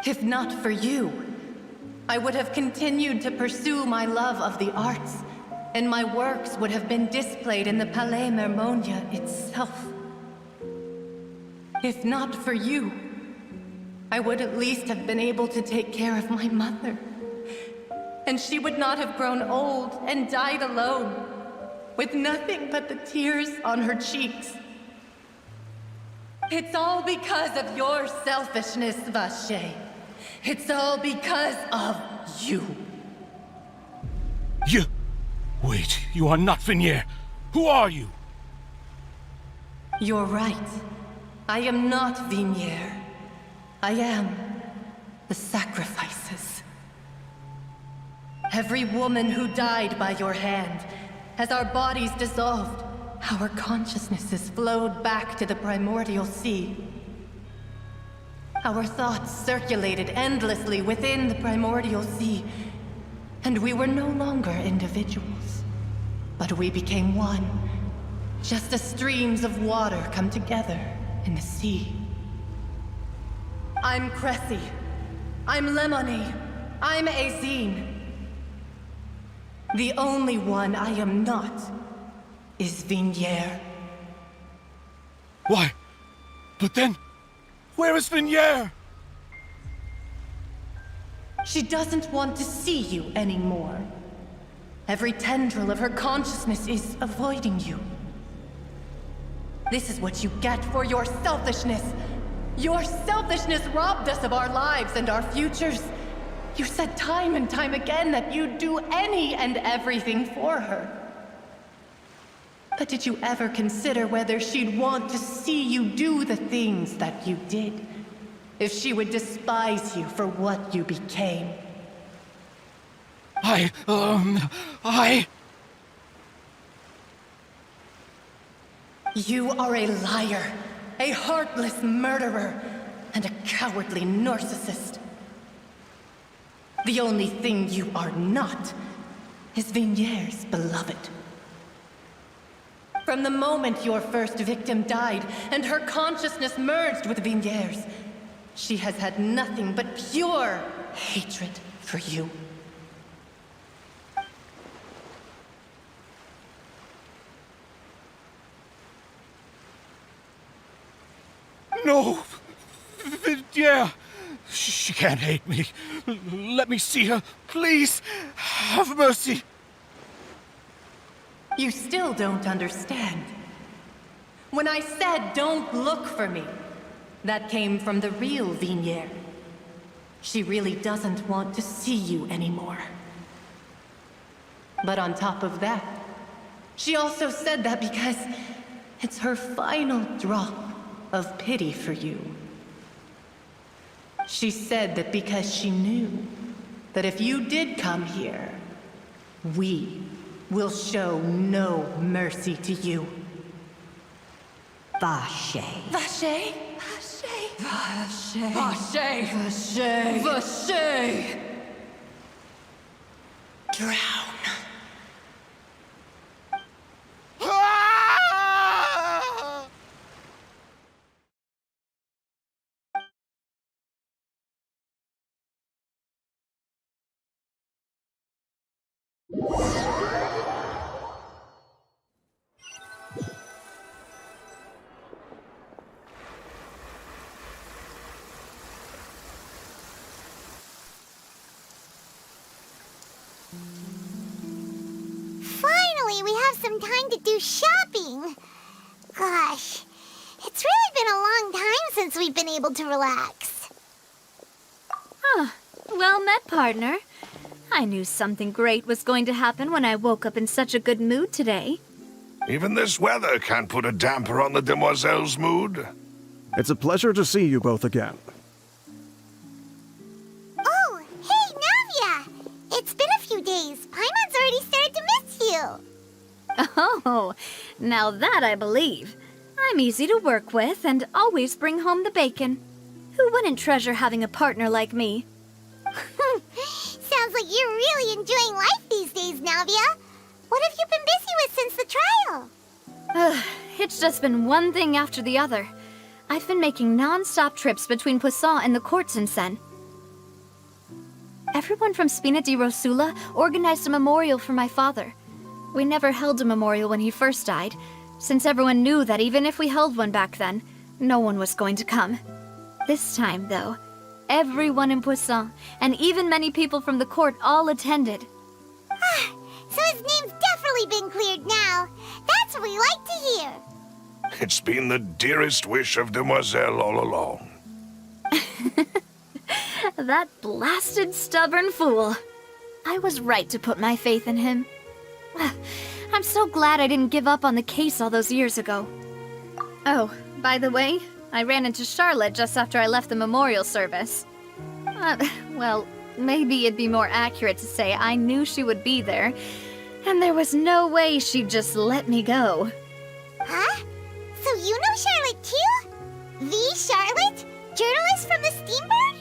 If not for you, I would have continued to pursue my love of the arts, and my works would have been displayed in the Palais Mermonia itself. If not for you, I would at least have been able to take care of my mother. And she would not have grown old and died alone, with nothing but the tears on her cheeks. It's all because of your selfishness, Vache. It's all because of you. You... Wait, you are not Vignier. Who are you? You're right. I am not Vignier. I am the sacrifices. Every woman who died by your hand, as our bodies dissolved, our consciousnesses flowed back to the primordial sea. Our thoughts circulated endlessly within the primordial sea, and we were no longer individuals, but we became one, just as streams of water come together in the sea. I'm Cressy. I'm Lemony. I'm Azine. The only one I am not is Vignier. Why? But then, where is Vignier? She doesn't want to see you anymore. Every tendril of her consciousness is avoiding you. This is what you get for your selfishness. Your selfishness robbed us of our lives and our futures. You said time and time again that you'd do any and everything for her. But did you ever consider whether she'd want to see you do the things that you did? If she would despise you for what you became? You are a liar, a heartless murderer, and a cowardly narcissist. The only thing you are not is Vignier's beloved. From the moment your first victim died and her consciousness merged with Vignier's, she has had nothing but pure hatred for you. No! Vignier! She can't hate me. Let me see her, please. Have mercy. You still don't understand. When I said don't look for me, that came from the real Vignier. She really doesn't want to see you anymore. But on top of that, she also said that because it's her final drop of pity for you. She said that because she knew that if you did come here, we will show no mercy to you. Vache. Vache? Vache? Vache. Vache. Vache. Vache. Drown. Finally, we have some time to do shopping. Gosh, it's really been a long time since we've been able to relax. Huh. Well met, partner. I knew something great was going to happen when I woke up in such a good mood today. Even this weather can't put a damper on the demoiselle's mood. It's a pleasure to see you both again. Oh, hey, Navia! It's been a few days. Paimon's already started to miss you. Oh, now that I believe. I'm easy to work with and always bring home the bacon. Who wouldn't treasure having a partner like me? Sounds like you're really enjoying life these days, Navia. What have you been busy with since the trial? It's just been one thing after the other. I've been making non-stop trips between Poisson and the court since then. Everyone from Spina di Rosula organized a memorial for my father. We never held a memorial when he first died, since everyone knew that even if we held one back then, no one was going to come. This time, though, everyone in Poisson, and even many people from the court, all attended. So his name's definitely been cleared now. That's what we like to hear. It's been the dearest wish of Demoiselle all along. That blasted stubborn fool. I was right to put my faith in him. I'm so glad I didn't give up on the case all those years ago. Oh, by the way, I ran into Charlotte just after I left the memorial service. Well, maybe it'd be more accurate to say I knew she would be there, and there was no way she'd just let me go. Huh? So you know Charlotte too? The Charlotte? Journalist from the Steambird?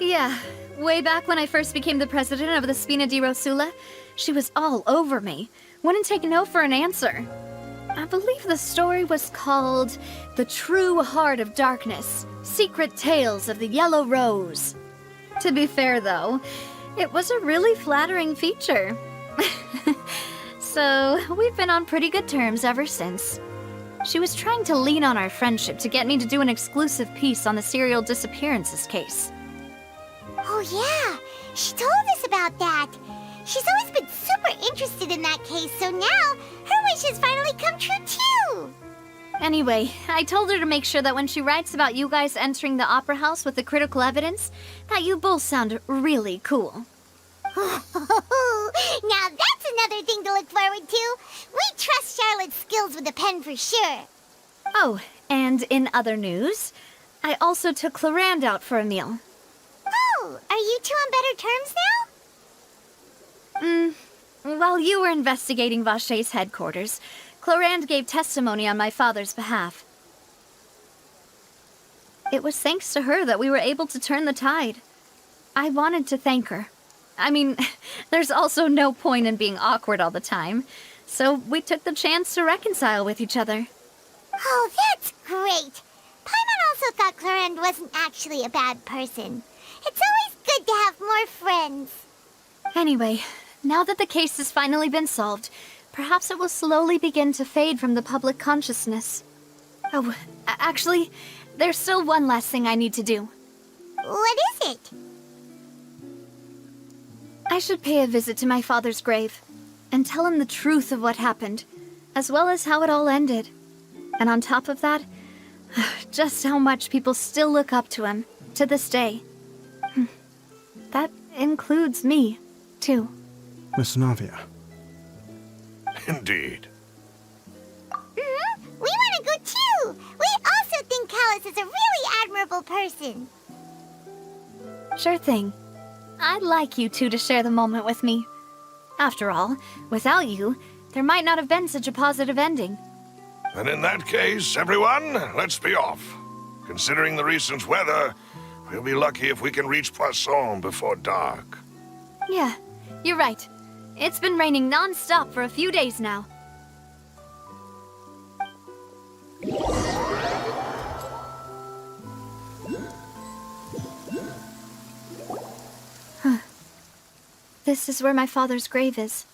Yeah, way back when I first became the president of the Spina di Rosula, she was all over me. Wouldn't take no for an answer. I believe the story was called The True Heart of Darkness, Secret Tales of the Yellow Rose. To be fair, though, it was a really flattering feature. So, we've been on pretty good terms ever since. She was trying to lean on our friendship to get me to do an exclusive piece on the serial disappearances case. Oh yeah, she told us about that. She's always been super interested in that case, so now her wish has finally come true too. Anyway, I told her to make sure that when she writes about you guys entering the opera house with the critical evidence, that you both sound really cool. Now that's another thing to look forward to. We trust Charlotte's skills with a pen for sure. Oh, and in other news, I also took Clarand out for a meal. Oh, are you two on better terms now? While you were investigating Vache's headquarters, Clarand gave testimony on my father's behalf. It was thanks to her that we were able to turn the tide. I wanted to thank her. I mean, there's also no point in being awkward all the time, so we took the chance to reconcile with each other. Oh, that's great. Paimon also thought Clarand wasn't actually a bad person. It's always good to have more friends. Anyway, now that the case has finally been solved, perhaps it will slowly begin to fade from the public consciousness. Oh, actually, there's still one last thing I need to do. What is it? I should pay a visit to my father's grave and tell him the truth of what happened, as well as how it all ended. And on top of that, just how much people still look up to him to this day. That includes me, too. Miss Navia. Indeed. We want to go too! We also think Callus is a really admirable person. Sure thing. I'd like you two to share the moment with me. After all, without you, there might not have been such a positive ending. And in that case, everyone, let's be off. Considering the recent weather, we'll be lucky if we can reach Poisson before dark. Yeah, you're right. It's been raining non-stop for a few days now. This is where my father's grave is.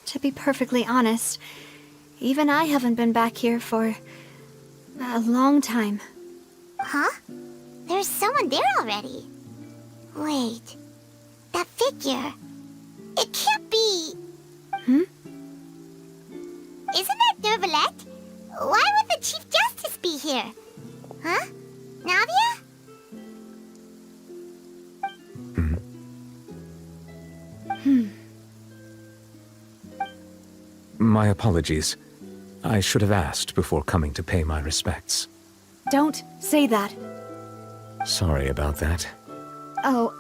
To be perfectly honest, even I haven't been back here for a long time. Huh? There's someone there already. Wait. That figure. It can't be. Hmm? Isn't that Neuvillette? Why would the Chief Justice be here? Huh? Navia? My apologies. I should have asked before coming to pay my respects. Don't say that. Sorry about that. Oh,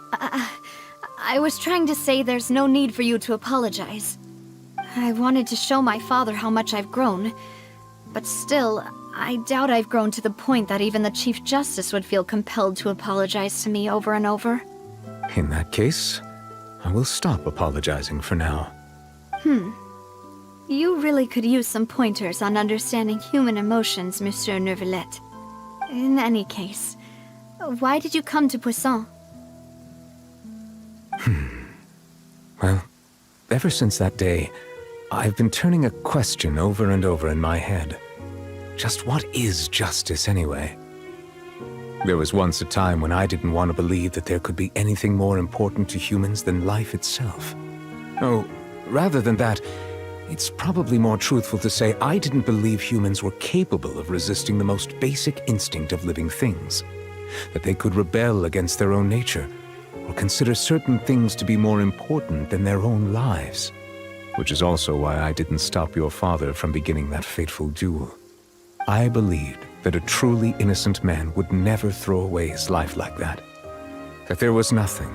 I was trying to say there's no need for you to apologize. I wanted to show my father how much I've grown, but still, I doubt I've grown to the point that even the Chief Justice would feel compelled to apologize to me over and over. In that case, I will stop apologizing for now. You really could use some pointers on understanding human emotions, Monsieur Neuvillette. In any case, why did you come to Poisson? Well, ever since that day, I've been turning a question over and over in my head. Just what is justice anyway? There was once a time when I didn't want to believe that there could be anything more important to humans than life itself. Oh, rather than that, it's probably more truthful to say I didn't believe humans were capable of resisting the most basic instinct of living things. That they could rebel against their own nature, or consider certain things to be more important than their own lives. Which is also why I didn't stop your father from beginning that fateful duel. I believed that a truly innocent man would never throw away his life like that. That there was nothing,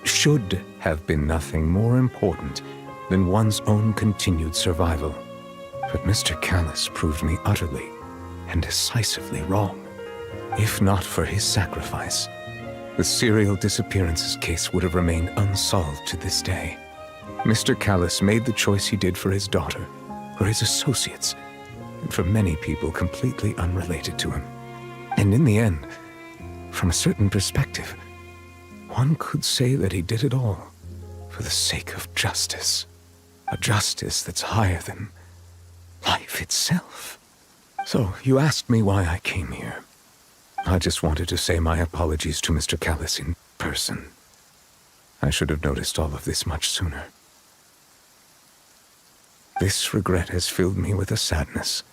should have been nothing more important than one's own continued survival. But Mr. Callis proved me utterly and decisively wrong. If not for his sacrifice, the serial disappearances case would have remained unsolved to this day. Mr. Callis made the choice he did for his daughter, for his associates, and for many people completely unrelated to him. And in the end, from a certain perspective, one could say that he did it all for the sake of justice. A justice that's higher than life itself. So, you asked me why I came here. I just wanted to say my apologies to Mr. Callis in person. I should have noticed all of this much sooner. This regret has filled me with a sadness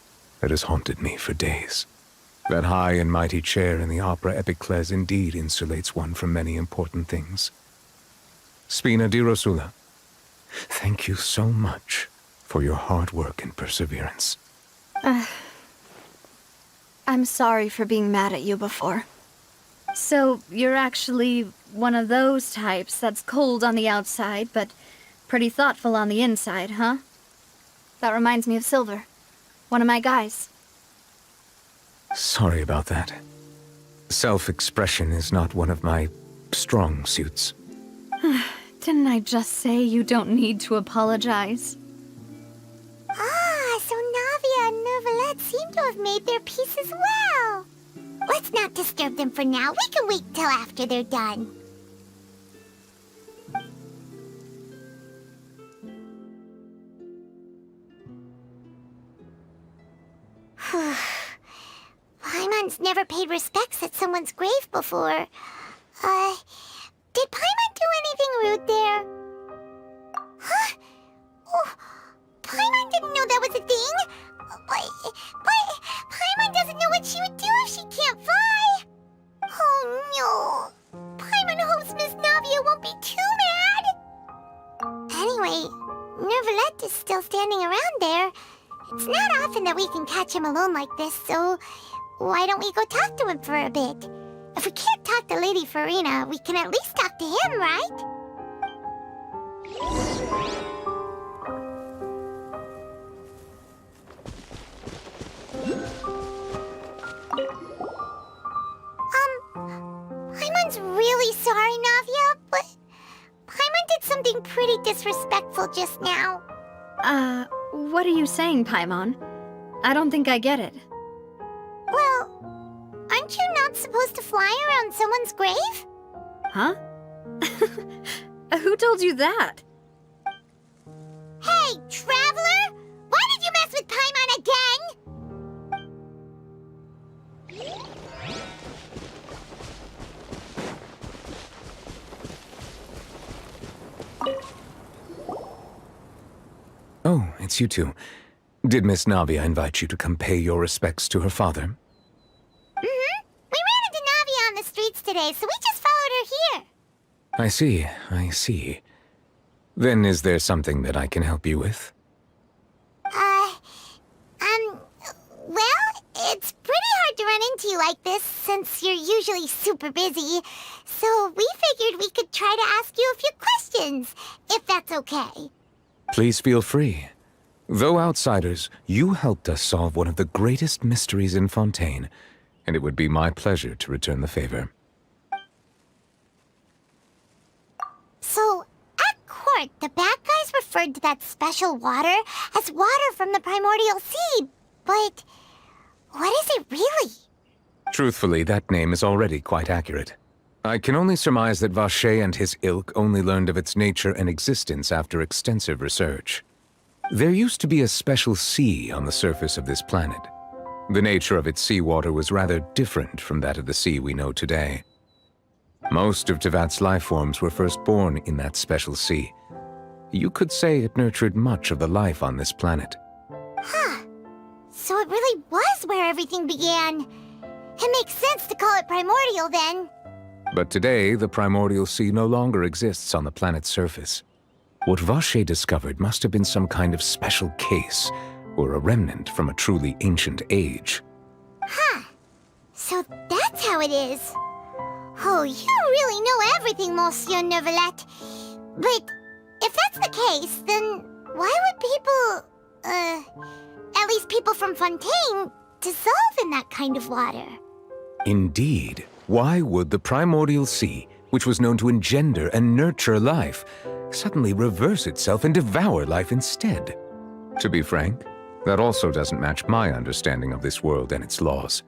that has haunted me for days. That high and mighty chair in the opera Epiclese indeed insulates one from many important things. Spina di Rosula, thank you so much for your hard work and perseverance. I'm sorry for being mad at you before. So, you're actually one of those types that's cold on the outside, but pretty thoughtful on the inside, huh? That reminds me of Silver, one of my guys. Sorry about that. Self-expression is not one of my strong suits. Didn't I just say you don't need to apologize? Ah, so Navia and Neuvillette seem to have made their peace as well. Let's not disturb them for now. We can wait till after they're done. Paimon's never paid respects at someone's grave before. Did Paimon do anything rude there? Huh? Oh, Paimon didn't know that was a thing. But Paimon doesn't know what she would do if she can't fly. Oh no. Paimon hopes Miss Navia won't be too mad. Anyway, Neuvillette is still standing around there. It's not often that we can catch him alone like this, so why don't we go talk to him for a bit? If we can't talk to Lady Farina, we can at least talk to him, right? Paimon's really sorry, Navia, but Paimon did something pretty disrespectful just now. What are you saying, Paimon? I don't think I get it. Well, aren't you not supposed to fly around someone's grave? Huh? Who told you that? Hey, Traveler! Why did you mess with Paimon again? Oh, it's you two. Did Miss Navia invite you to come pay your respects to her father? Mm-hmm. We ran into Navia on the streets today, so we just followed her here. I see. Then is there something that I can help you with? Well, it's pretty hard to run into you like this, since you're usually super busy. So we figured we could try to ask you a few questions, if that's okay. Please feel free. Though outsiders, you helped us solve one of the greatest mysteries in Fontaine, and it would be my pleasure to return the favor. So, at court, the bad guys referred to that special water as water from the primordial sea, but what is it really? Truthfully, that name is already quite accurate. I can only surmise that Vacher and his ilk only learned of its nature and existence after extensive research. There used to be a special sea on the surface of this planet. The nature of its seawater was rather different from that of the sea we know today. Most of Tivat's life forms were first born in that special sea. You could say it nurtured much of the life on this planet. Huh. So it really was where everything began. It makes sense to call it primordial then. But today, the primordial sea no longer exists on the planet's surface. What Vacher discovered must have been some kind of special case, or a remnant from a truly ancient age. Huh. So that's how it is. Oh, you really know everything, Monsieur Neuvillette. But if that's the case, then why would people, at least people from Fontaine, dissolve in that kind of water? Indeed. Why would the primordial sea, which was known to engender and nurture life, suddenly reverse itself and devour life instead? To be frank, that also doesn't match my understanding of this world and its laws.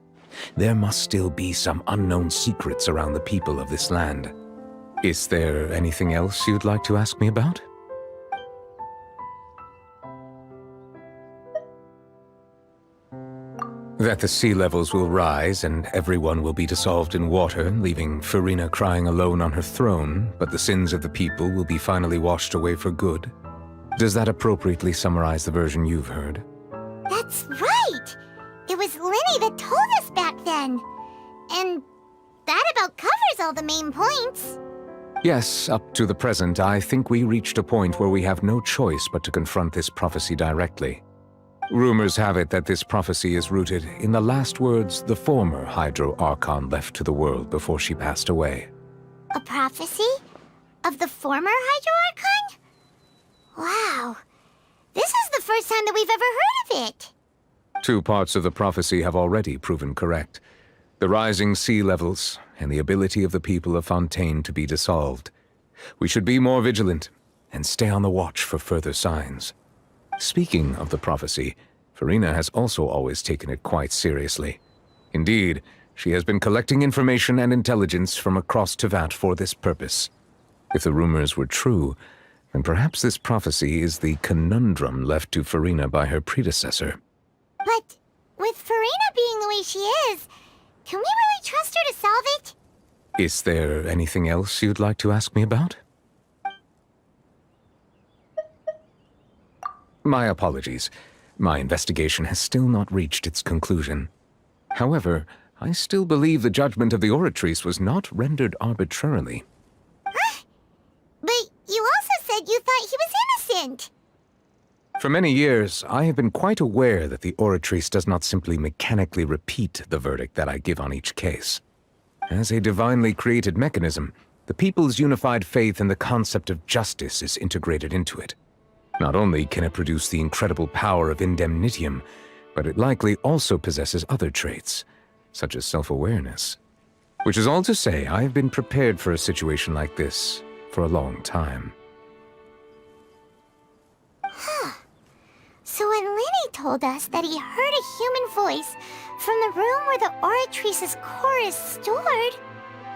There must still be some unknown secrets around the people of this land. Is there anything else you'd like to ask me about? That the sea levels will rise and everyone will be dissolved in water, leaving Farina crying alone on her throne, but the sins of the people will be finally washed away for good. Does that appropriately summarize the version you've heard? That's right! It was Linny that told us back then. And that about covers all the main points. Yes, up to the present, I think we reached a point where we have no choice but to confront this prophecy directly. Rumors have it that this prophecy is rooted in the last words the former Hydro Archon left to the world before she passed away. A prophecy? Of the former Hydro Archon? Wow. This is the first time that we've ever heard of it. 2 parts of the prophecy have already proven correct. The rising sea levels and the ability of the people of Fontaine to be dissolved. We should be more vigilant and stay on the watch for further signs. Speaking of the prophecy, Farina has also always taken it quite seriously. Indeed, she has been collecting information and intelligence from across Tivat for this purpose. If the rumors were true, then perhaps this prophecy is the conundrum left to Farina by her predecessor. But with Farina being the way she is, can we really trust her to solve it? Is there anything else you'd like to ask me about? My apologies. My investigation has still not reached its conclusion. However, I still believe the judgment of the Oratrice was not rendered arbitrarily. Huh? But you also said you thought he was innocent. For many years, I have been quite aware that the Oratrice does not simply mechanically repeat the verdict that I give on each case. As a divinely created mechanism, the people's unified faith in the concept of justice is integrated into it. Not only can it produce the incredible power of indemnitium, but it likely also possesses other traits, such as self-awareness. Which is all to say, I have been prepared for a situation like this for a long time. So when Lenny told us that he heard a human voice from the room where the Oratrice's core is stored...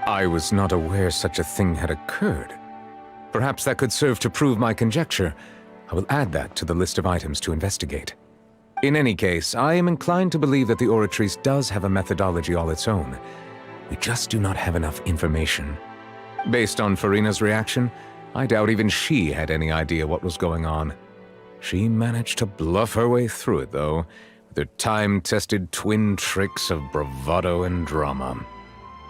I was not aware such a thing had occurred. Perhaps that could serve to prove my conjecture. I will add that to the list of items to investigate. In any case, I am inclined to believe that the Oratrice does have a methodology all its own. We just do not have enough information. Based on Farina's reaction, I doubt even she had any idea what was going on. She managed to bluff her way through it, though, with her time-tested twin tricks of bravado and drama.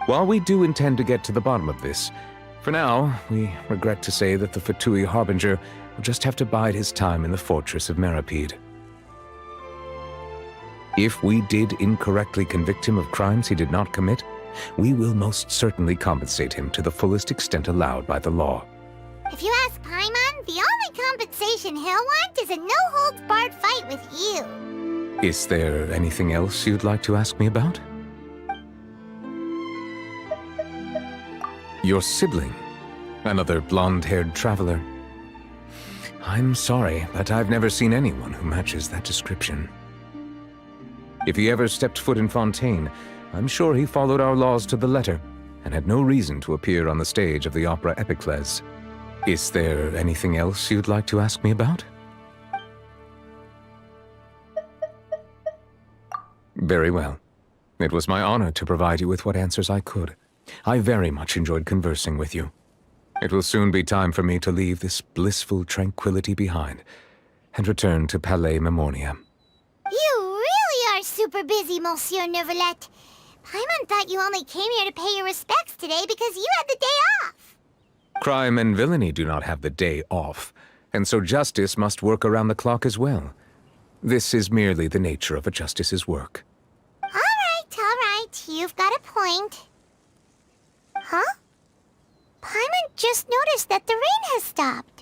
While we do intend to get to the bottom of this, for now, we regret to say that the Fatui Harbinger will just have to bide his time in the fortress of Meripede. If we did incorrectly convict him of crimes he did not commit, we will most certainly compensate him to the fullest extent allowed by the law. If you ask Paimon, the only compensation he'll want is a no-holds-barred fight with you. Is there anything else you'd like to ask me about? Your sibling, another blonde-haired traveler. I'm sorry, but I've never seen anyone who matches that description. If he ever stepped foot in Fontaine, I'm sure he followed our laws to the letter, and had no reason to appear on the stage of the opera Epicles. Is there anything else you'd like to ask me about? Very well. It was my honor to provide you with what answers I could. I very much enjoyed conversing with you. It will soon be time for me to leave this blissful tranquility behind and return to Palais Memoria. You really are super busy, Monsieur Neuvillette. Paimon thought you only came here to pay your respects today because you had the day off. Crime and villainy do not have the day off, and so justice must work around the clock as well. This is merely the nature of a justice's work. All right. You've got a point. Huh? Paimon just noticed that the rain has stopped.